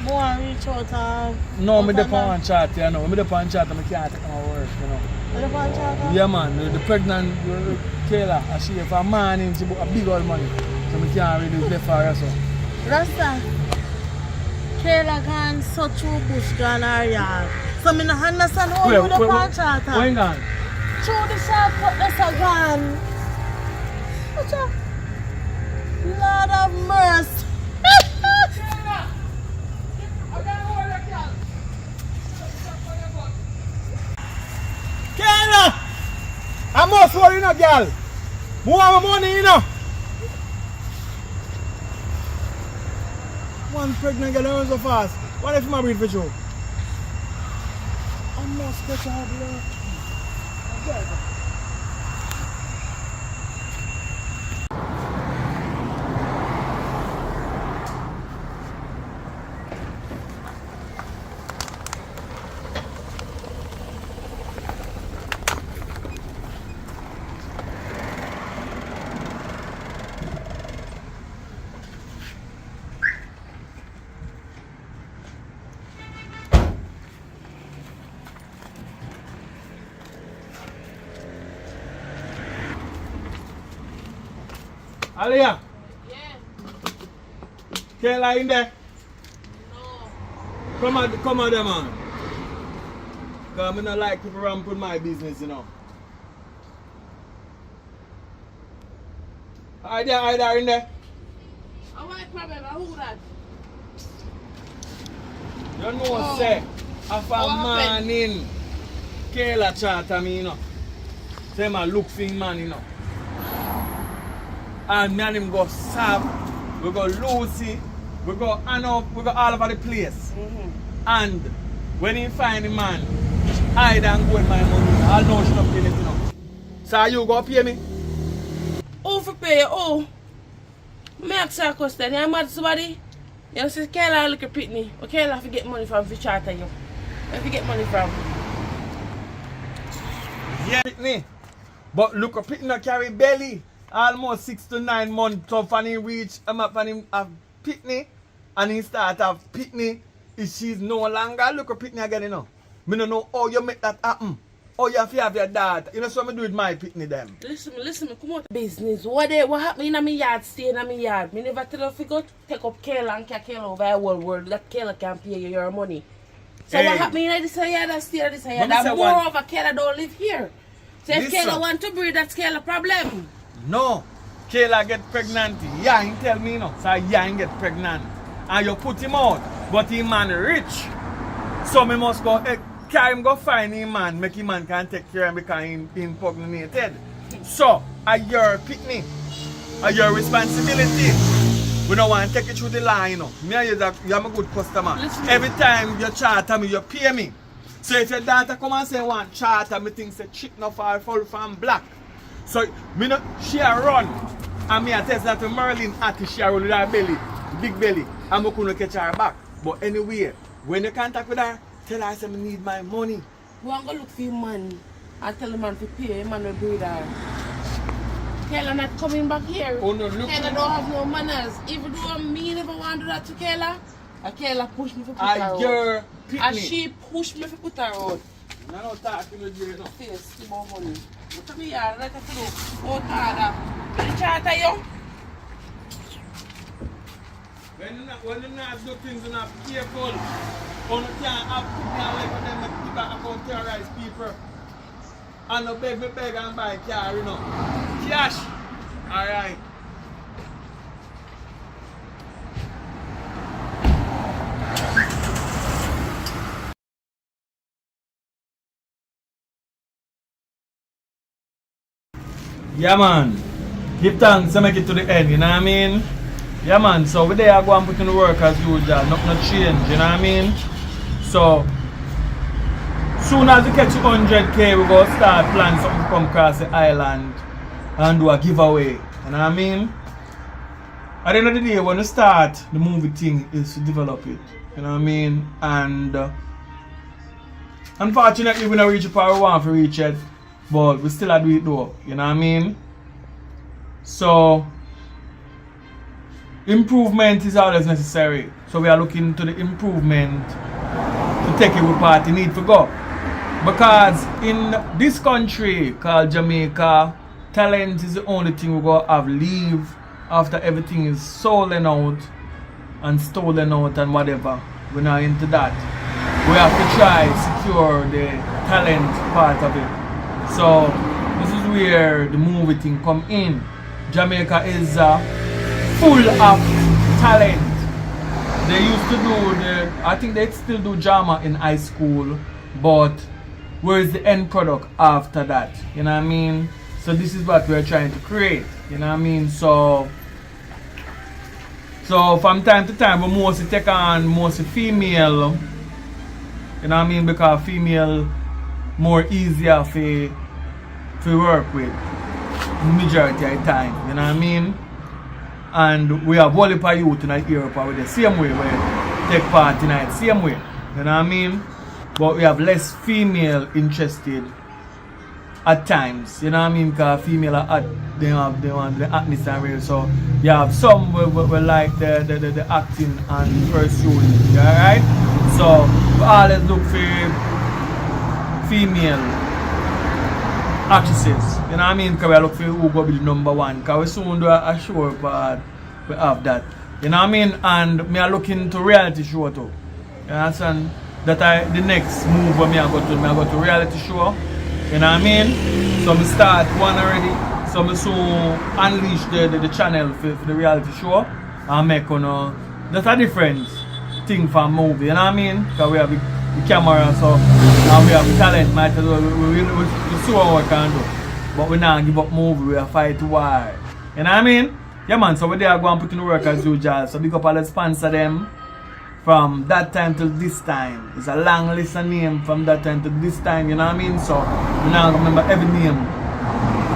more reach out. No, I'm the pan chat, you know. I'm the pan chat and I can't take my work, you know. The pan chat? Yeah, man. The pregnant Kayla, she for a man, she book a big old money. So I can't really left for her, so. Rasta, Kayla gone so through bush gone her yard. So I don't understand how you the pan chat. When gone? Through the shortcut, that's a gone. What's up? Lord of mercy. Kayla! I'm more sorry, you know, girl. More money, you know. One pregnant girl runs so fast. What if my breed for you? I must get her blood. Alia. Kayla in there? Come on there, man. Because I don't like people ramp with my business, you know. Are there in there? Oh, my problem, who that? You know, say, after morning, Kayla chat to me, you know. Say, man, look for him, man, you know. And me and him go Sam, we go Lucy, we go Anna, we go all over the place. And when he find the man, I don't go with my money. I'll know she not paying it, you know. So you go pay me? Oh, for pay, oh. Me ask you a question, you mad somebody? You say, Kayla look at Pitney. Or Kayla if get money from if you charter you. If you get money from. Yeah, Pitney. But look, Pitney carry belly. Almost 6 to 9 months so when he reach Pitney and he start have Pitney, she's no longer look at Pitney again, you know. Me don't know how you make that happen. How you have to have your daughter. You know so I do with my Pitney them. Listen, come out business. What happened in my yard, stay in my yard. Me never tell you if you go take up Kayla and carry Kayla over the whole world. That Kayla can pay you your money. So Hey. what happened in this yard and stay in this yard? But me And say moreover, Kayla don't live here. So if Listen. Kayla want to breed, that's Kayla problem. No. Kayla get pregnant. Yeah, he tell me no. So yeah, he get pregnant. And you put him out. But he man rich. So me must go carry him go find him man. Make him man can take care of him because he impregnated. So your Pitney. Your responsibility. We don't want to take it through the line, you know. Me and you're a good customer. Listen. Every time you charter me, you pay me. So if your daughter come and say want charter, me think say chick no fall from black. So me no she a run. And me a test that to Merlin at she a roll with her belly, big belly. And me couldn't catch her back. But anyway, when you contact with her, tell her I say me need my money. Go and go look for your man and tell the man to pay. The man will breed her. Kayla not coming back here. Oh, no, look. Kayla don't have no manners. Even though me never want to do that to Kayla, Kayla push me for put her out. Your Pitney. And she pushed me for put her out. No, no talking with you, you know. Face, give more money. Look at me here, like I do. Out harder. Will you charter you? When you not do things, you're not careful. Or you can't have people like them that keep account terrorize people. And no beg and buy car, you know. Cash. Alright. Yeah man. Give thanks to make it to the end, you know what I mean? Yeah man, so we there go and put in the work as usual, nothing change, you know what I mean? So soon as we catch 100k, we go start planning something to come across the island and do a giveaway. You know what I mean? At the end of the day, when we start, the movie thing is to develop it. You know what I mean? And unfortunately, we don't reach where we want to reach it. But we still do it though. You know what I mean? So, improvement is always necessary. So we are looking to the improvement to take it with party need to go. Because in this country called Jamaica, talent is the only thing we're going to have leave after everything is stolen out and whatever. We're not into that. We have to try to secure the talent part of it. So this is where the movie thing come in. Jamaica is full of talent. They used to do I think they still do drama in high school, but where is the end product after that? You know what I mean? So this is what we're trying to create. You know what I mean? So from time to time we mostly take on mostly female. You know what I mean? Because female more easier to work with majority of the time. You know what I mean? And we have whole heap of youth in Europe with the same way we take part in it same way. You know what I mean? But we have less female interested at times. You know what I mean? Because female are they want the acting and real. So you have some we like the acting and pursuing. Alright? So we always look for female actresses. You know what I mean? Because we look for who go be the number one. Because we soon do a show but we have that. You know what I mean? And me are looking to reality show too. You understand? That the next move where me I go to reality show. You know what I mean? So me start one already. So me soon unleash the channel for the reality show and make that's a different thing for a movie. You know what I mean? Because we have the camera, so and we have the talent. Might as well we see what we can do. But we not give up movie. We are fight war. You know what I mean? Yeah man. So we there go and put in the work as usual. So big up all the sponsor them. From that time till this time. It's a long list of names from that time to this time, you know what I mean? So, I now remember every name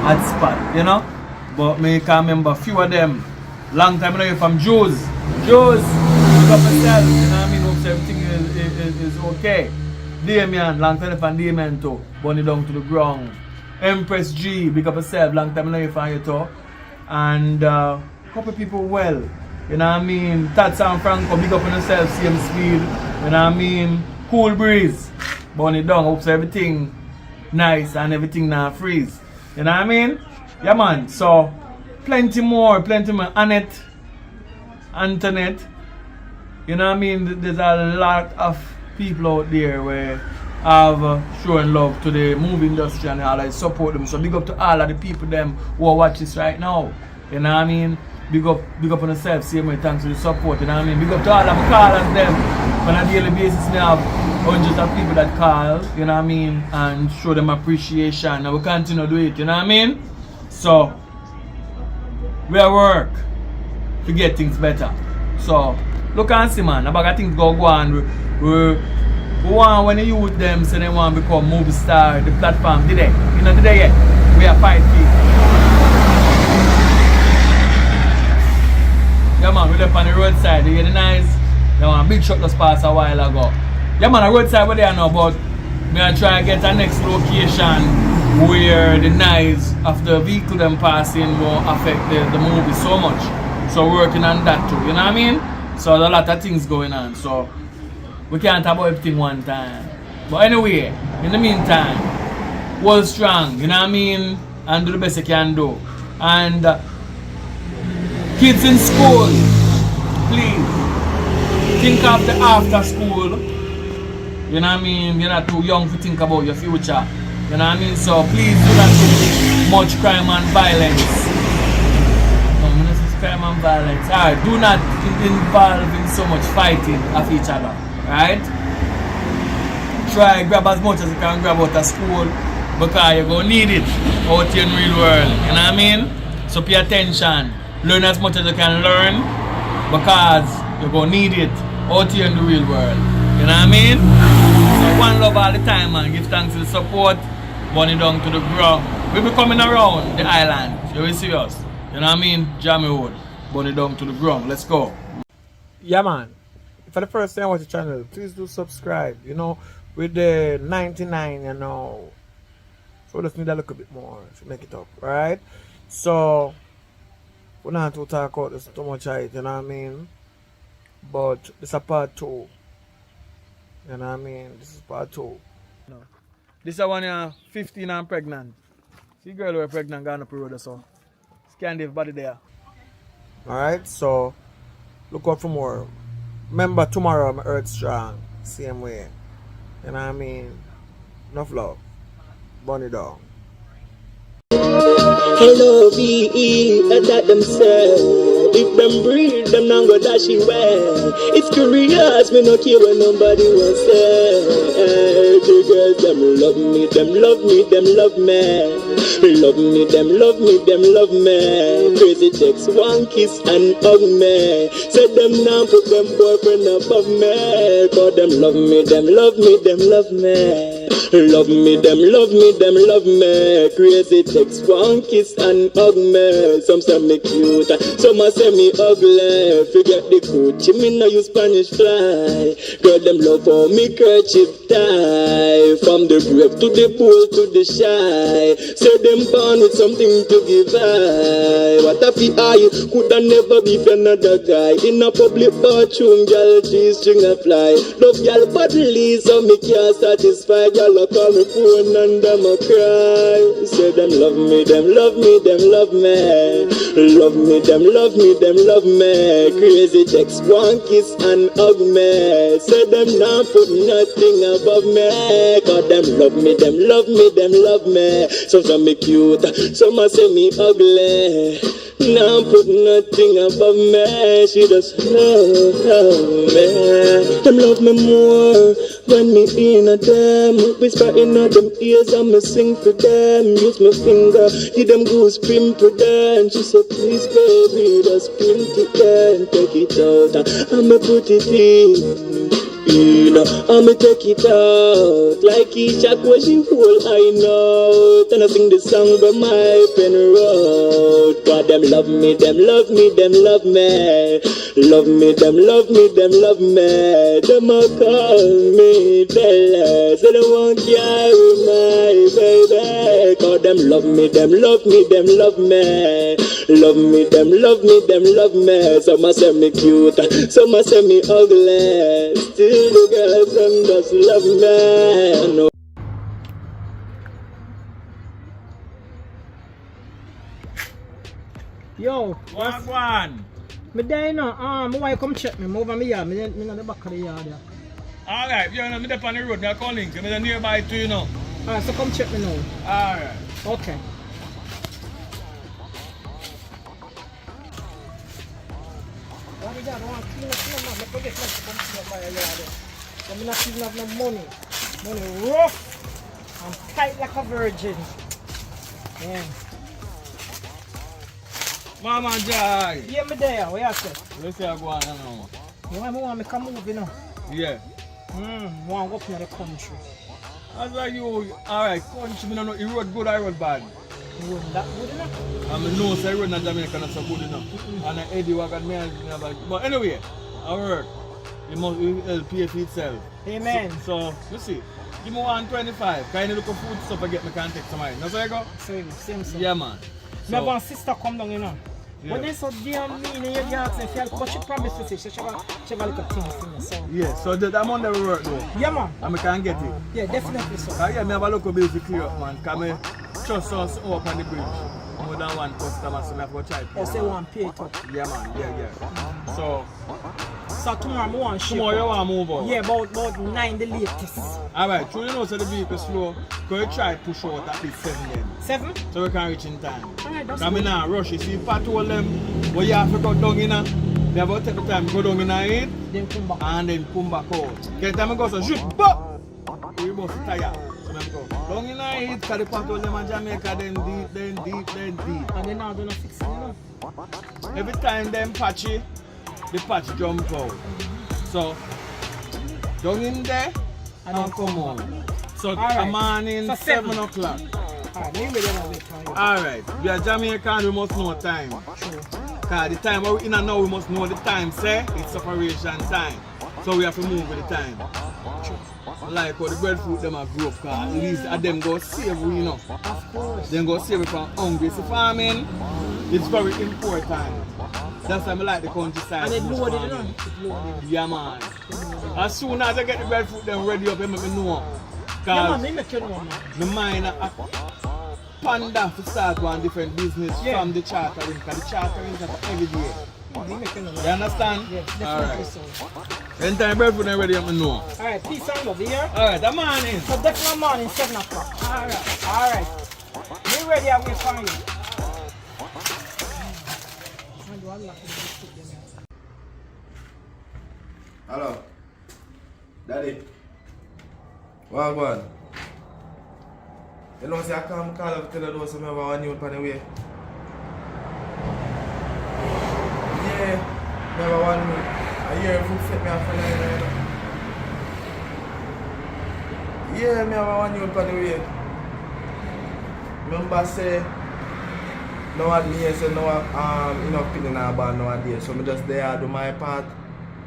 at spot, you know? But me can remember a few of them. Long time ago from Jews, look up yourself, you know what I mean? Hope everything is okay. Damien, long time from Damien too. Bunny down to the ground. Empress G, big up yourself, long time ago from you too. And couple people well. You know what I mean? Tats and Franco, big up on yourself, same speed. You know what I mean? Cool breeze. Burn it down, hope so everything nice and everything now freeze. You know what I mean? Yeah man, so plenty more. Annette, Antoinette. You know what I mean? There's a lot of people out there where have showing love to the movie industry and all that support them. So big up to all of the people them who are watching this right now. You know what I mean? Big up on yourself, same way, thanks for the support, you know what I mean? Big up to all of my callers them. On a daily basis, we have hundreds of people that call, you know what I mean? And show them appreciation, and we continue to do it, you know what I mean? So, we are work to get things better. So, look and see man, about things go on. We want when the youth them say they want to become movie star, the platform, did they? You know, did they yet? We are 5 people. Yeah man, we left on the roadside, you hear the noise? Yeah man, big truck just passed a while ago. Yeah man, the roadside we're there now, but me I try to get a next location where the noise of the vehicle them passing won't affect the movie so much. So working on that too, you know what I mean? So there's a lot of things going on, so we can't talk about everything one time. But anyway, in the meantime, hold strong, you know what I mean? And do the best you can do. And kids in school, please think of the after school. You know what I mean? You're not too young to think about your future. You know what I mean? So please do not do much crime and violence. No, I'm not saying crime and violence. Alright, do not involve in so much fighting of each other. Right? Try grab as much as you can grab out of school because you're gonna need it out in the real world. You know what I mean? So pay attention. Learn as much as you can learn because you're going to need it out here in the real world. You know what I mean? So one love all the time man. Give thanks to the support. Bunny down to the ground. We'll be coming around the island. You will see us. You know what I mean? Jammiwood. Bunny down to the ground. Let's go. Yeah man. For the first time watch the channel, please do subscribe. You know, with the 99, you know. So we just need a little bit more to make it up. Right? So we're not to talk about this too much, you know what I mean? But it's a part 2. You know what I mean? This is part 2. No. This is one 15 and pregnant. See girl who are pregnant gone up the road or so. Scan the body there. Alright, so look out for more. Remember tomorrow I'm Earth Strong. Same way. You know what I mean? Enough love. Burn it down. Hello, B.E., that them say. If them breathe, them not go dash away. It's curious, me no care what nobody will say. The girls, them love me, them love me, them love me. Love me, them love me, them love me. Crazy takes one kiss and hug me. Say them now put them boyfriend above me. Cause them love me, them love me, them love me. Love me, them love me, them love me. Crazy takes one kiss and hug me. Some say me cute, some say me ugly. Forget the Gucci, me no use Spanish fly. Girl, them love for me kerchief tie. From the brave to the poor to the shy. Say them born with something to give I. What a fi I coulda never be for another guy. In a public bathroom, girl, G-string a fly. Love girl badly, so me can't satisfy. girl a call me phone and them a cry. Say them love me, them love me, them love me. Love me, them love me, them love me. Crazy text, one kiss and hug me. Say them not put nothing above me. Cause them love me, them love me, them love me. Some say me cute, some a say me ugly. Now put nothing above me. She just love me. Them love me more when me in a them. Whisper in a them ears and me sing for them. Use my finger, give them goose pimple then. She said please baby, just print it then. Take it out and me put it in. I'ma take it out like Ishak when she hold I know. And I sing the song by my pen road. God them love me, them love me, them love me. Love me, them love me, them love me. Them a call me Bella. Say they won't carry my baby. God them love me, them love me, them love me. Love me, them love me, them love me. Some a say me cute, some a say me ugly. Still the girls them just love me. No. Yo, One, one. me there you know, my wife come check me, over me yard, me in the back of the yard there. Alright, you know, me up on the road, me calling, me nearby to you know. Alright, so come check me now. Alright. Okay. I'm not even have no money. Money rough and tight like a virgin. Yeah. Mama Jai. Yeah, me there. What you say? You say I go on now. You want me to move, you know? Yeah. Want to go up in the country. As like you, alright, country, me don't know, you road good or road bad? You wasn't that good enough? I mean, no, say road in Jamaica not so good enough. And I Eddie Wagon, me and but anyway, I work. It must pay for itself. Amen. So, you see, give me 125. Kind of look for food stuff I get my contact tomorrow. That's how I go? Same. Yeah, man. Me have one sister come down, you know. Yeah. When they so damn mean, you ask me if you but she promised to say she have a little things for me, so. Yeah, so that Monday we work though. Yeah, man. And I can get it. Yeah, definitely so. Yeah, me have a local bill to clear up, man. Because I trust us up on the bridge. More than one customer, so I have to try. Or say one pay it up. Yeah, man. Yeah. So tomorrow I want ship. tomorrow you want to move out? Yeah, about 9 the latest. Alright, so you know so the vehicle slow. Can you try push out at least 7 then? 7? So we can reach in time. Alright, that's Because good. I rush. You see, patrol them, but you have to go down in a. They have to take the time, go down in a it, Then come back. and then come back out. Get time I go, so shoot, but we must tire. So I go down in a it, because the patrol them in Jamaica, then deep. And then now do not fix it, you know. Every time them patchy, the patch jump out. So, down in there, and come on. So, Alright. morning, So 7 o'clock. Alright, then we don't wait for you. Alright, we are Jamaican, we must know time. True. Because the time we're in and now, we must know the time, say, it's separation time. So we have to move with the time. Like how the breadfruit them are grow up, because at least them go save we, you know. Of course. Them go save it from hungry. So farming, it's very important. That's why I like the countryside. And it loaded, you know. farming. It loaded. Yeah, man. As soon as I get the breadfruit them ready up, I make me know. Yeah, man, Because me make you know, man. my mind a panda to start one different business from the chartering, because the chartering is for every day. Me make you know. You understand? Yeah, definitely Alright. so. Anytime breadfruit them ready, I make me know. Alright, peace and love, you hear? Alright, the morning. So definitely morning, 7 o'clock. Alright. Me ready, I wait for you. Hello. Daddy. Well, go. You know, say I can't call up to the door, so I have one new on the way. Yeah, I have one new. I hear food set me off for the Yeah, I have one new on the way. Remember, say, no one me say no enough people in our band nowadays. So I just there do my part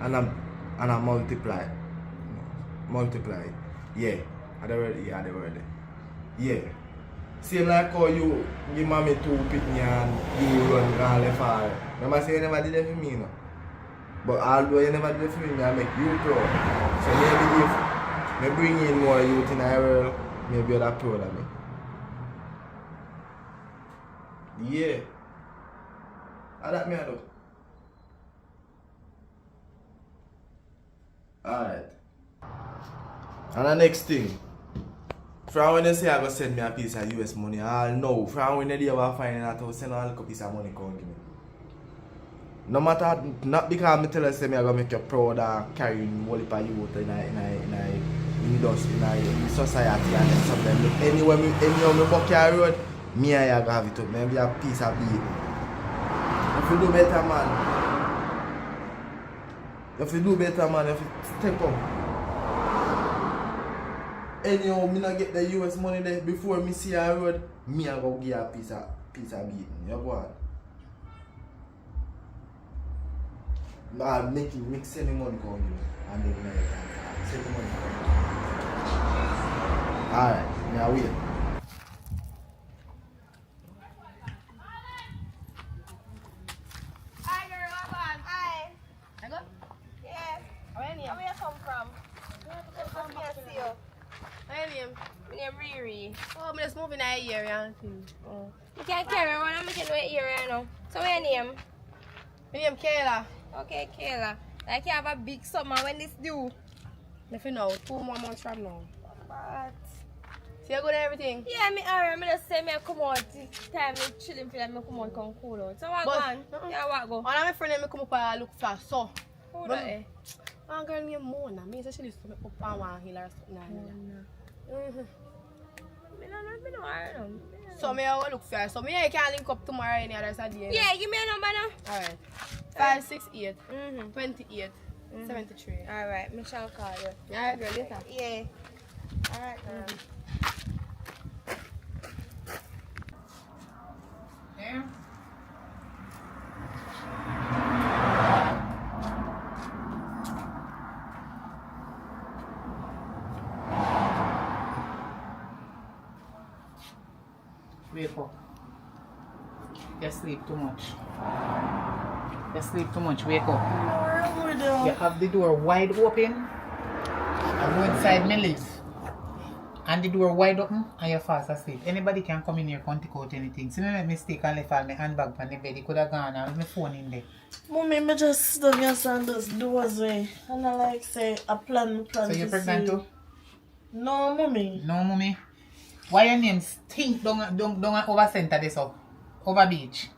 and I multiply. Multiply. Yeah. I already. Yeah. Same like how you give mommy 2 picnic and you run and left her. Remember say you never did that for me, no? But although you never did it for me, I make you proud. So maybe if Me bring in more youth in the world, maybe you're that proud of me. Yeah. How that me I do? Alright. And the next thing. From when you say I go send me a piece of US money, I'll know. From when you ever find out I'll send a little piece of money come give me. No matter, not because I tell you say me I go make you proud of carrying whole heap of youth in the society and something. Anywhere me walk your road, me and you go have it up. Maybe a piece of beat. If you do better, man. If you do better, man, if you step up. Anyhow, me not get the US money there before me see a road, me I go give you a piece of beat. You go on. Nah, make send the money come you and then send the money come. Alright, now wait. Hi girl, what on? Hi. I go? Yes. Where you come from? Come here, see you. Where your name? My name Riri. Oh, I'm just moving out here and things. Oh. You can't carry one, I'm making way here right now. So what's your name? My name Kayla. Okay, Kayla. Like you have a big summer when this due. If you know, 2 more months from now. But See you good at everything? yeah, me alright, me just say me come out this time me chilling feel like me come out come cool out. So what But- gone? Yeah, what go? One of my friends me come up and look for so. Who that eh? One girl named Mona. Me say she lives up on one hill or something like that. Mhm. Me no alright no. So me I will look for her. So me I can link up tomorrow any other day. Yeah, give me a number now. Alright. 568 Mm-hmm. 28 73. Alright, me shall call you. Alright girl, later. Yeah. Alright, girl. Yeah. Wake up. You sleep too much. You sleep too much. Wake up. You have the door wide open. And go inside me live. And the door wide open and you're fast asleep. Anybody can come in here and take out anything. See me make mistake and left all my handbag on the bed. It could have gone and my phone in there. Mommy, me just sit down and just do as way. And I like say, I plan So you're to pregnant see. too? No, mommy. No, mommy. Why your name stink down over center this up? Over beach.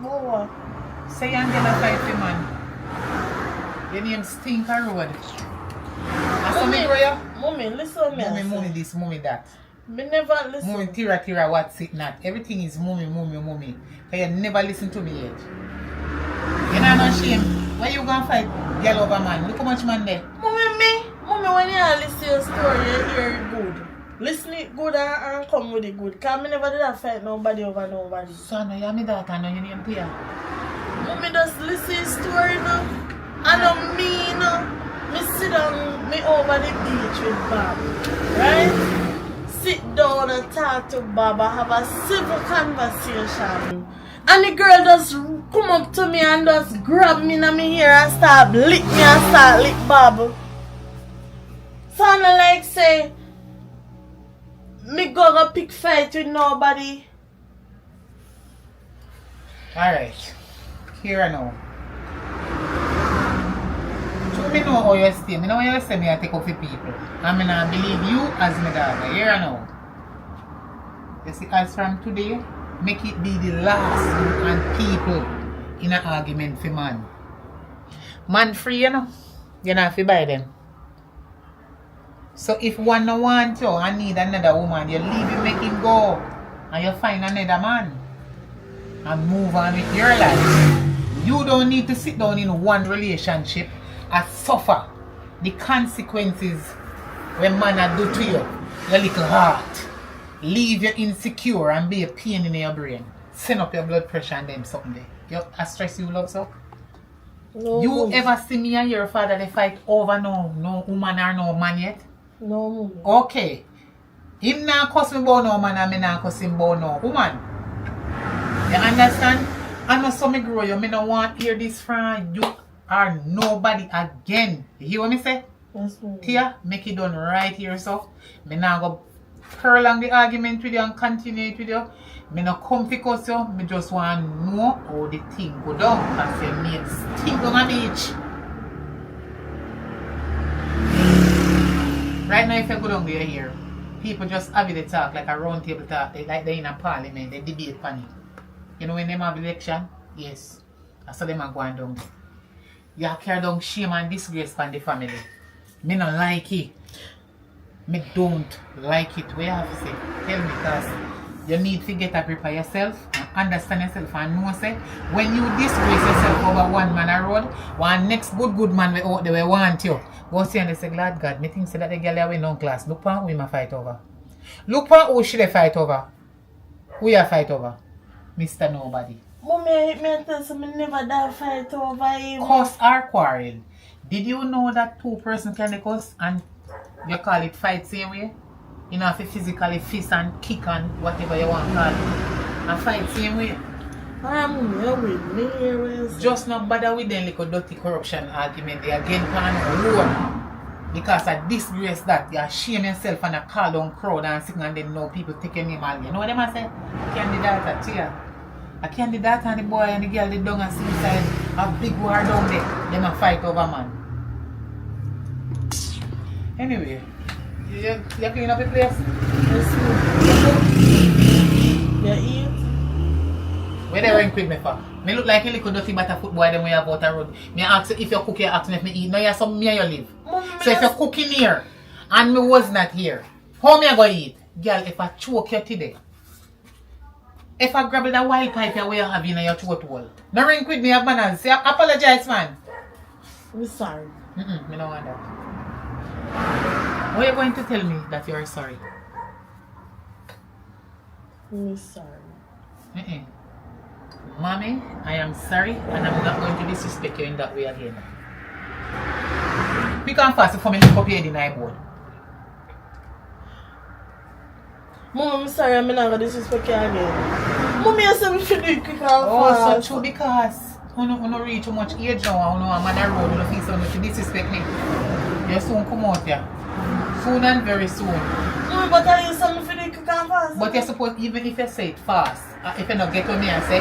What? Say Angela fight for man. Your name stink a road. And so me grow Mommy, listen to me. Mommy, mommy this, mommy that. Me never listen. Mommy tira what's it not. Everything is mommy. Cause you never listen to me yet. You know no shame. Why you gonna fight girl over man? Look how much man there. Mommy, when you listen to your story, you hear it good. Listen it good and come with it good. Cause me never did a fight nobody over nobody. So no, you're me daughter, no, you name Pia. Mommy just listen to story now. I don't mean me sit down me over the beach with Bob. Right? Sit down and talk to Bob and have a civil conversation. And the girl just come up to me and just grab me in my ear and start lick me and start lick Bob. So I like say me go pick fight with nobody. Alright. Here I know. So me know how you stay. Me know how you say me I take off the people. And me not believe you as my daughter. Here I know. You see, as from today, make it be the last you and people in an argument for man. Man free, you know. You not have to buy them. So if one no want you and need another woman, you leave him, make him go. And you find another man. And move on with your life. You don't need to sit down in one relationship and suffer the consequences when man a do to you. Your little heart. Leave you insecure and be a pain in your brain. Send up your blood pressure and then something there. You a stress you love so? No. You ever see me and your father they fight over no woman or no man yet? No, mommy. Okay. Him not cuss me about no man and me not cuss him about no woman. You understand? I know some me grow you. Me no want hear this from you or nobody again. You hear what me say? Yes, ma'am. Tia, make it done right here, so. Me now go prolong the argument with you and continue it with you. Me no come to cuss you. Me just want to know how the thing go down. Because your mate stink on the beach. Right now, if you go down there here, people just have it talk like a round table talk. They like they in a parliament. They debate on it. You know when they have election? Yes. That's how they are going down. You carry down shame and disgrace on the family. Me no like it. Me don't like it. What you have to say? Tell me, because you need to get a grip of yourself and understand yourself and know say when you disgrace yourself over one man a road, one next good man we out there we want you. Go see and they say, Lord God, me think say that the girl are in on class. Look for who you fight over. Look for who should they fight over. Who you fight over? Mr. Nobody. Mommy, me tell you, me never die fight over him. Cuss or quarrel. Did you know that two persons can cuss and you call it fight same way? You know, if you physically fist and kick and whatever you want to call it. And fight same way. I'm here with me. Just not bother with them little dirty corruption argument. They again plan alone. Because I disgrace that. You shame yourself and a call down crowd and sitting and then know people take your name all. You know what I say? Candidate Tia. A candidate and the boy and the girl they down and suicide. A big war down there. Them a fight over man. Anyway. You clean up the place? Yes, you eat? Where they rank with me for? Me look like a little dirty butter foot boy then we have out the road. Me ask you if you cook, you ask me if me eat. No, you some me and you live. So if you're cooking here and me was not here, how me I go eat? Girl, if I choke you today, if I grab that wild pipe where you have in your throat hole, no rank with me have manners. Say apologize, man. I'm sorry. Me don't want that. Why are you going to tell me that you're sorry? I'm sorry. Mommy, I am sorry and I'm not going to disrespect you in that way again. We can't fast for me to up here in the board. Mom, I'm sorry, I'm not going to disrespect you again. Mommy, I said we should do it quick and fast. Oh, so true because you don't reach too much age now and I'm on the road, you don't feel so to disrespect me. You soon come out here. Soon and very soon. No, but I didn't say me for the quick and fast. But you're supposed, even if you say it fast, if you don't get to me and say,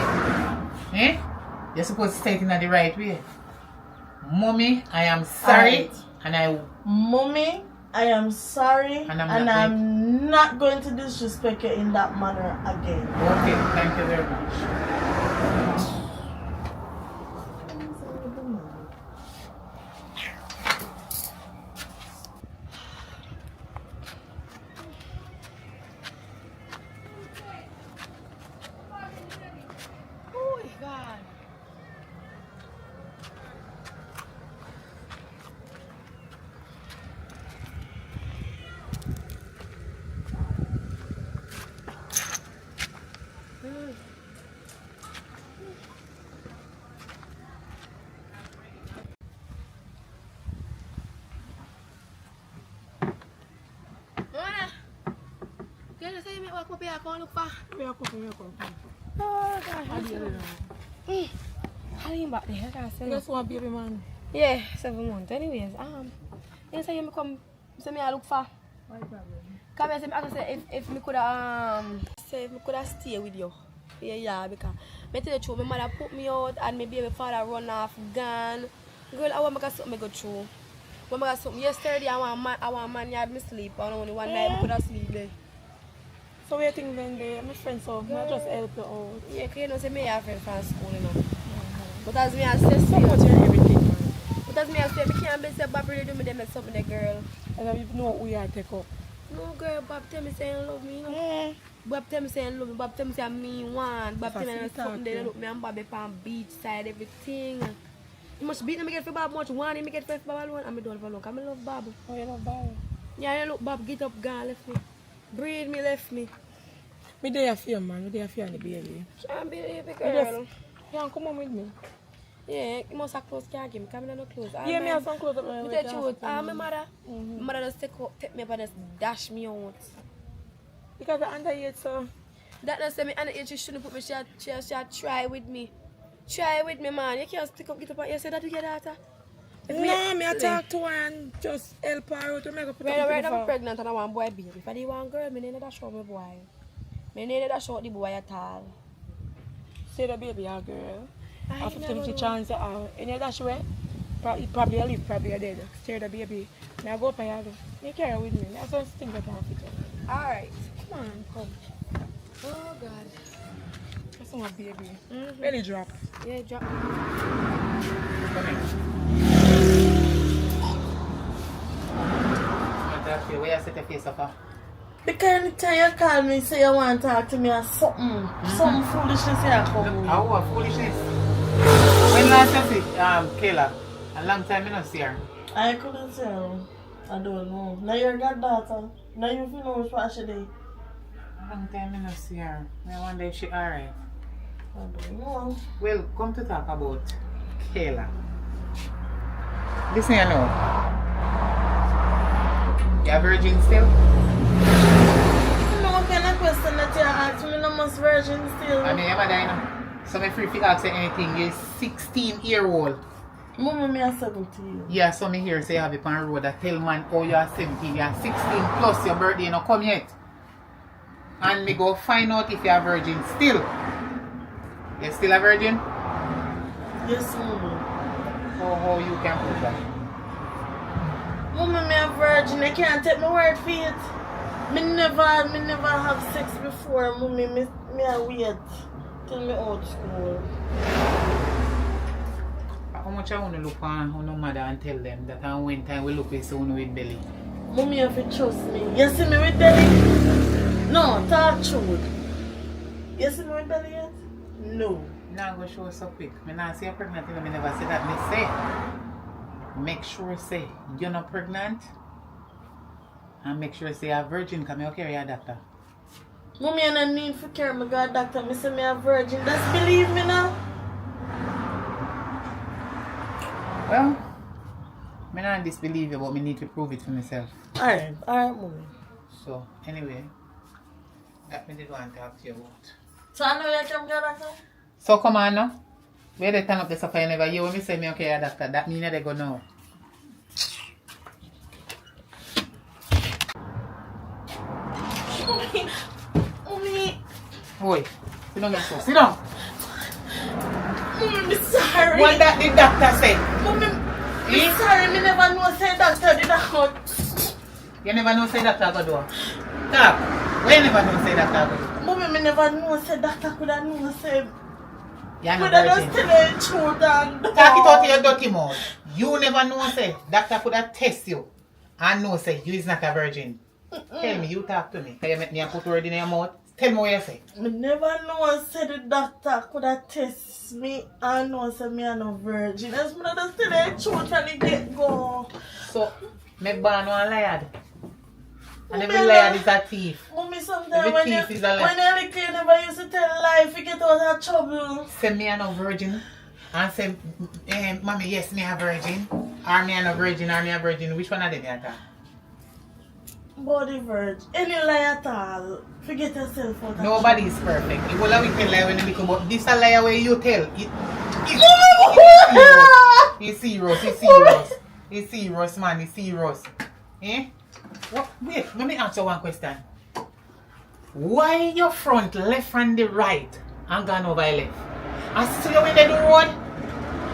you're supposed to say it in the right way. Mommy, I am sorry. Right. Mommy, I am sorry. And I'm not going to disrespect you in that manner again. Okay, thank you very much. Look for. Oh, God. How you back there? I can't say. Just one baby man. Yeah, 7 months. Anyways, you say you come, say me I look for. What problem? Come here, I say if me coulda say if me coulda stay with you. Yeah, because me tell you true, my mother put me out and my baby father run off gone. Girl, I want to something go through. I want to something. Yesterday I want man yard me sleep. I only one night I coulda sleep there. So what you think then they my friend so not just help you out. Yeah, cause you know say me have friend from school, you know. But as me I say So much everything, man. but as me I say, me can't be say Bob really do me them like something the girl. And then you know who you are take up. No girl, Bob tell me say he love me, you know. Bob tell me say he love me, Bob tell me say I'm me one. Bob tell me something they look me and Bob up on beach side, everything. You must beat me get for Bob much one, he me get for Bob alone, and me don't for long. I love Bob. Oh, you love Bob? Yeah, I look Bob get up, gone, left me. Breed me, left me. Me there fear man, me there fear the baby. Can't be a baby girl. Yeah, come on with me. Yeah, you must have clothes, can't give me, come in no clothes. Yeah, me have some clothes up Me there. tell you, my mother, my mother just take me up and just dash me out. Because I'm underage, so. That not say me underage, she shouldn't put me, she try with me. Try with me, man. You can't stick up, get up, and you say that to your daughter. No, me I talk to her and just help her out to make up the Right now I'm company pregnant and I want boy baby. If I do want girl, me need that show me boy. Me need that show the boy at all. Say the baby a girl. I A never 50-50 know. chance you have. Any dash way? Probably a live, probably a dead. Stare the baby. Now go up and you carry with me. That's one thing that I have to do. Alright. Come on, come. Oh God. That's my baby. Belly drop. Yeah, drop. Come here. Where you set your face up? Because anytime you call me, say you want to talk to me or something, some foolishness you come. How what foolishness? When last time see Kayla? A long time I not see her. I couldn't tell. I don't know. Now your goddaughter. Now you feel know what she did. A long time I not see her. I wonder if she alright. I don't know. Well, come to talk about Kayla. Listen, you know. You a virgin still? No kind of question that you ask me, no must virgin still. I mean, you die now. So I'm free to ask you anything. You're 16-year-old. Mama, me are 17. Yeah, so me here say you have it on the road. I tell man, oh, you are 17. You are 16 plus your birthday not come yet. And me go find out if you are virgin still. You still a virgin? Yes, mama. How you can prove that? Mama, me a virgin. I can't take my word for it. Me never have sex before. Mommy, me a wait till me out school. How much I want to look on no mother and tell them that I when time we look with someone with belly? Mommy, you have to trust me. You see me with belly? No, talk truth. You see me with belly yet? No. Now go show so quick. Me not say you're pregnant, you know, me never say that. Me say, make sure say you're not pregnant. And make sure say you're a virgin, because I carry a doctor. Mommy, I don't need to carry my god doctor. Me say me a virgin. Just believe me now. Well, I don't disbelieve you, but I need to prove it for myself. Alright, mommy. So, anyway, that me did want to talk to you about. So I know you come god doctor? So, come on now. Where they turn up the sofa, you never hear when me say me okay, doctor. That means they go now. Mommy. Oi, sit down, so sit down. Mommy, I'm sorry. What that the doctor say? Mommy, I'm sorry. Me never know say doctor did that. You never know say doctor go do. Stop. Why you never know say doctor go do? Mommy, me never know say doctor could have known say. You're not Could have just virgin. tell the truth and Talk it out to your dirty mouth. You never know say doctor could have test you and know say you is not a virgin. Tell me, you talk to me. Can you make me put word in your mouth? Tell me what you say. Me never know say the doctor could have test me and know say me a no virgin. As me just tell the truth from the get go. So, me born one liar. And Mommy, every liar is a thief. Mommy, sometimes Every when thief is a lie. you're little, you never used to tell life, you get out of trouble. Say me a no virgin. And say, mommy, yes, me a virgin. Or me a no virgin, or me a virgin. Which one of them you talk? Body virgin. Any lie at all. Forget yourself out of Nobody is perfect. You will have wicked lie when you become, but this a lie where you tell. It's serious, It's serious, man. It's serious. Eh? What? Wait, let me answer one question. Why your front left and the right and gone over left? I see you when they do road.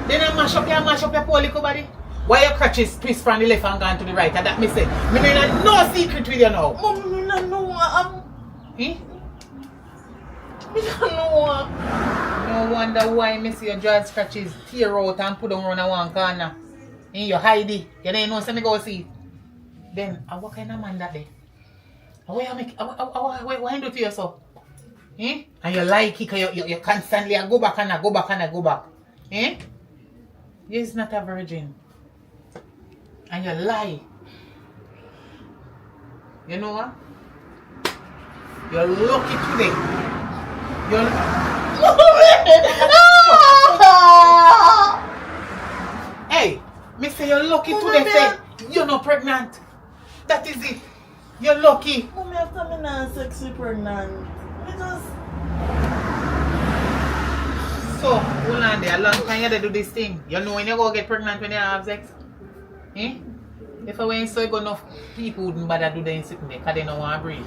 Then I mash up your poor little body. Why your crutches twist from the left and gone to the right? And that me say, me know no secret with you now. Mommy, me don't know. Eh? Me don't know. No wonder why me see your dry scratches tear out and put them around one corner. And you hide it. You don't know, so me go see it. Then, what kind of man that day? What you do to yourself? Eh? And you like it, you constantly go back and go back and go back. Eh? You're not a virgin. And you lie. You know what? You're lucky today. You're Hey, me say you're lucky today. Say you're not pregnant. That is it. You're lucky. Mommy, after me not sexy pregnant. Me just... So, hold on there. A long time you do this thing. You know when you go get pregnant when you have sex? Eh? If I went so good enough, people wouldn't bother do them sitting there because they don't want to breathe.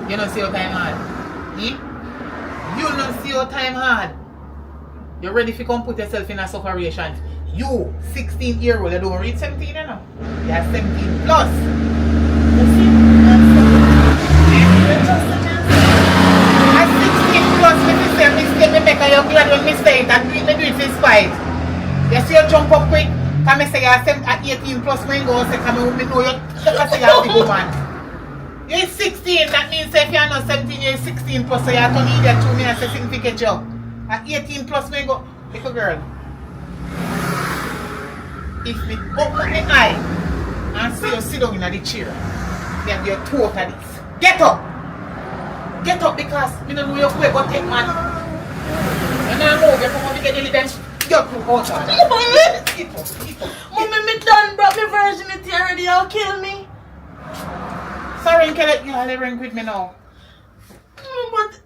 You don't see your time hard. Eh? You don't see your time hard. You're ready to come put yourself in a separation. You, 16-year-old, you don't reach 17, you know? You're 17 plus. You see? At 16 plus, if you say mistake, me make a young glad when mistake and do it in spite. You see you jump up quick, come and say you're at 18 plus when go say come and know you say you're a big woman. You're 16, that means if you're not 17, you're 16 plus, so you're turning idiot to me and say significant job. At 18 plus when go, little girl. If me open my eye and see you sit down in the chair, then you're totally this. Get up! Get up because you don't know your way but take man. And now move, you come on to get the them. You're too hot. Get up. Mommy, me done brought me virginity already. You'll kill me. Sorry, Kelly, you're living with me now. But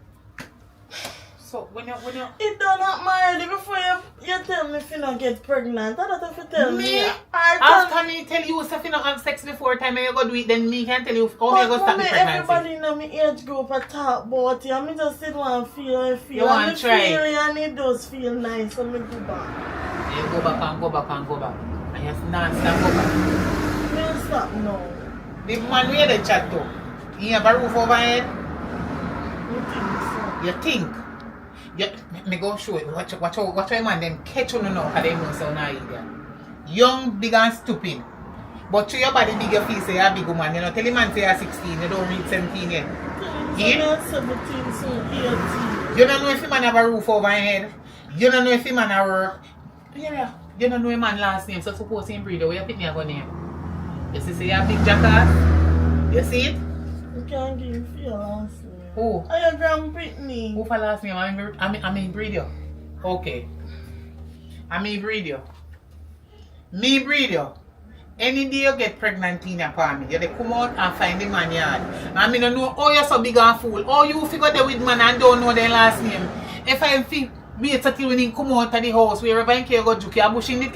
So when you it done happen already before you tell me if you don't get pregnant. I don't have to tell me. After me tell you if you not have sex before time and you go do it, then me can tell you how you go stop the pregnancy. Everybody in my age group a talk about it. I just sit one and feel and feel. You want to try? And it does feel nice when me go back. You go back and go back and go back. And you non-stop go back. Don't stop now. The man where they chat to, he have a roof over head. You think so? You think? Me go show it. Watch how man them catch on now because they know so now either. Young, big and stupid. But to your body big you feel say you're a big woman. You know, tell the man say you're 16, you don't reach 17 yet. Yeah? 17, so 18. You don't know if the man have a roof over your head. You don't know if the man have work. Yeah. You don't know a man last name, so suppose him breed. Where you pick me a gun name? You see say you're a big jackass? You see it? You can't give your last name. Who? I am Grand Brittany. Who for last name? I mean breed you. Okay. I mean breed you. Me breed you. Any day you get pregnant in your family, you come out and find the man yard. I mean, don't know how you're so big and fool. How you figure there with man and don't know their last name. If I feel wait until when he come out of the house, wherever you can go juke your bush in it,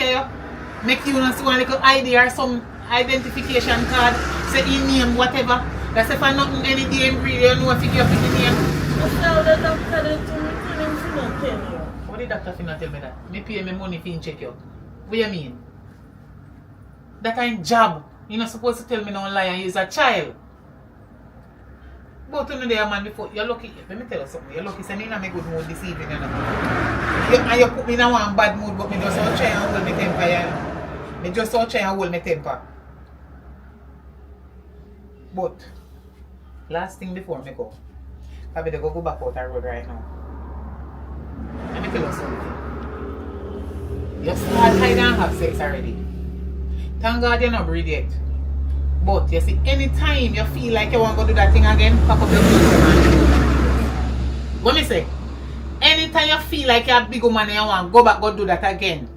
make you see one little ID or some identification card, say in name, whatever. That's if I nothing any day in breed, you know if you give the name. That's how the doctor did to me, tell him to not tell you. What did the doctor finna tell me that? Me pay me money for him check you. What do you mean? That kind of job. You're not supposed to tell me no lie and he's a child. But you know there man before, you're lucky, let me tell you something, you're lucky, so I'm in a good mood this evening. And you put me in a one bad mood, but me just so try and hold my temper, you know. Me just so try and hold my temper. But, last thing before me go, I better go back out the road right now. Let me tell you something. You start hide and have sex already. Thank God you're not breed yet. But you see, anytime you feel like you want to do that thing again, pack up your things. What me say? Anytime you feel like you're a big woman and you want to go back go do that again,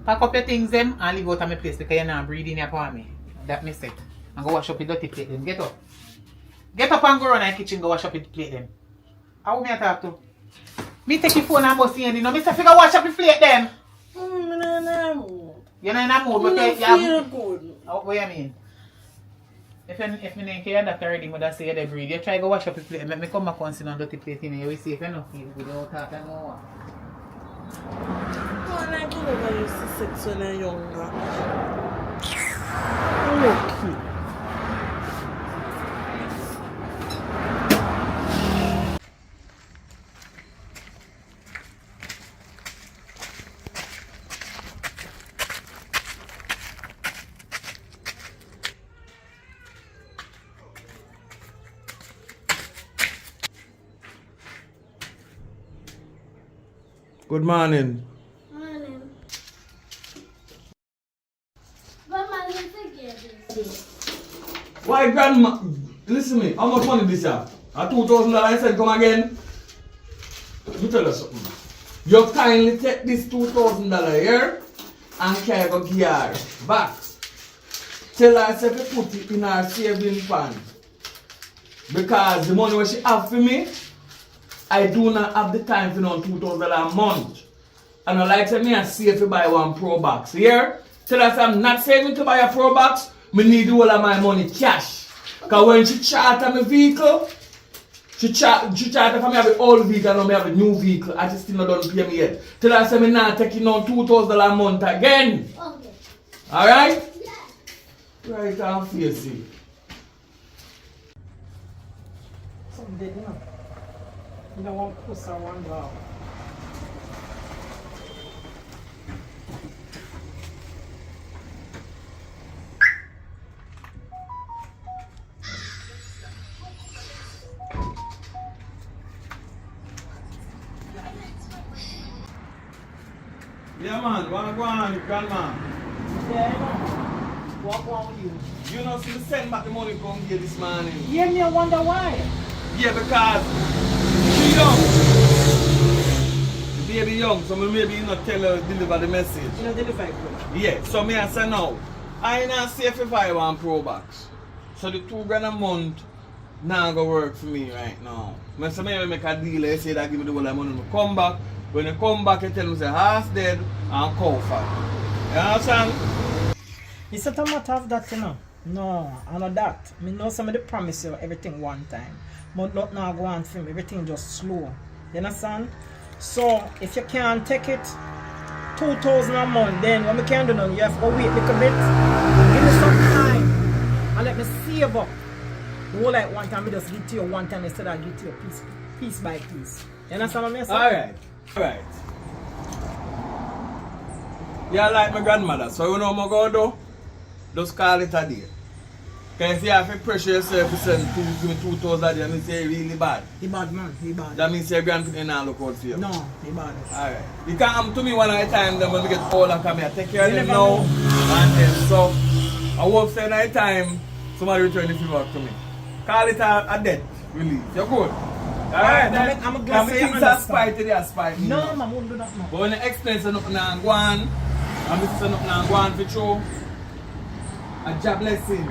pack up your things them and leave out of my place because you're not breathing your me. That me say. And go wash up your dirty plate then. Get up. Get up and go around the kitchen, go wash up your plate then. How me I talk to? Me take your phone and bust in, you know. Me say figure wash up your plate then. I'm not in a mood. You're not in a mood, I but feel good. What do you mean? If me didn't care that already, I say you're the breed. You try to go wash up your plate. Let me come back and sit on dirty plate in. You will see if you don't feel good. You don't talk and no one. Man, I can never used to sex when I'm younger. Lucky. Good morning. Morning. What man you forget this? Why, grandma? Listen to me. How much money this year? A $2,000 I said come again. Let me tell you something. You kindly take this $2,000 here and carry go give her back. Tell her I said to put it in her saving fund. Because the money she have for me, I do not have the time for no $2,000 a month. And I like to me I save to buy one Pro box here. Tell her I'm not saving to buy a Pro Box. Me need the whole of my money cash. Cause when she charter my vehicle, she charter for me have the old vehicle and me have the new vehicle. I just still not done pay me yet. Tell her say me not taking on $2,000 a month again. Okay. Alright? Yeah. Right, I'll face it. Something dead, you know. You know, one puss or one dog. Yeah man, wanna go on, grandma? Yeah, you know. What wrong with you? You know, so send back the money come here this morning. Yeah, me I wonder why. Yeah, because she young. The baby young, so maybe you not tell her deliver the message. You know, deliver it good. Yeah, so me I say now, I not safe if I want Pro Box. So the $2,000 a month now go work for me right now. When somebody make a deal, they say that give me the whole of money, I come back. When you come back, you tell me say horse dead and cow fat. You understand? It's not a matter of that, you know. No, I know that. I know somebody promise you everything one time. But not now go on for me. Everything just slow. You understand? So if you can't take it, 2,000 a month, then what we can do now, you have to wait a little bit. Give me some time. And let me save up. The whole like one time, I just give to you one time instead of give to you piece by piece. You understand what I'm saying? Alright. Yeah, like my grandmother, so you know what I'm going to do? Just call it a day. Because if you have to pressure yourself to send me 2,000 that means you're really bad. He bad, man. He bad. That means your grandparents not look out for you. No, he bad. Alright. You can come to me one at a time, then when we get old and come here. Take care of You them never now. know. And then, so, I hope say at a time, somebody return the favor to me. Call it a debt release. You're good? Alright, then. I'm glad to you things are spite to their spite. No, man, won't do that, no. But when you explain something now go on, and this is something now go on for you, a job blessing.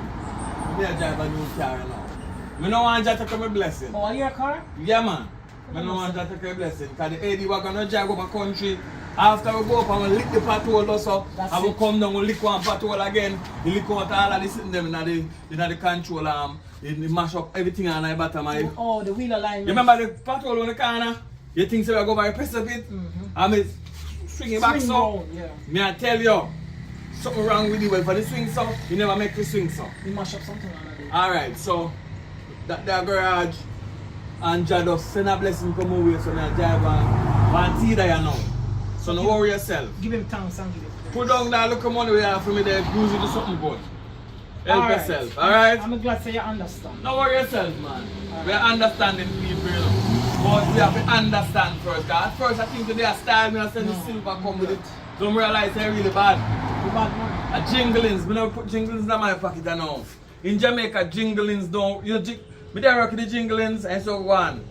Me a drive a new car now. I don't want you to come a blessing. Oh, are you a car? Yeah man. I don't want you to come a blessing. Because the AD we're going to drive over country. After we go up and we lick the patrol also, and we come down, we lick one patrol again. We lick out all of the sitting them in the control arm. They mash up everything on the bottom of it. Oh, the wheel alignment. You remember the patrol on the corner? You think so I go by press of it? And me swing it back so. Round, yeah. Me I tell you, something wrong with you. Well, for the swing so, you never make the swing so. You mash up something on that day. Alright, so that garage and Jados send a blessing come away so I drive one tea there now. So don't worry yourself. Give him thanks and give him. Put down that little money we have for me there, use it to something good. Help Alright. yourself, alright? I'm glad to you understand. Don't worry yourself, man. We are understanding people, you know. But we have to understand first. Cause at first I think today I style me and send the silver come with it. Don't realize they're really bad. You bad man. A jinglings, me never put jinglings in my pocket now. In Jamaica, jinglings don't, you know, me there work with the jinglings and so go on.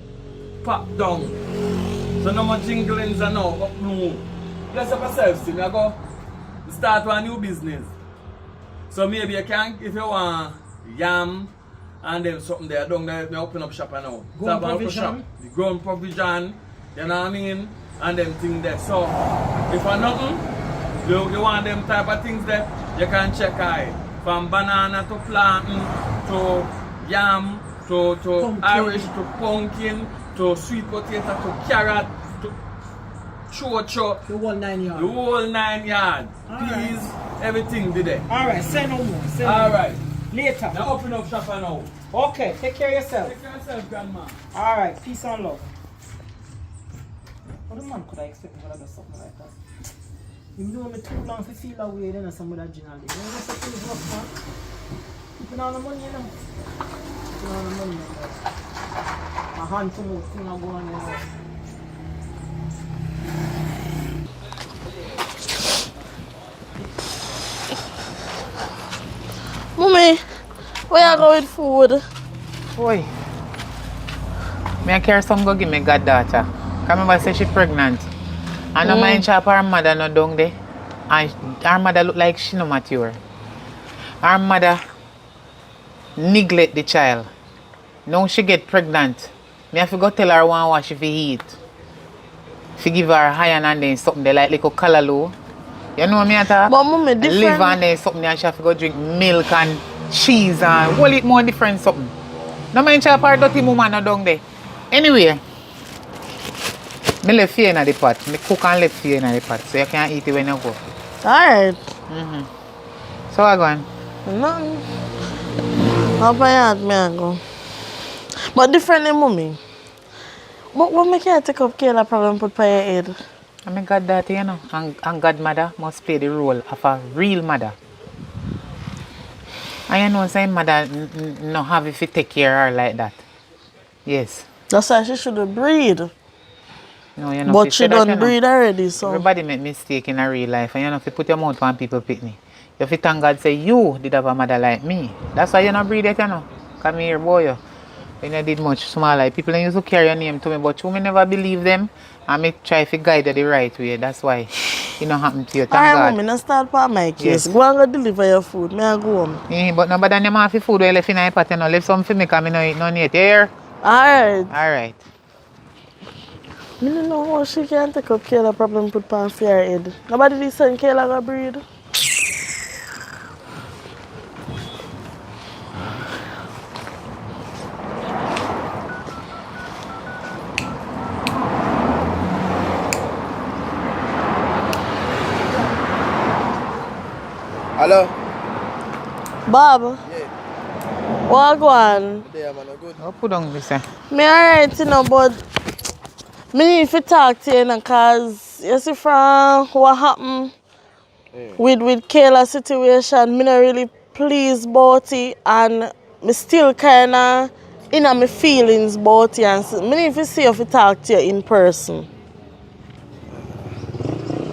Pop down. So no more jinglings and now, up no. Bless up yourself, see me, I go start a new business. So maybe you can, if you want yam and then something there, down there, me open up shop now. Grown So I open provision? shop, the grown provision, you know what I mean? And them things there. So if for nothing, you want them type of things there, you can check out. From banana to plantain, to yam, to Pumpkin. Irish, to pumpkin, to sweet potato, to carrot, to chocho. The whole 9 yards. The whole 9 yards. Alright. Peas, everything be there. Alright, say no more. Say no more. Alright. Later. Now open up shop now. Okay, take care of yourself. Take care of yourself, grandma. Alright, peace and love. What the man could I expect me to do something like that? You know me too long to feel away then some of that generally. You know what's the thing is rough, man? Keeping all the money, you know. Keeping all the money, you know. A hand to move, thing I go on, you know. Mommy, where you go with food? Boy. Me I carry some go give me goddaughter. Cause remember say she pregnant. And no mind shop her mother no down there. And her mother look like she no mature. Her mother neglect the child. Now she get pregnant. Me have to go tell her what she fi eat. Fi give her iron and then something they like little callaloo You know me at all? But mommy, different. Live on there something and she have to go drink milk and cheese and whole it more different something. No mind she part dirty woman no down there. Anyway, me left here in the pot. Me cook and left here in the pot. So you can eat it when you go. Alright. So I go on. Nothing. How about me I go? But differently, mommy. What make you take up Kayla problem put by your head? I mean God that you know. And godmother must play the role of a real mother. And you know say mother no have if you take care of her like that. Yes. That's why she should breed. No, you know, But she don't breed already, so. Everybody make mistake in a real life, and you know, if you put your mouth on people pick me. You have to thank God say you did have a mother like me. That's why you not breed it, you know. Come here, boy. When you did much small like people used to carry your name to me, but you may never believe them and me try to guide you the right way. That's why it not happen to you. Thank Alright, God. mommy, now start by my case. Yes. Go and go deliver your food. Me I go home. But nobody than your man for food you left in your pot, you know. Leave some for me because I don't eat none yet. You hear? Alright. Alright. I don't know how she can take up Kayla problem put on for her head. Nobody did send Kayla go breed. Hello? Bob, Yeah. what go on? Yeah, man, good. I'll put on this. Me alright, you know, but me need to talk to you, cause you see from what happened with Kayla's situation, me not really pleased about it, and me still kinda in my feelings about it, and me need to see if I talk to you in person.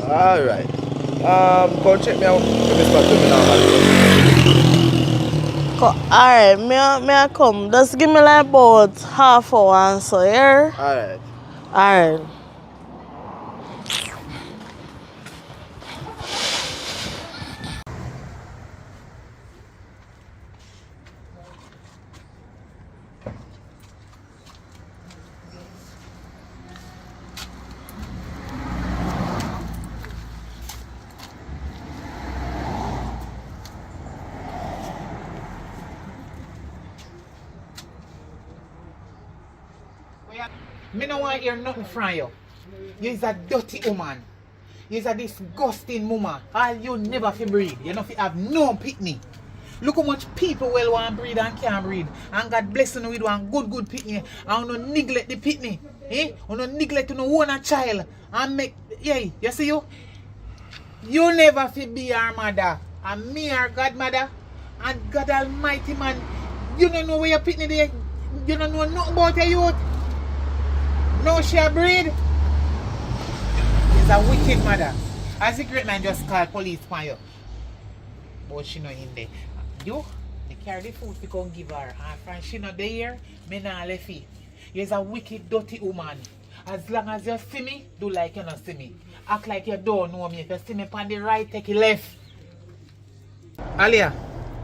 Alright. Come check me out. Give me spot to me now, Alright, me I come. Just give me like about half hour and so, yeah? Alright. Alright. Me no want to hear nothing from you. You is a dirty woman. You is a disgusting woman. All you never fi breed. You no fi have no pitney. Look how much people well want breed and can't breed. And God bless you with one good pitney. And you no neglect the pitney. You no neglect to no own a child. And make, yeah, you see you? You never fi be our mother. And me our godmother. And God Almighty man. You don't know where your pitney there. You don't know nothing about your youth. No, she a breed. She's a wicked mother. As the great man just called police for you. But she not in there. You, they carry the food to come give her. And from she not there, me not left it. You're a wicked, dirty woman. As long as you see me, do like you not see me. Act like you don't know me. If you see me on the right, take it left. Alia,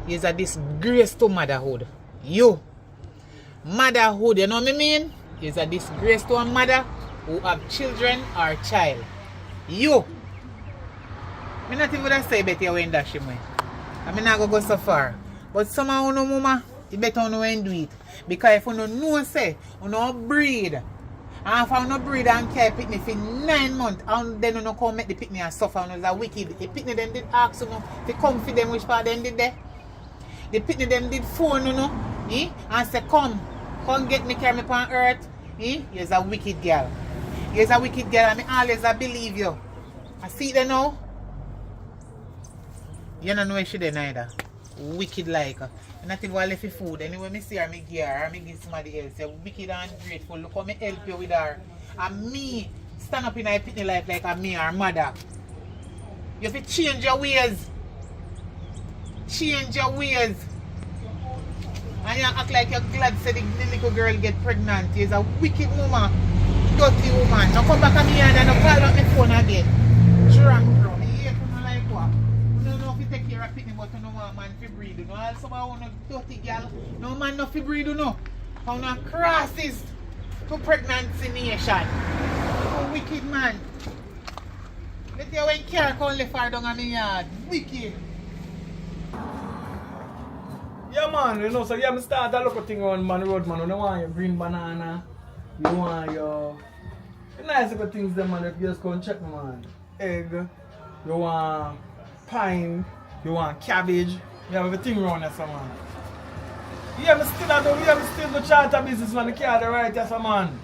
you're a disgrace to motherhood. You. Motherhood, you know what I mean? Is a disgrace to a mother who have children or child. You. Me not even say better when dash him way. I mean not go so far. But somehow no mama, you better know when do it. Because if you don't know say, you don't breed. And if you don't breed and care pitney for 9 months, and then you don't come make the pitney and suffer and it's a wicked. The pitney them did ask you to come for them which part them did there. The pitney them did phone you know, and say come get me, carry me on earth. You're a wicked girl. You're a wicked girl and I always believe you. I see it now. You don't know where she there neither. Wicked like her. And not even left food. Anyway, I see her, I give her, I give somebody else. You're wicked and grateful. Look how I help you with her. And me stand up in her pitney life like a me, her mother. You have to change your ways. Change your ways. And you act like you're glad say the little girl get pregnant. You're a wicked woman. Dirty woman. Now come back at me and now call out my phone again. Drunk bro. Me hate you like what? You don't know if you take care of pitney but you don't want man to breed. You know all someone want a dirty girl. No man not to breed you know. How no crosses to pregnancy nation. You wicked man. Let you when car come left her down on the yard. Wicked. Yeah, man, you know, so yeah, I start a local thing on Man Road, man. You don't want your green banana, you want your nice little things, them, man. If you just go and check, man. Egg, you want pine, you want cabbage, you have everything around there, so, man. Yeah, I still do charter business, man. The car, the right, yes, man.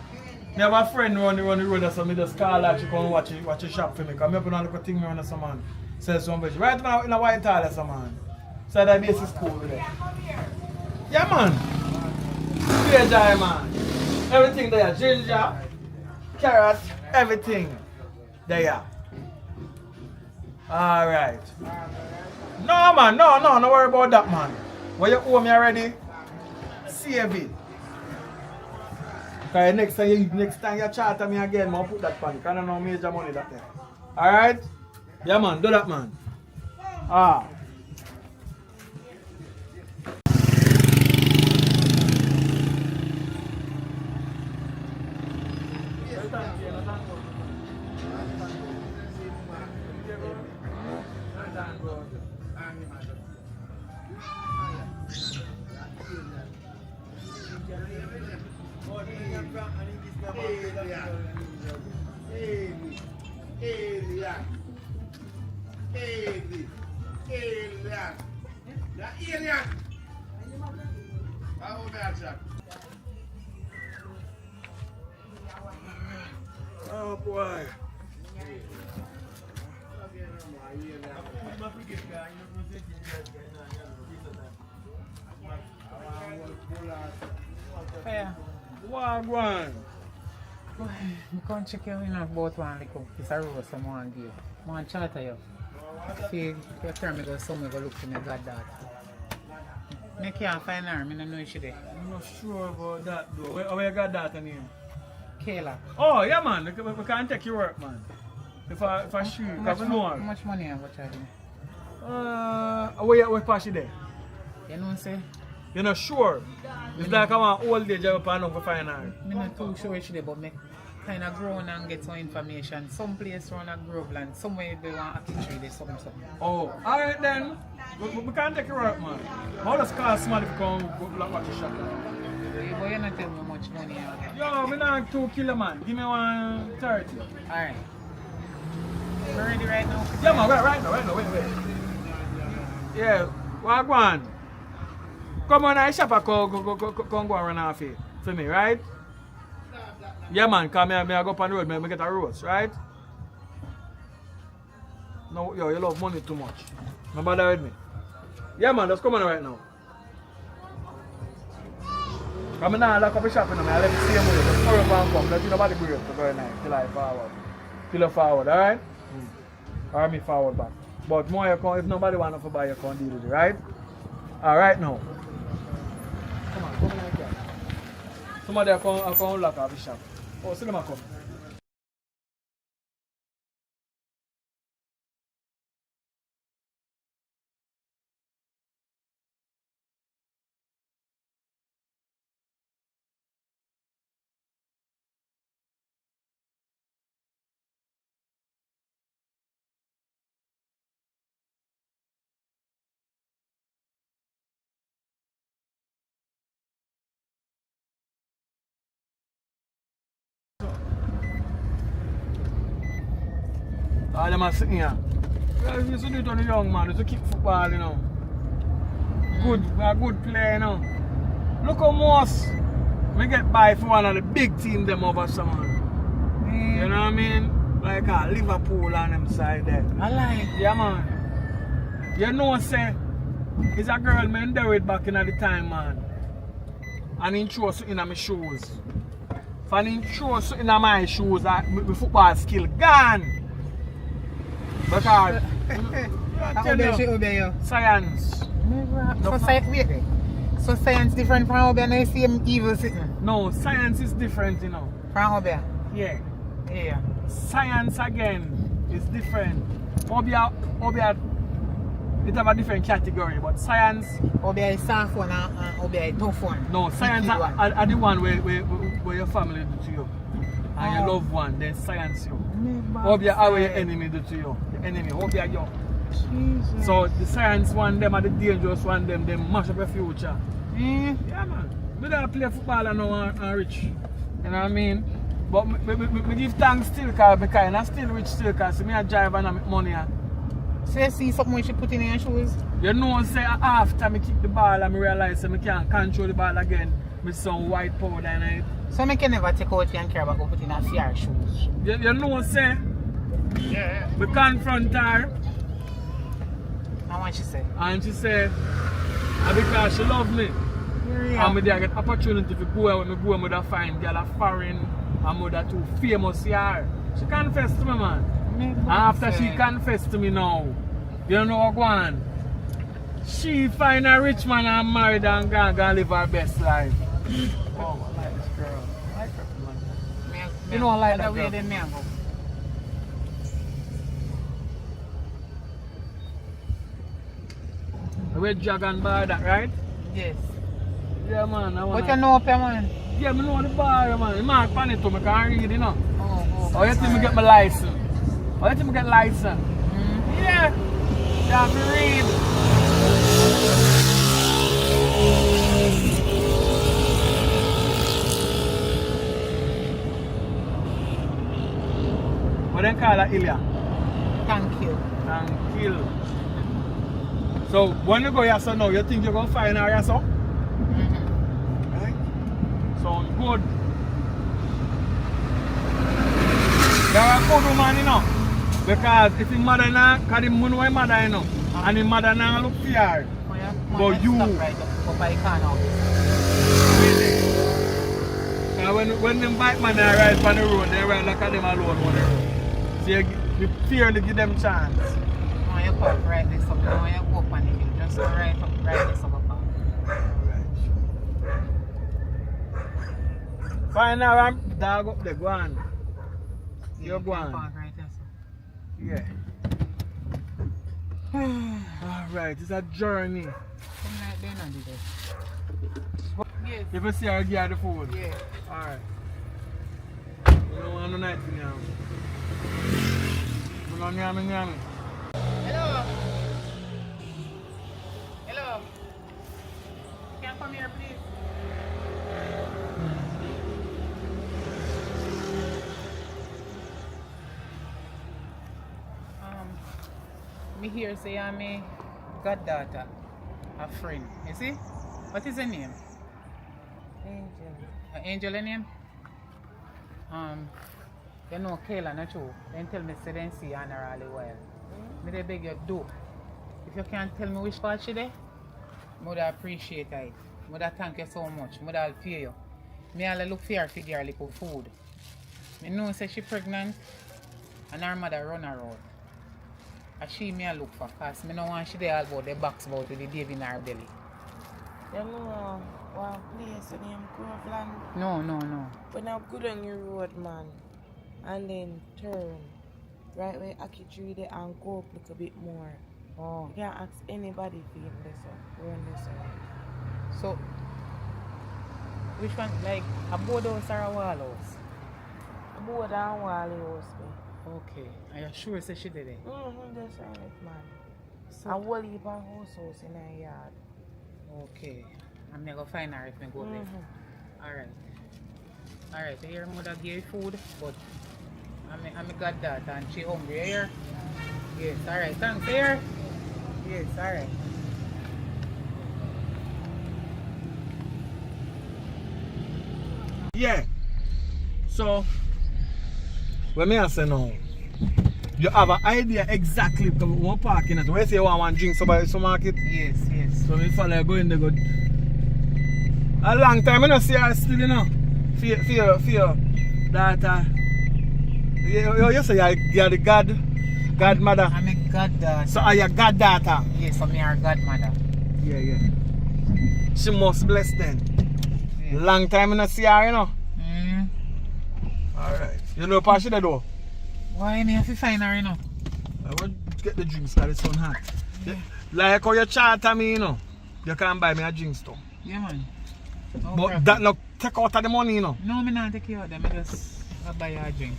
I have a friend run the road, so I just call her, she come watch the shop for me. Because I have a little thing around there, so, man. Sell some veggies. Right now, in a white tile, so, man. So that base is cool with it. Yeah, man. Pure joy, man. Everything there. Ginger, carrots, everything there. Alright. No, man. No worry about that, man. When you owe me already, save it. Because next time you charter me again, I'll put that pan. Because I don't know major money that there. Alright? Yeah, man. Do that, man. Ah. Oh boy. Fair. Wagwan. I can't check you in about one little piece of roast someone give. I want to charter you. See, you turn me go somewhere go look for me goddaughter. I can't find her, I don't know if she there. I'm not sure about that though. Where you got that name? Kayla. Oh yeah, man. We can't take your work, man. If I shoot, because we know How her. much money have you charging? Where pass you there? You know what I'm saying? You're not sure? It's like I want all day job and for find her. I'm not too sure she there, but me kind of grow and get some information. Some place around a Groveland, somewhere they want a kitchen, there's something. Oh, alright then. We can't take your work, man. I'll just call somebody to come watch the shop. But you're not telling me how much money you have. Yo, I'm not 2 kilo, man. Give me 130. Alright. We're ready right now? Yeah, man, right now, wait. Yeah, Wagwan. Come on, I shop and come go and run off here for me, right? Yeah, man, come here, I go up on the road, I get a roast, right? No, yo, you love money too much. No bother with me. Yeah, man, just come on right now. Come now, lock up the shop, and I let me see your money. Just hurry up and come. Let you nobody break to go in till I forward. Till you forward, alright? Or me forward back. But more you come, if nobody want to buy, you can deal with it, right? Alright now. Come on like that. Somebody will come lock up the shop. Oh, see them come. All them are sitting here. Well, you should do it on the young man, you should kick football, you know. A good player, you know. Look how most we get by for one of the big teams them over someone. You know what I mean? Like Liverpool on them side there. I like. Yeah, man. You know, say, it's a girl man there with back in the time, man. And he throw something in my shoes. If he throw something in my shoes, my football skill gone. Because, I tell you, science. So science different from Obia and I see him evil sitting? No, science is different, you know. From Obia? Yeah. Yeah. Science again is different. Obia, it have a different category, but science... Obia is soft one and Obia is tough one. No, science are the one where your family do to you. And your loved one, then science you. Hope you how your enemy do to you. The enemy, hope you young. Jesus. So the science one, them are the dangerous one, them mash up your future. Eh? Yeah, man. We don't play football and now and rich. You know what I mean? But me give thanks still because I'm still rich still because me a drive and I make money. So you see something when she put in your shoes? You know, say after me kick the ball and me realize that I can't control the ball again, me some white powder in it. So I can never take out and care about go put in a fair shoes. You know, say, Yeah. we confront her And what she say? and she said, because she love me. Yeah. And me there get opportunity to go out, me go and I find girl a foreign and mother too famous here. She confessed to me, man. And after she confessed to me now, you know what go on? She find a rich man and married and gonna live her best life. Oh, I like this girl. I like her, man. You know I like that girl. Then me I go. Red Dragon bar that, right? Yes. Yeah, man. I wanna... What you know up here, man? Yeah, I know the bar, man. You mark on it too, I can't read it, you know. Oh, You think me get my license? Or you think me get license? Yeah. You have to read. What they call that, Ilya? Thank you. Thank you. So when you go here, so now you think you're gonna find her here, so? Right? Sound good. You're a good woman, you know. Because if your mother now, because the moon your mother, you know. And the mother now look for her. Oh, yeah? But you. Right up by the corner. When them bike man they ride on the road, they ride like them alone on the road. So you fear to give them chance. No, you go right this up. No, you go up on the hill. Just go right this up. Find her dog up there, go on. You go on. Right there, so. Yeah. Alright, it's a journey. Come right there and do this. Yes. If you see her, give her the food. Yeah. Alright. You don't want no night for now. You don't nyam. Hello. Hello. Can you come here, please? Me here say I'm a goddaughter, a friend. You see? What is her name? Angel. Angel her name? You know Kayla, not true. Then tell me say they see Anna really well. Me they beg you do. If you can't tell me which part she there, Mother appreciate it. Mother thank you so much. Mother I'll pay you. Me I'll look for her to give her little food. Me know say she pregnant and her mother run her out. And she me I look for cause me no want she there all about the box about with the baby in her belly. You know one place named Groveland? No. When I go down your road, man, and then turn right where Aki tree there and go up a little bit more. Oh. You can't ask anybody for him this up, run this up. So which one like a board house or a wall house? A board and wall house, man. Okay. Are you sure say she did it? That's right, man. So, A whole heap of house in our yard. okay. I'm gonna go find her if I go there. Alright. Alright, so your mother gave you food, but I'm a goddaughter and she hungry here. Yes, alright, thanks here. Yes, alright. Yeah. So, when me I say now, you have an idea exactly because one parking at where you say you want one drink somebody some market. Yes. So me follow go in there go. A long time I don't see her still, you know. For your daughter. You say you're the godmother. I'm a goddaughter. So are you goddaughter? Yes, I'm her godmother. Yeah. She must bless then. Yeah. Long time I don't see her, you know. Alright. You know what she did though? Why me have to find her, you know? I want to get the drinks because it's so hot. Yeah. Like how you charter me, you know. You can buy me a drinks too. Yeah, man. No But problem. that not take out of the money, you know. No, me not take you out them. I just buy you a drink.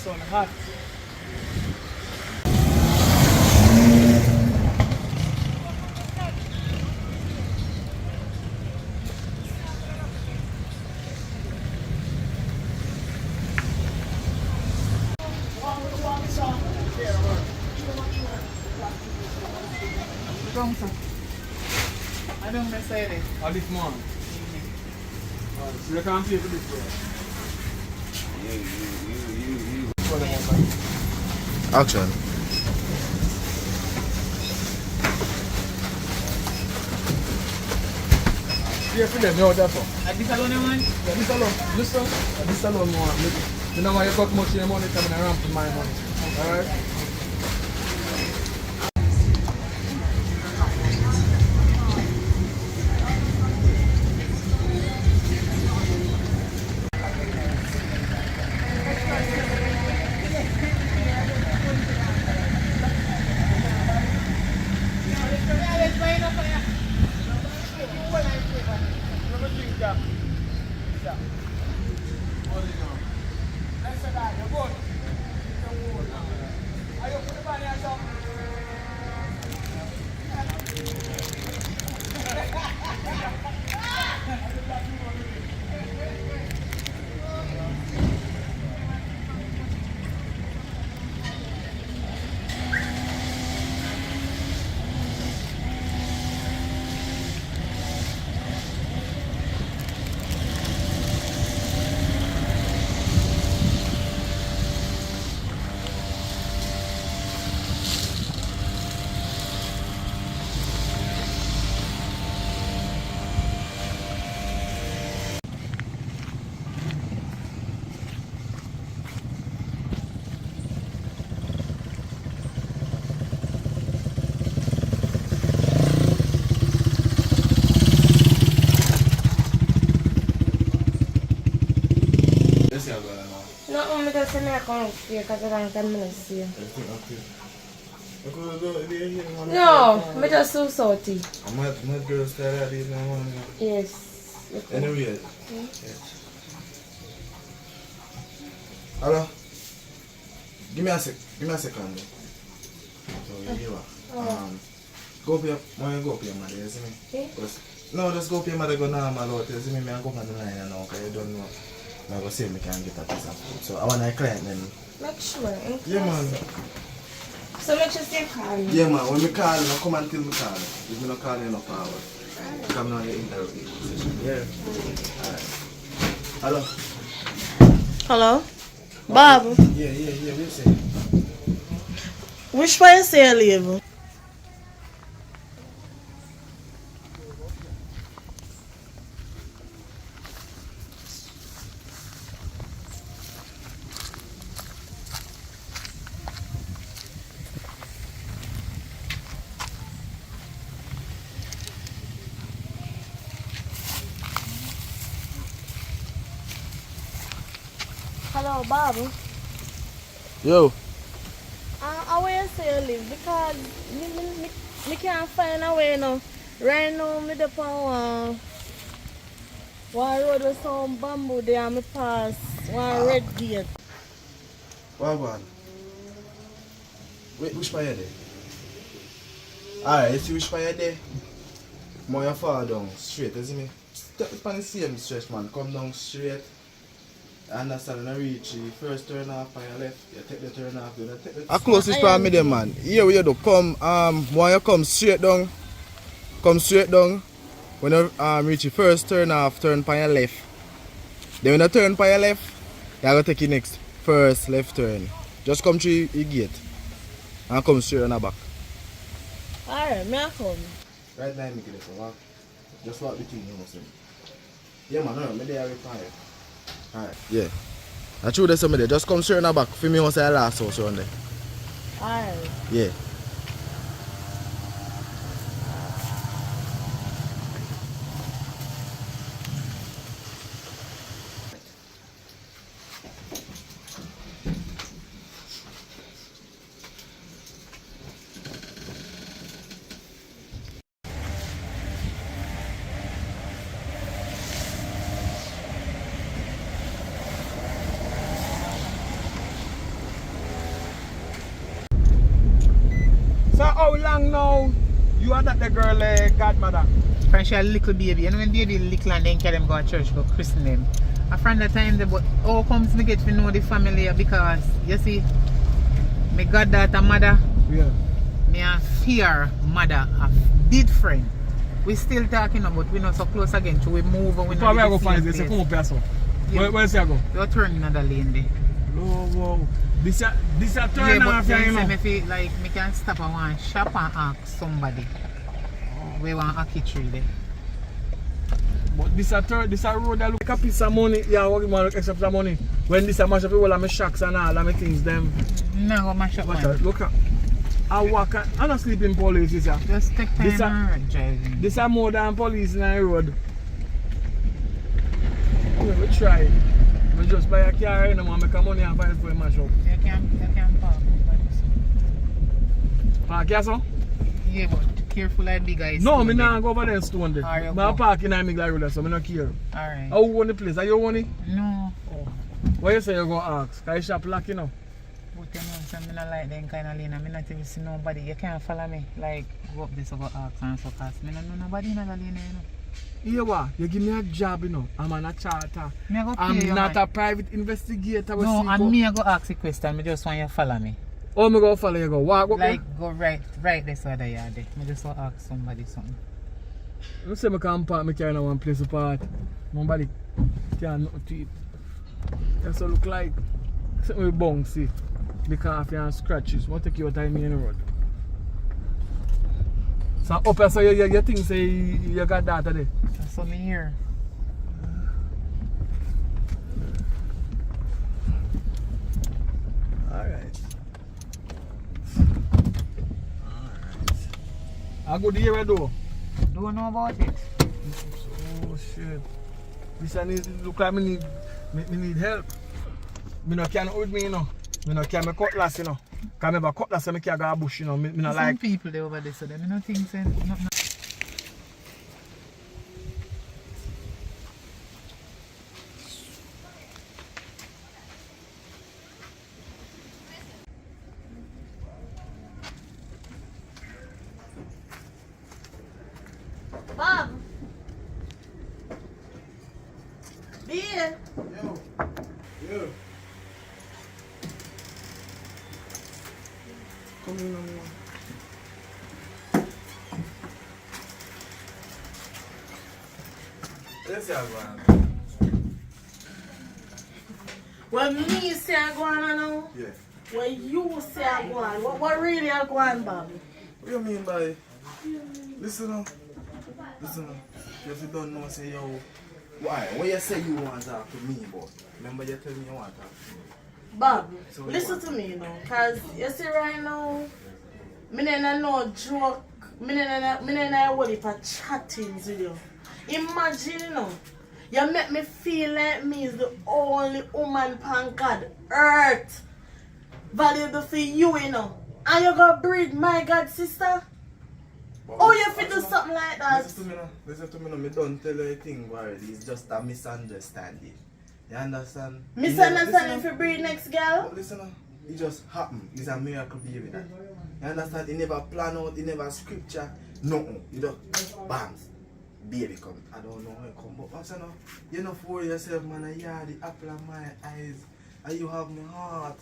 sun hot. I don't say this. Or this month? So you can't pay for this one. Action. Pay for them, no, that's all. This alone, man? Yeah, this alone. Listen, this alone more. You know why you got much of your money coming around for my money. Alright? No, me just say I come here because I don't 10 minutes to see you. No, me just so salty. I'm mad girl style at this now. Yes. Anyway. Hello? Give me a second. So you hear what? Go up your mother, you see me? Okay. No, just go up your mother, go normal out, you see me? I go on the line now, because you don't know. I go see if I can get a piece of food. So I want a client then. Make sure. Yeah, man. So make sure you call me. Yeah, man. When me call you, come until me call you. If me not call you, no power. Come on the interview session. Yeah. Alright. Hello? Hello? Bob, Yeah, we say. which way you say you live? Hello, Bob. Yo. Where you say you live? Because me can't find a way now. Right now, me dey on one road with some bamboo there and me pass one red gate. What? Wait, which way you there? Alright, you see which way you there? More you fall down straight, you see me? Step upon the same stretch, man. Come down straight. Understand, when I reach the first turn off on your left, you take the turn off, you take the... I close this for me there, man. Here we do. Come, when you come straight down, when you reach the first turn off, turn on your left. Then when you turn on your left, you have to take your next first left turn. Just come through the gate and come straight on the back. Alright, me I come. Right now, I make it for walk. Just walk between you, see. Yeah, man, no, me there with fire. Alright, yeah. I true there's somebody there. Just come straight on the back. For me, once I last house around there. Alright. Yeah. godmother. Friend, she a little baby. You know when baby little and then carry them go to church, go christen them. A friend that time there, but how comes me get to know the family because you see, my goddaughter mother, Yeah. me a fear mother, a dead friend. We still talking but we not so close again. So we move and we Probably I not go the find same this. Come place. up here, so. Yeah. Where's I go? You turn another lane there. Oh, wow. This a turn Yeah, off but here, you then know. say me feel like me can stop and one shop and ask somebody. We want a tree there. But this a road that look like a piece of money. Yeah, what you want to extra money? When this a mash up all of my shacks and all of my things, them. No, go mash up Watch man. out, look at. I walk and I'm not sleeping police, this ya. Just take time This a- and driving. This are more than police in the road. Yeah, we try. We just buy a car and make a money and find for a mash up. You can park over this. Park here, so? Yeah, but careful like big guys. No, me not go over there and stone there. Alright, I go. park in the Migla road, so I don't care. Alright. How you own the place? Are you own it? No. What you say you go ask? Can you shop lock, you know? But you know, so I don't like them kind of lane. I not even see nobody. You can't follow me. Like, go up this or go ask and so cause I don't know nobody in the lane, you know. Here what? You give me a job, you know. I'm on a charter. Me I go pay I'm you, not man. a private investigator. No, and me I go ask a question. Me just want you to follow me. Oh, me go follow you go. Walk up Like, go right this other yard there. Me just want to ask somebody something. there. You say I can park my car in one place to park. Nobody can nothing to it. That's what look like. Something with bouncy. Because if you have scratches, what take your time in the road? So up here, so you think say you got that today? That's what me here. Alright. I go there though. Don't know about it. Oh shit. This I need look like me need help. Me no can hold me, you know. Me no can me cutlass, you know. Cause me have a cutlass so me can go a bush, you know. Me no Some like. people there over there, so them no think say nothing. Bob. Beer. Yo. Come in, man. Let's have one. What me say I go on now? Yeah. What you say I go on? What really I go on, Bob? What do you mean by? Listen up. Listen up. If you don't know, say yo. Why? When you say you want to talk to me, boy. Remember you tell me you want to talk to me. Bob, So listen what? to me, you know, cause you see right now, me not no joke, me not worry for chattings with you. Imagine, you know, you make me feel like me is the only woman on God earth valuable for you, you know, and you gonna breed my God sister. But Oh, you listen- fit do something like that? Listen to me now. Listen to me now. Me don't tell you anything already. It's just a misunderstanding. You understand? Misunderstanding for breed next girl? But listen now. It just happened. It's a miracle baby that. You understand? It never plan out. It never scripture. Nothing. You just bam. Baby come. I don't know when it come. But also now, you know for yourself, man. You are the apple of my eyes. And you have my heart.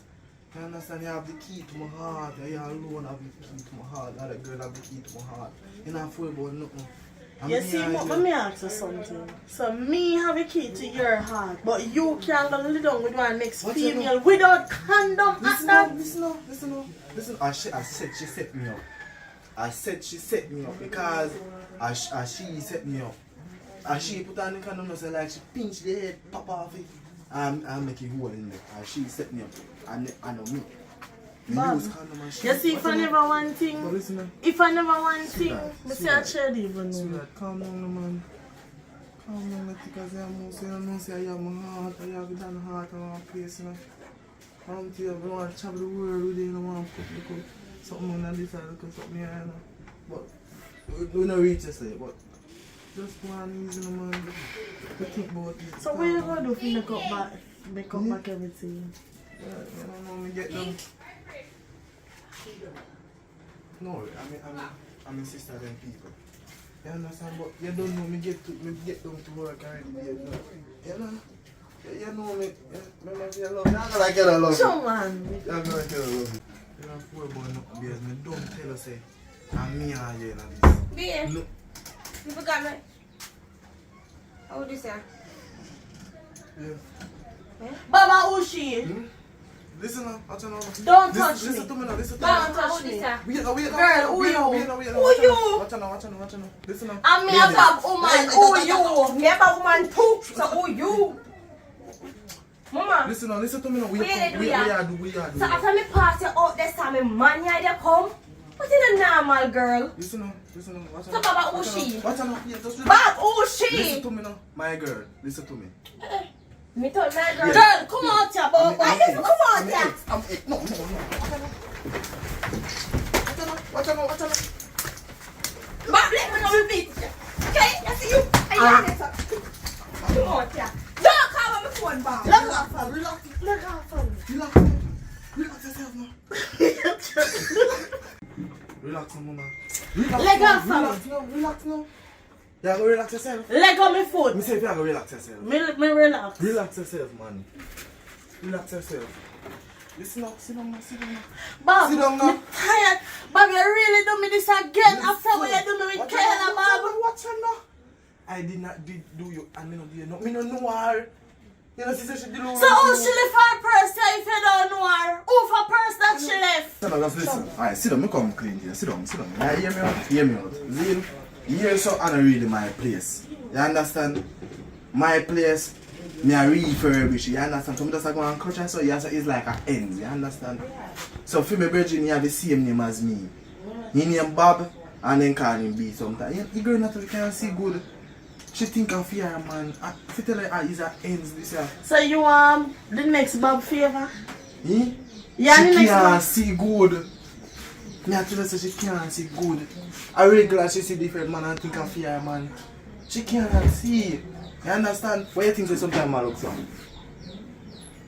You understand? You have the key to my heart. You alone have the key to my heart. Not a girl have the key to my heart. You not fool about nothing. And You me see, and let me ask you something. So me have a key to your heart, but you can't go lay down with one next What you female without condom at Listen that. now, listen now, listen now. Listen, I said she set me up. I said she set me up because she set me up. She put on the condom, so like she pinch the head, pop off it, and make it hole in there. She set me up. I know me. Me Bob, use condom and she. You see, if I never want But thing, listen now. if I never want thing, Sweetheart, me say I should even know. Sweetheart, calm down, no, man. Calm down, because I know say I have my heart, I have it on the heart and one place, you know. I don't tell you, I want to travel the world with you, I want to put something on this side, look at something here, you know. But we don't reach this way, but just go on easy, no, man. To think about it. So what you gonna do if you make up back everything? Yeah, you don't know me get them. No, I'm a sister than people. You understand? But you don't know me get down to work already, babe. You know? You know me. Remember if you love me, I'm gonna get a love. Come on. I'm gonna get a love. You know, poor boy, no, babe. Me don't tell her, say, I'm me and you in this. Babe, Look. you forgot me. How would you say? Yeah. Baba, who's she? Hmm? Listen now, I'll turn over. Don't touch me. Listen to me now, listen to me. Don't now. touch me. Wait now. Girl, who you? Who you? Watch out now. Listen now. I'm me a bad woman. Who you? Me a bad woman too. So who you? Mama. Listen now, listen to me now. We Where are do. So after me pass you out this time, me man here they come. What is a normal girl? Listen now. Watch So out. Baba, who she? Watch out now. Yeah, just relax. Bab, who she? Listen to me now. My girl, listen to me. Me told my girl. Yeah. Girl, come out here, Baba. Why did you come out here? I'm it. No. Watch out now. Bab, let me know repeat. Okay, I see you. I hear it. Come out here. Don't call my phone, Bab. Relax yourself now. Relax now, mama. Leg off, fam. Relax now. You gotta relax yourself. Leg on my foot. Me say if you gotta relax yourself. Me relax. Relax yourself, man. Relax yourself. Listen now, sit down now. Bob, Sit down now. I'm tired. Bob, you really do me this again after what you do me with Kayla, Bob. Watch her now. I did not do you, and me no do you no. Me no know her. You know, she said she did So who she left her purse if you don't know her? Who for purse that she left? No, just listen. Alright, sit down. Me come clean here. Sit down. Now, hear me out. Zin, here so and really my place. You understand? My place, me a refurbish. You understand? So me just go and crutch and so it's like a ends. You understand? So for me, Virgin, you have the same name as me. He name Bob and then call him B sometimes. The girl not can see good. She think of fear, man. If you tell her is a ends this year. So you the next Bob favor? Yeah, Yeah, the she next can't Bob. see good. Me I tell her say she can't see good. A regular she see different man and think of fear, man. She can't see. You understand? Why you think that sometimes man looks so?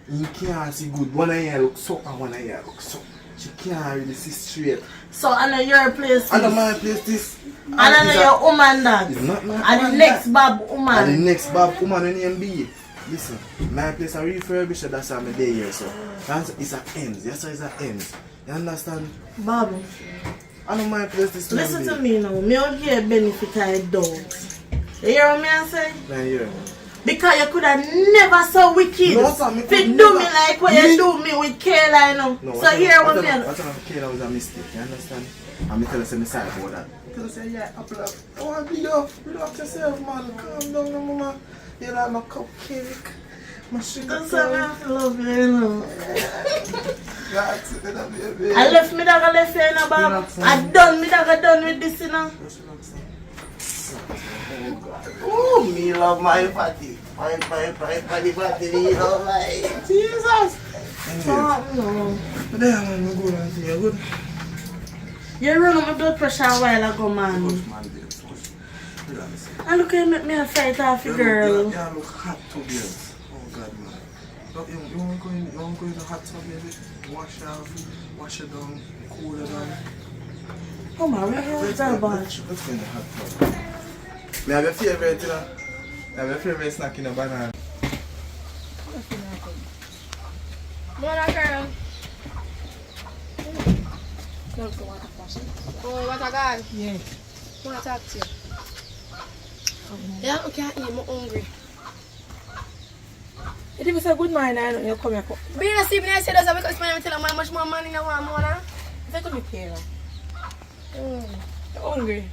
You can't see good. One eye looks so and one eye looks so. She can't really see straight. So I know your place. I know my place this. I know your woman that. It's not my And the woman next that. Bob And the woman. next Bob woman when you be. Listen, my place a refurbished, that's how I'm there here, so. It's a ends, yes, so it's a ends. You understand? Bob, I know my place this listen to me now. Me don't give benefit I don't. You hear what me I say? Nah, yeah. Because you could have never so wicked. No, sir, me If could you do never. me like what you do me with Kayla, you know. No, So here what me. What's on Kayla was a mistake, you understand? And me tell her say me sorry about that. Tell her say, yeah, apple up. I want to be up. Relax yourself, man. Calm down, no, mama. You like my cupcake, my sugar That's why I love you, you know. That's it, baby. I left me dog, I left you, you know, Bob. Relax, I done me dog, I done with this, you know. Just relax now. Oh, God. Oh, me love my party. My party, me love my Jesus. Oh, no. But there, man, we good and see you good. You run up my blood pressure a while ago, man. Man, babe, push. Relax. And look, you make me a fight off you, girl. You look hot too, girls. Oh, God, man. Look, you want to go in the hot tub, baby? Wash it down, cool it down. Oh, my, where's that about? Let's go in the hot tub. May I have your favorite, you know? I have your favorite snack in the banana. Mona girl. Oh, what a guy. Yeah. I want to talk to you. Yeah, okay, I'm hungry. It was a good mind, I know you come here. Being a sleeping, I said, I'm going to spend how much more money I want, Mona. If I come here, you're hungry.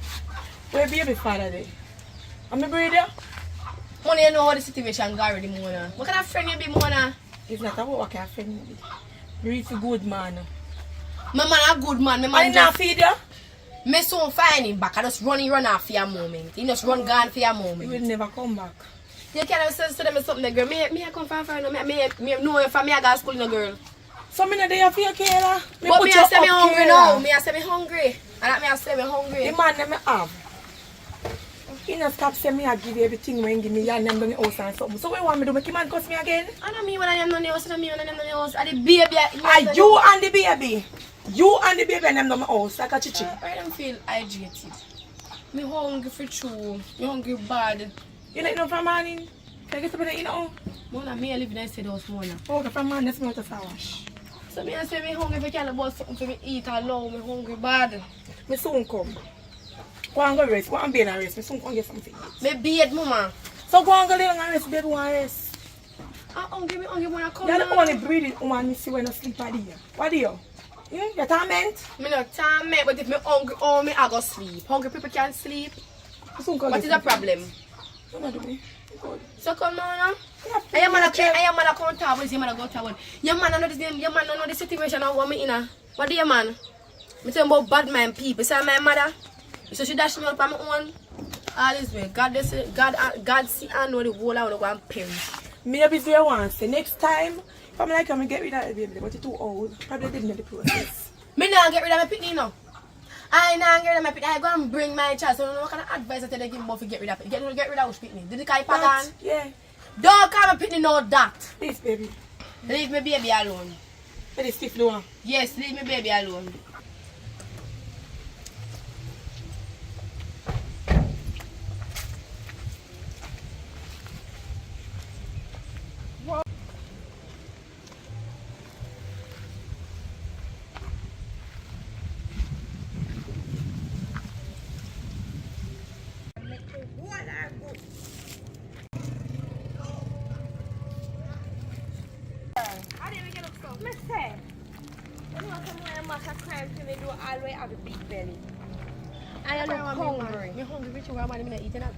Where baby father there? I'm a breeder. Mona, you know how the situation got already, Mona. What kind of friend you be, Mona? It's not about what kind of friend you be. Breed's a good man. My man a good man. My I man not just... feed you. Me soon find him back. I just run off for a moment. He just run gone for a He moment. will never come back. You can't say to them something, girl. Me I come from no. Me know if I go to school, no girl. So me not there for you, Kayla. But me I say me hungry now. Me I say me hungry. And that me I say me hungry. The man that me have. He not stop saying me I give you everything when you give me and them down the house and something. So what you want me to do? Make him man cuss me again? I don't mean when I am on the house. I don't mean when I am on the house. I the baby. Are you and the baby? You and the baby and them down the house like a chichi. I don't feel hydrated. Me hungry for true. Me hungry bad. You not know from morning? Can I get something to eat now? Mona, me live in a state house, Mona. Okay, from morning, let's melt a wash. So me I say me hungry if you can't buy something for me eat alone. Me hungry bad. Me soon come. Go and go rest. Go and bathe and rest. Me soon come get something to eat. Me beard, Mama. So go and go lay down and rest. Bed one rest. I'm hungry when I come You're the down. only breathing woman me see when I sleep at here. What do you? You're torment? Me not time, but if me hungry, oh me I go sleep. Hungry people can't sleep. Me soon come What get is the something. problem? Don't know do me. Good. So come on, Yeah, I am man accountable. Is your man accountable? Your man know this. Your man know the situation I want me in. What do your man? Me tell about bad mind people. Say my mother. So she dash me up on my own. All this way. God see and know the whole I want to go and perish. Maybe it's your one. Say next time, if I'm like, I'm gonna get rid of the baby, but it's too old. Probably didn't know the process. Me not get rid of my pitney now. I not get rid of my pitney. I go and bring my child. So what kind of advice I tell them give me to get rid of it? Get rid of which pitney? Did the guy pagan? Yeah. Don't call my pitney no that. Please, baby. Leave my baby alone. Let it stiff down. Yes, leave my baby alone. I look hungry. Me hungry, which one am I eating up?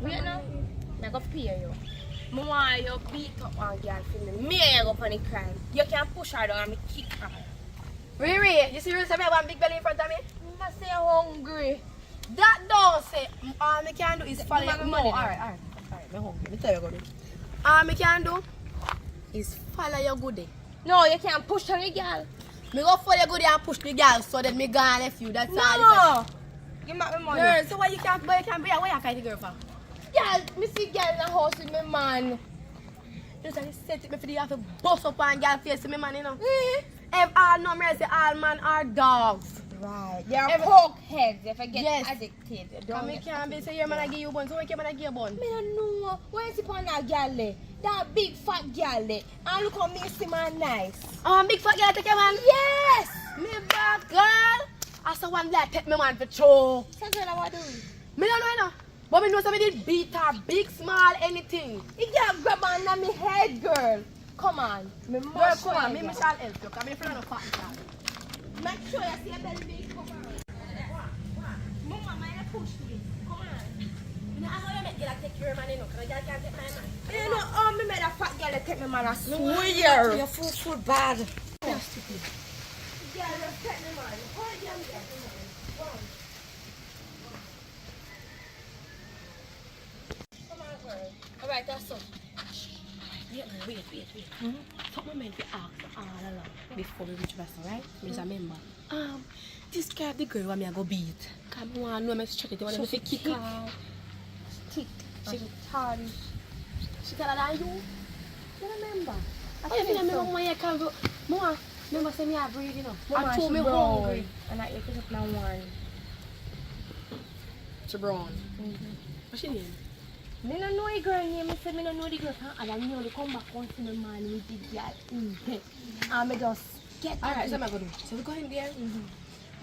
Wait now. I go pay you. I want you beat up one girl for me. Me I go for the crime. You can push her down and me kick her. Riri, you serious about one big belly in front of me? I say I'm hungry. That don't say all me can do is follow Give your me no, money alright, me hungry. Me tell you go do. All me can do is follow your goodie. No, you can't push her, girl. Me go follow your goodie and push the girl so that me gone left you. That's all. No. Give me my money. Girl, so why you can't be here? Why you fight the girl for? Girl, me see girl in the house with my man. Just like set it me for the have to bust up on girl face to me man, you know. If all no me say all man are dogs. Right. You're Every- poke heads if I get Yes. addicted. Come Don't me get can't be say your man I give you bun, so why can man I give you bun? Me don't know. Why is it on that girl there? That big fat girl there. And look how me see man nice. Big fat girl take your man? Yes! Me bad girl. I saw one that take me man for show. So that's what I want to do. Me don't know you know. But me know somebody did beat her, big, small, anything. You can't grab on my head, girl. Come on. Me Girl, must come on, me girl. shall help you. Come in front of the fat girl. Make sure you see a belly big. Come on. Mama, mind push me. Come on. You know how you make girl take your man, you know, because girl can't take my man. You know, oh, me made a fat girl take me man. I Swear. Your food bad. Girl, just take me man. Hold your take me man. Come on, girl. All right, that's all. Wait. Something meant to ask all along before we reach Boston, right? Me just remember. Describe the girl who me I go beat. Cause me want to know me check it. I want to kick her. Thick. She Tall. she taller than you. You remember? Oh, you feel me? Mama, you can't go. Mama, remember say me I breathe, you know. Mama, I told she me brown. hungry. And I ate it up now one. She brown. What's she name? Me no know the girl name. Me say me no know the girl. And I know they come back once in the morning with the girl in bed. And me just get Alright, so I'm gonna do. So we go in there.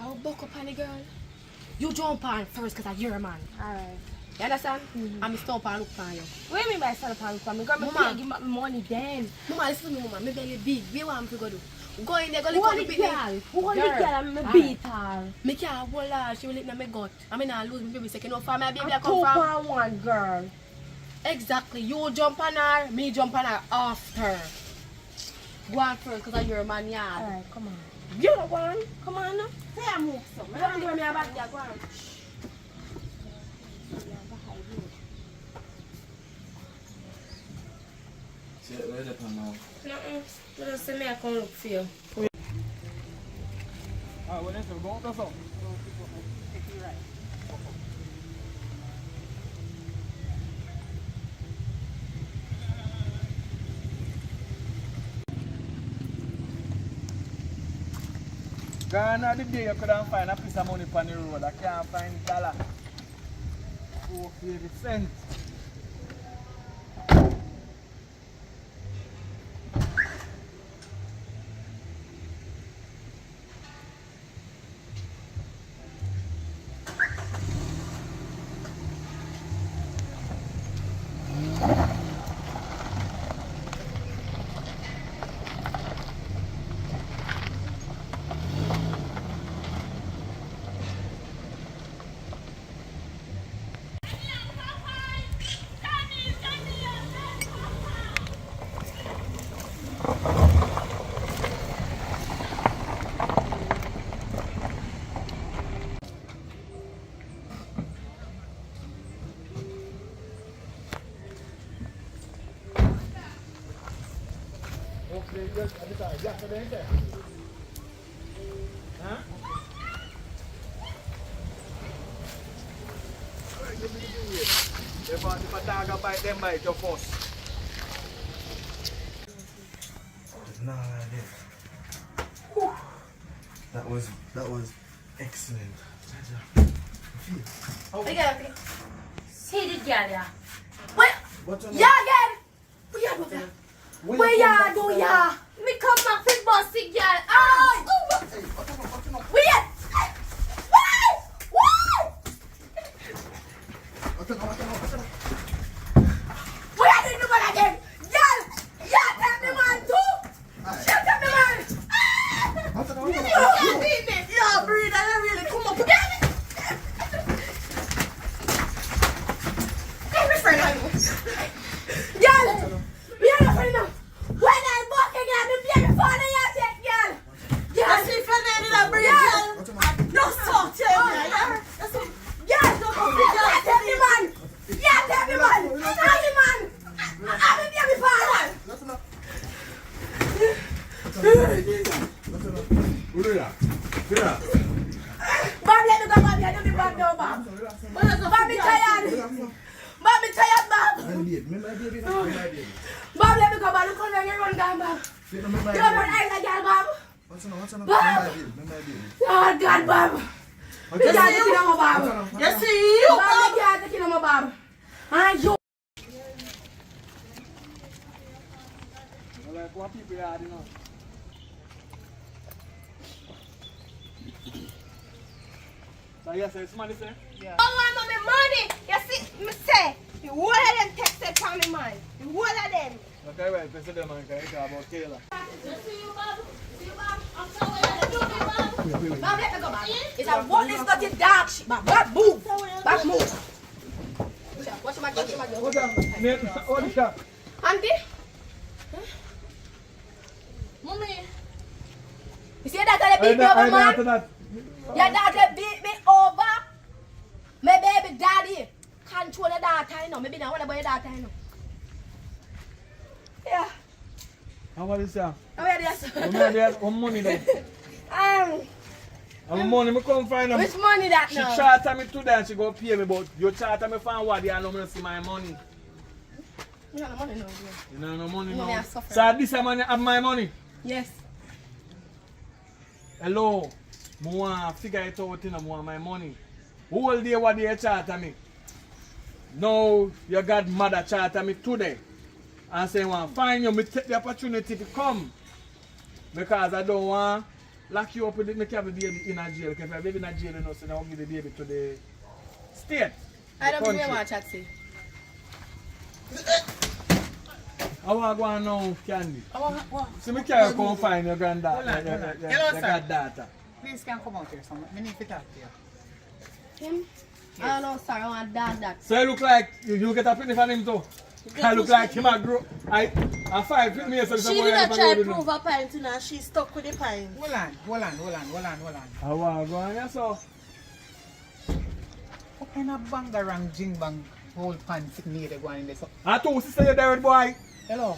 I'll buck up on the girl. You jump on first because you're a man. Alright. You understand? And me stop and look on you. What do you mean by stand up and come? Me girl, me Mama. pay give me money then. Mama, listen to me, mama. Me belly big. Where want me to go do? Go in there, go Who lick are on the the girl? picnic. Who are the Girl. girl and me Alright. beat her? Me can't hold her. She will lick in my gut. I mean, I lose my baby second. No, for my baby I A come from. 2-1 girl. Exactly. You jump on her, me jump on her after. Go on first because you're a man yard. Alright, come on. You know one. Come on now. Say I move some. Go on, go me a back there. Go on. Where's the pan now? Nothing. You just say me I come look for you. Well, let's go. That's all. Gone are the day you couldn't find a piece of money on the road. I can't find dollar. 4 cents. Huh? If I dog bite them bite your first. Nah, that was excellent. Okay. See the girl, yeah. Wait. What's on Yeah, again. What you do there? Where you do ya? Me come back with bossy girl. Ay! Wait! Wait! What are you doing again? Y'all! Y'all tell me man too! Shut up the man! You beat me! Yeah, breathe, I don't really come up again! Come with friend of you! Y'all! We are not friend now! When I'm walking out, I'm being fun and you take y'all! Y'all! See if I need a breathe, y'all! No salt, y'all! Yeah, tell me man! Yeah, tell me man! Tell me man! I'm a baby father! Bob, let me go, Bob. You don't be Bob now, Bob. Bob, be tired. Bob, be tired, Bob. Bob, let me go, Bob. Look how you run down, Bob. You don't run eyes again, Bob. Bob. Oh, God, Bob. You can't take it on my Bob. You see you, Bob, you can't take it on my Bob. And you. Like what people are, you know. So yes, somebody say? I want my money. You see, me say, the whole of them texted from me, man. The whole of them. Okay, right, let's see them man, because it's about Taylor. Bob, let me go, Bob. It's a worthless dirty dog shit, Bob. Bob, move. Bob, move. What's your magic? What's up? What's up? Auntie? Mommy. You see that beat me over, man? Your daughter beat me over. My baby daddy. Control your daughter, you know. Maybe not want about your daughter, you know. Yeah. How about this, sir? How are you, sir? How money then? How money? I come find them. Which money that She now? charter me today and she go pay me, but you charter me for what? You know me see my money. You don't have money now, You know no money Money now. I suffer. So this money have my money. yes. Hello. I want to figure it out, you know, I want my money. Whole day what they charter me. Now your godmother charter me today. And say, I want to find you, me take the opportunity to come. Because I don't want to lock you up with the baby in a jail. Because if I baby in a jail, you know, so I'll give the baby to the state. I don't think country. you want to chat to you. I want to go on now, Candy. What? So me carry come find your granddaughter, Hold on. your Hello, sir. goddaughter. Please can come out here, son. I need to talk to you. Him? I don't know, sir. I want that. So you look like you get a penny from him too. I look like him a grow. I 5 feet me so She did not try to prove a pint, you know. She stuck with the pint. Hold on. I want to go on here so. What kind of bangarang jing bang whole pan sitting here going in this? I two sister you there with boy. Hello.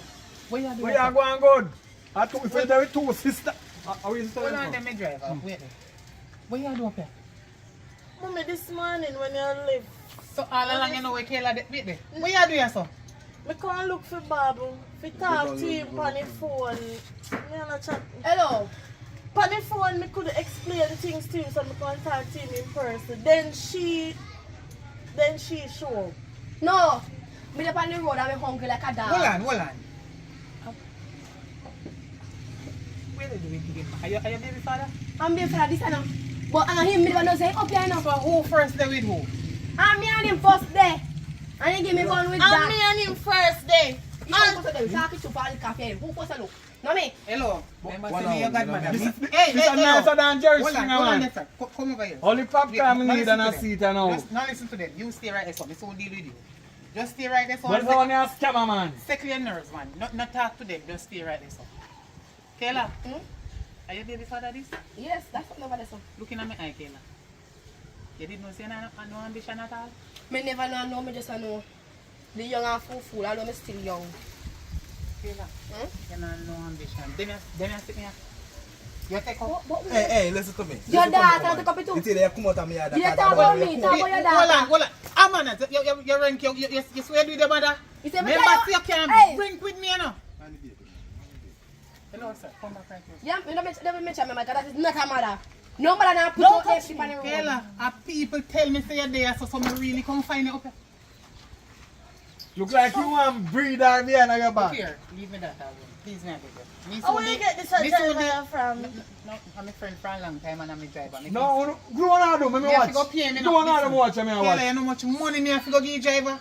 Where you doing? Where you going good? I two if you there with two sister. How is Hold on, it? let me drive. Wait. What you doing up here? Mommy, this morning when you leave, So all along you know where Kayla did meet me. What you doing, sir? I can't look for Babu. If we talk to him on the phone, me and a chat. Hello. On the phone, me could explain things to him so I can talk to him in person. Then she show up. No. Me up on the road and I'm hungry like a dog. Hold on. Where did you begin? Are you baby father? I'm being for this, I know. But him, me don't say up here, no. So who first there with who? And me and him first day. And he give me gun with And that. me and him first day. Who first of them? Talking to Paul Cafe. Who first of them? No me. Hello. Remember to me your godmother. This is Hey, nicer than Jerry Hold Stringer, on, man. come over here. Only popcorn me Now need listen and a to seat them. and all. Now listen to them. You stay right there, so this won't deal with you. Just stay right there, so But the one you a scammer, man. settle your nerves, man. Not talk to them. Just stay right there, so. Kayla, are you baby father this? Yes, that's what nobody saw. Looking at my eye, Kayla. You didn't know say no ambition at all? Me never know, me just know. The young and fool, I know me still young. Kayla, you know no ambition. Then you sit me. You take up. Hey, listen to me. Your daughter take up it too. You tell you come out of me. You talk about me, talk about your daughter. Hold on. Ah, man, you rank, you swear with the mother. You say, Remember, you can hey. drink with me, you know. Hello, sir. Come back right here. Yeah, me never mention me, because that is not a mother. No mother now put Don't out touch everything on the road. Kayla, people tell me say you're there, so me really come find you up here. Look like you want breeder behind your Look back. here, leave me that alone. Please, me beg you. Oh, where you get this driver from? No, I'm a friend for a long time and I'm a driver. No, go on do, me Me have to go watch. pay me Go on do, watch me Kayla, watch. you know how much money me have to go give driver?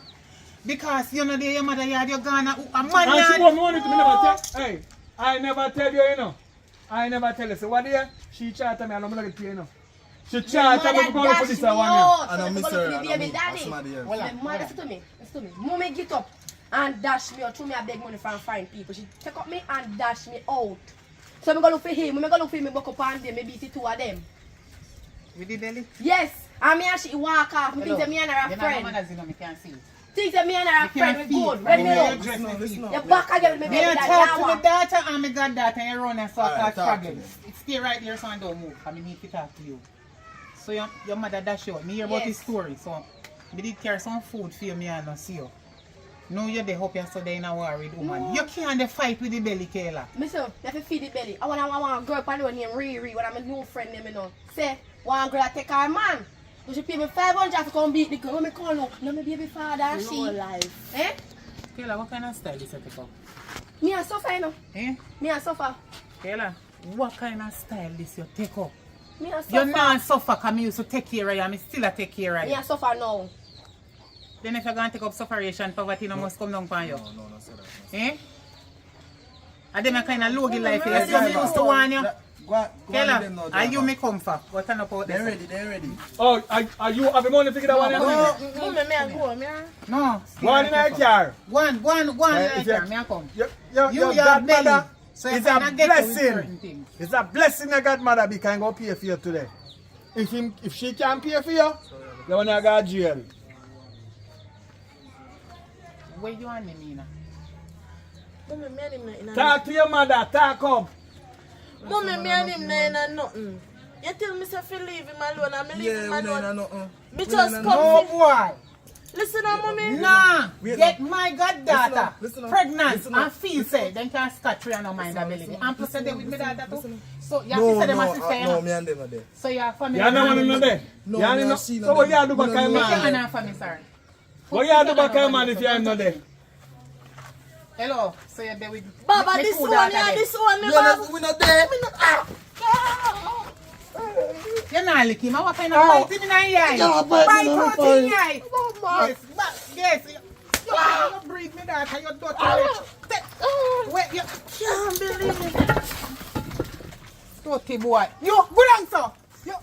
Because you know your mother yard, you're gonna a man And she yard. want me money to me never tell. Hey, I never tell you, know. I never tell you. So what there? She charter me, I don't get to pay, you know. She charter me to go to police one year. I don't miss her. I don't Baby miss daddy. somebody else. Listen to me. Mommy get up and dash me out. Through me I beg money from fine people. She take up me and dash me out. So I'm going to look for him. I'm going to look for him. Buck up on them. Maybe it's two of them. With the belly? Yes. And me and she walk off. Me think that me and her a You know friend. man as you know, me can't see it. Think that me and her a You friend. can't We feel. good. Ready me Yeah, up. dress me Listen feet. You back again with me Me baby talk daddy. to my daughter and my goddaughter and you run and sort Alright, out talk to problems. Stay right there so I don't move. I need to talk to you. So your mother dash you out. Me hear about Yes. this story. So me did carry some food for you, me and not see you. No, you're there, hope you're so there in a worried woman. You can't fight with the belly, Kayla. Mister, you have to feed the belly. I want a girl on the name Riri. When I'm a new friend name, you know. Say, one girl take her man. So she pay me 500 to come beat the girl. When me call her, no me baby father and she. No life. Eh? Kayla, what kind of style is you take up? Me a suffer, you know. Eh? Me a suffer. Kayla, what kind of style this you take up? Me a suffer. You're not suffer because me used to take care of you and me still a take care of Me you. a suffer now. Then if you're going to take up sufferation, poverty no must come down for you. No, say that. Eh? And them a kind of low life here. So me used to warn you. Go on with them now, Kayla, are you driver. me come for? What turn up out They're there? ready. Oh, are you have the money to get that one? Mommy, me a go, me a. No. Go on in a car. Go on in if the you- car. Me a come. Your You godmother belly. So is if a I not get you with certain blessing. things. It's a blessing your godmother be can go pay for you today. If she can pay for you, you wanna go to jail. Where you want me, Mina? Mommy, me and him not in a Talk to your mother, talk up. Mommy, me and him not in a nothing. You tell me say fi leave him alone and me leave Yeah, him we know alone. nothing. Me We just know come No fi- boy. Listen now, mommy. Nah. Wait Get now. my goddaughter Listen now. pregnant Listen now. and feel say then can scratch you and no mind ability. And plus they with me daughter too. Listen. So you No, have to say them as sister, you no, know. me and them are there. So your family. You know one in there. No, You me know. and she So no what there. you do back Me your no Make your man? hand for me, sir. What you do back your man if you ain't not there? Hello. So you're there with Baba, me this two one, daughter yeah, there. this one, me We Baba. not there. You're not lick him. What kind of fight him in the eye? Fight out in the eye. Yes, yes. You breathe me daughter. You don't wait. You Can't believe it. dirty boy. You go down, sir. You.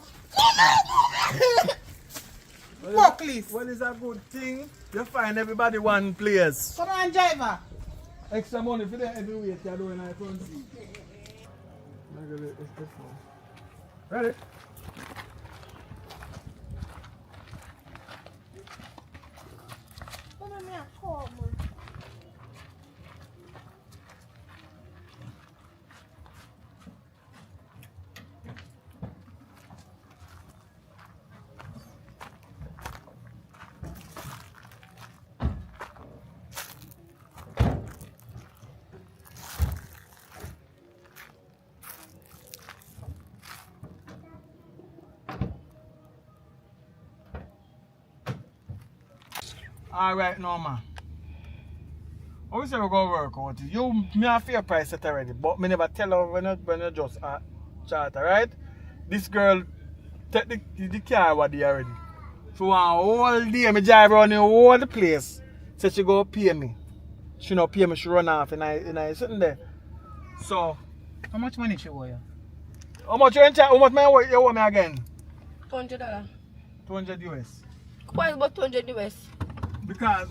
Walk, please. Well, it's a good thing. You find everybody one place. Come on, driver. Extra money for them every week you're doing I front seat. Ready? Mommy, me a come. Alright now, man. Obviously we go work out. You me a fair price set already, but me never tell her when you just chat, alright? This girl take the car what they already. For one whole day, me drive around the whole the place. Said she go pay me. She no pay me, she run off and I sitting there. So How much money she owe you? how much you how much money you owe me again? $200. 200 US. Why about 200 US? Because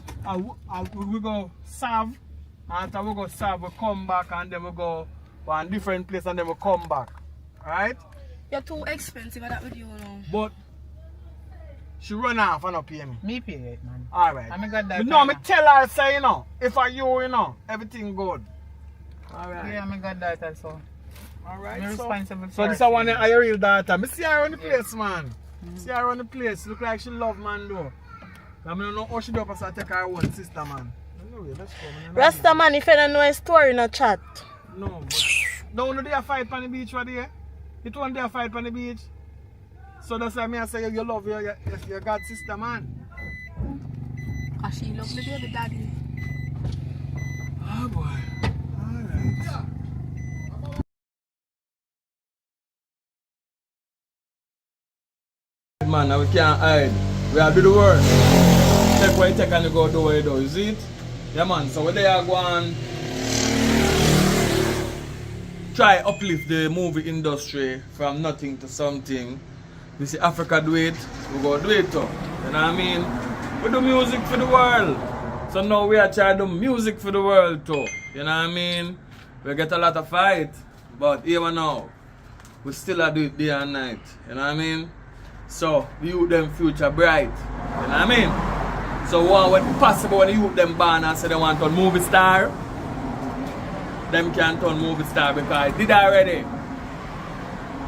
we go serve, after we go serve, we come back and then we go one different place and then we come back. Alright? You're too expensive at that with you now. But she run off and not pay me. Me pay it, man. Alright. I got that. No, me tell her say, you know, if I you know, everything good. Alright. Yeah, I got that also. Alright. I'm responsible So for this it. is one of your real daughter. Me see her on the place, man. See her on the place. Look like she love man though. I don't know how she do up, so I take her own sister, man. Anyway, let's go. Rasta man, if you don't know a story in a chat. No, but don't know they fight on the beach right there. It won't there fight on the beach. So that's why I say you love your god sister, man. Cause she love me baby daddy. Oh boy. Alright. Man, now we can't hide. We have to do the work. Take what you take and you go do what you do, you see it? Yeah man, so we there go and try uplift the movie industry from nothing to something. We see Africa do it, we go do it too. You know what I mean? We do music for the world. So now we are trying to do music for the world too. You know what I mean? We get a lot of fight, but even now, we still are do it day and night. You know what I mean? So the youth them future bright. You know what I mean? So when possible when the youth them born and say they want to turn movie star, them can turn movie star because I did already.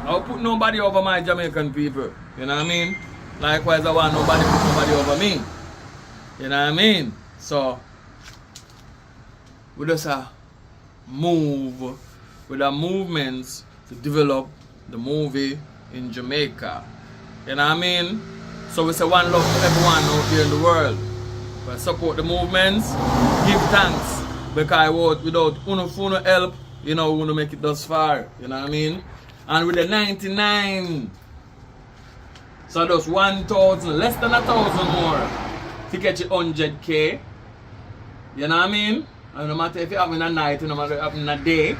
I will put nobody over my Jamaican people. You know what I mean? Likewise I want nobody put nobody over me. You know what I mean? So we just move with our movements to develop the movie in Jamaica. You know what I mean? So we say one love to everyone out there in the world. We support the movements, give thanks. Because without uno help, you know, we wouldn't make it thus far. You know what I mean? And with the 99, so just 1,000, less than 1,000 more to get you 100K. You know what I mean? And no matter if it happen in a night, no matter if it happen in a day,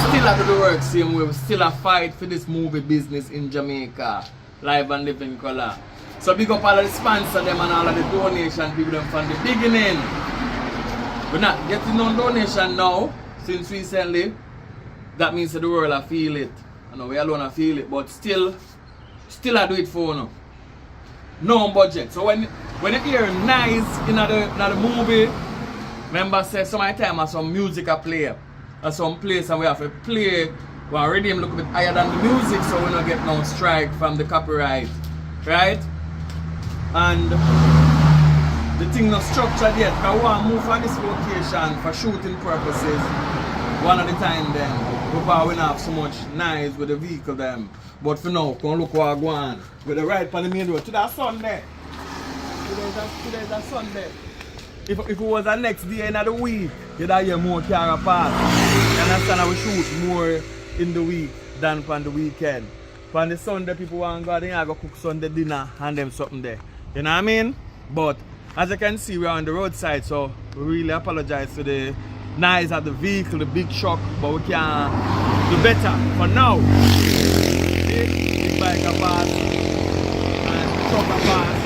still have to do work same way. We still have fight for this movie business in Jamaica. Live and live in color. So big up all of the sponsors them and all of the donation people them from the beginning. We're not getting no donation now since recently. That means that the world I feel it. I know we alone I feel it, but still I do it for now. No budget. So when you hear nice in the movie, remember say some of the time some music I play. At some place and we have to play one rhythm look a bit higher than the music so we don't get no strike from the copyright. Right? And the thing not structured yet. I want to move from this location for shooting purposes one at a time then. Because we don't have so much nice with the vehicle them. But for now, come look what I go on. With the right on the main road. Today's Sunday. Today's a Sunday. If it was the next day in the week, you'd hear more car pass. You understand? We shoot more in the week than on the weekend. On the Sunday, people want to go there and go cook Sunday dinner and them something there. You know what I mean? But as you can see, we're on the roadside, so we really apologize to the noise of the vehicle, the big truck, but we can do better for now. See? Big bike a pass and truck a pass.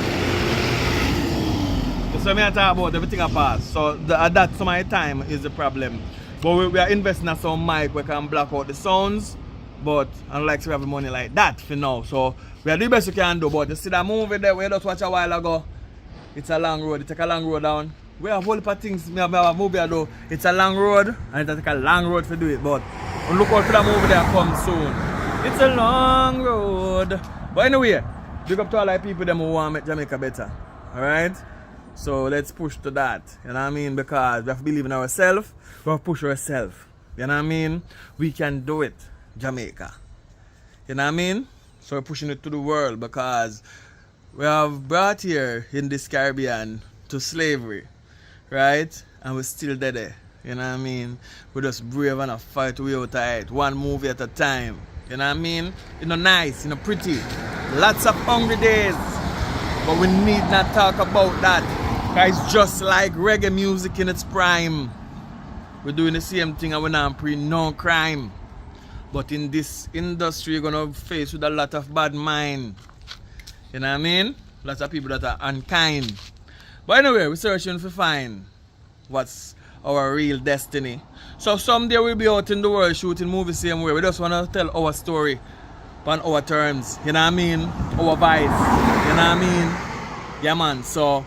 So I talk about everything I pass. So that some of the time is the problem. But we are investing in some mic we can block out the sounds. But I don't like to have the money like that for now. So we are doing the best we can do. But you see that movie there we just watched a while ago. It's a long road. It take a long road down. We have a whole heap of things. We have a movie I do. It's a long road and it take a long road to do it. But look out for that movie that comes soon. It's a long road. But anyway, big up to all the people them who want to make Jamaica better. Alright? So let's push to that, you know what I mean? Because we have to believe in ourselves, we have to push ourselves, you know what I mean? We can do it, Jamaica, you know what I mean? So we're pushing it to the world because we have brought here in this Caribbean to slavery, right? And we're still there. You know what I mean? We're just brave and fight way out of it. One movie at a time. You know what I mean? You know, nice, you know, pretty. Lots of hungry days. But we need not talk about that. It's just like reggae music in its prime. We're doing the same thing and we're not no crime. But in this industry, you're gonna face with a lot of bad mind. You know what I mean? Lots of people that are unkind. But anyway, we're searching to find what's our real destiny. So someday we'll be out in the world shooting movies same way. We just wanna tell our story on our terms. You know what I mean? Our vibes. You know what I mean? Yeah, man. So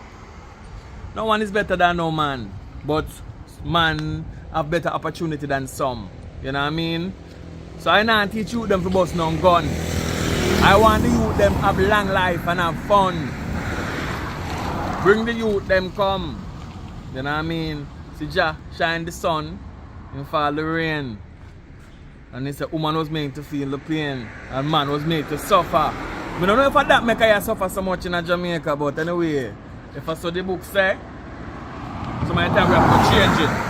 no one is better than no man. But man have better opportunity than some. You know what I mean? So I not teach you them to bust no gun. I want the youth them have long life and have fun. Bring the youth them come. You know what I mean? See Jah shine the sun and fall the rain. And he said woman was made to feel the pain and man was made to suffer. I don't know if that make I suffer so much in Jamaica, but anyway, if I saw the book say, so many times we have to change it.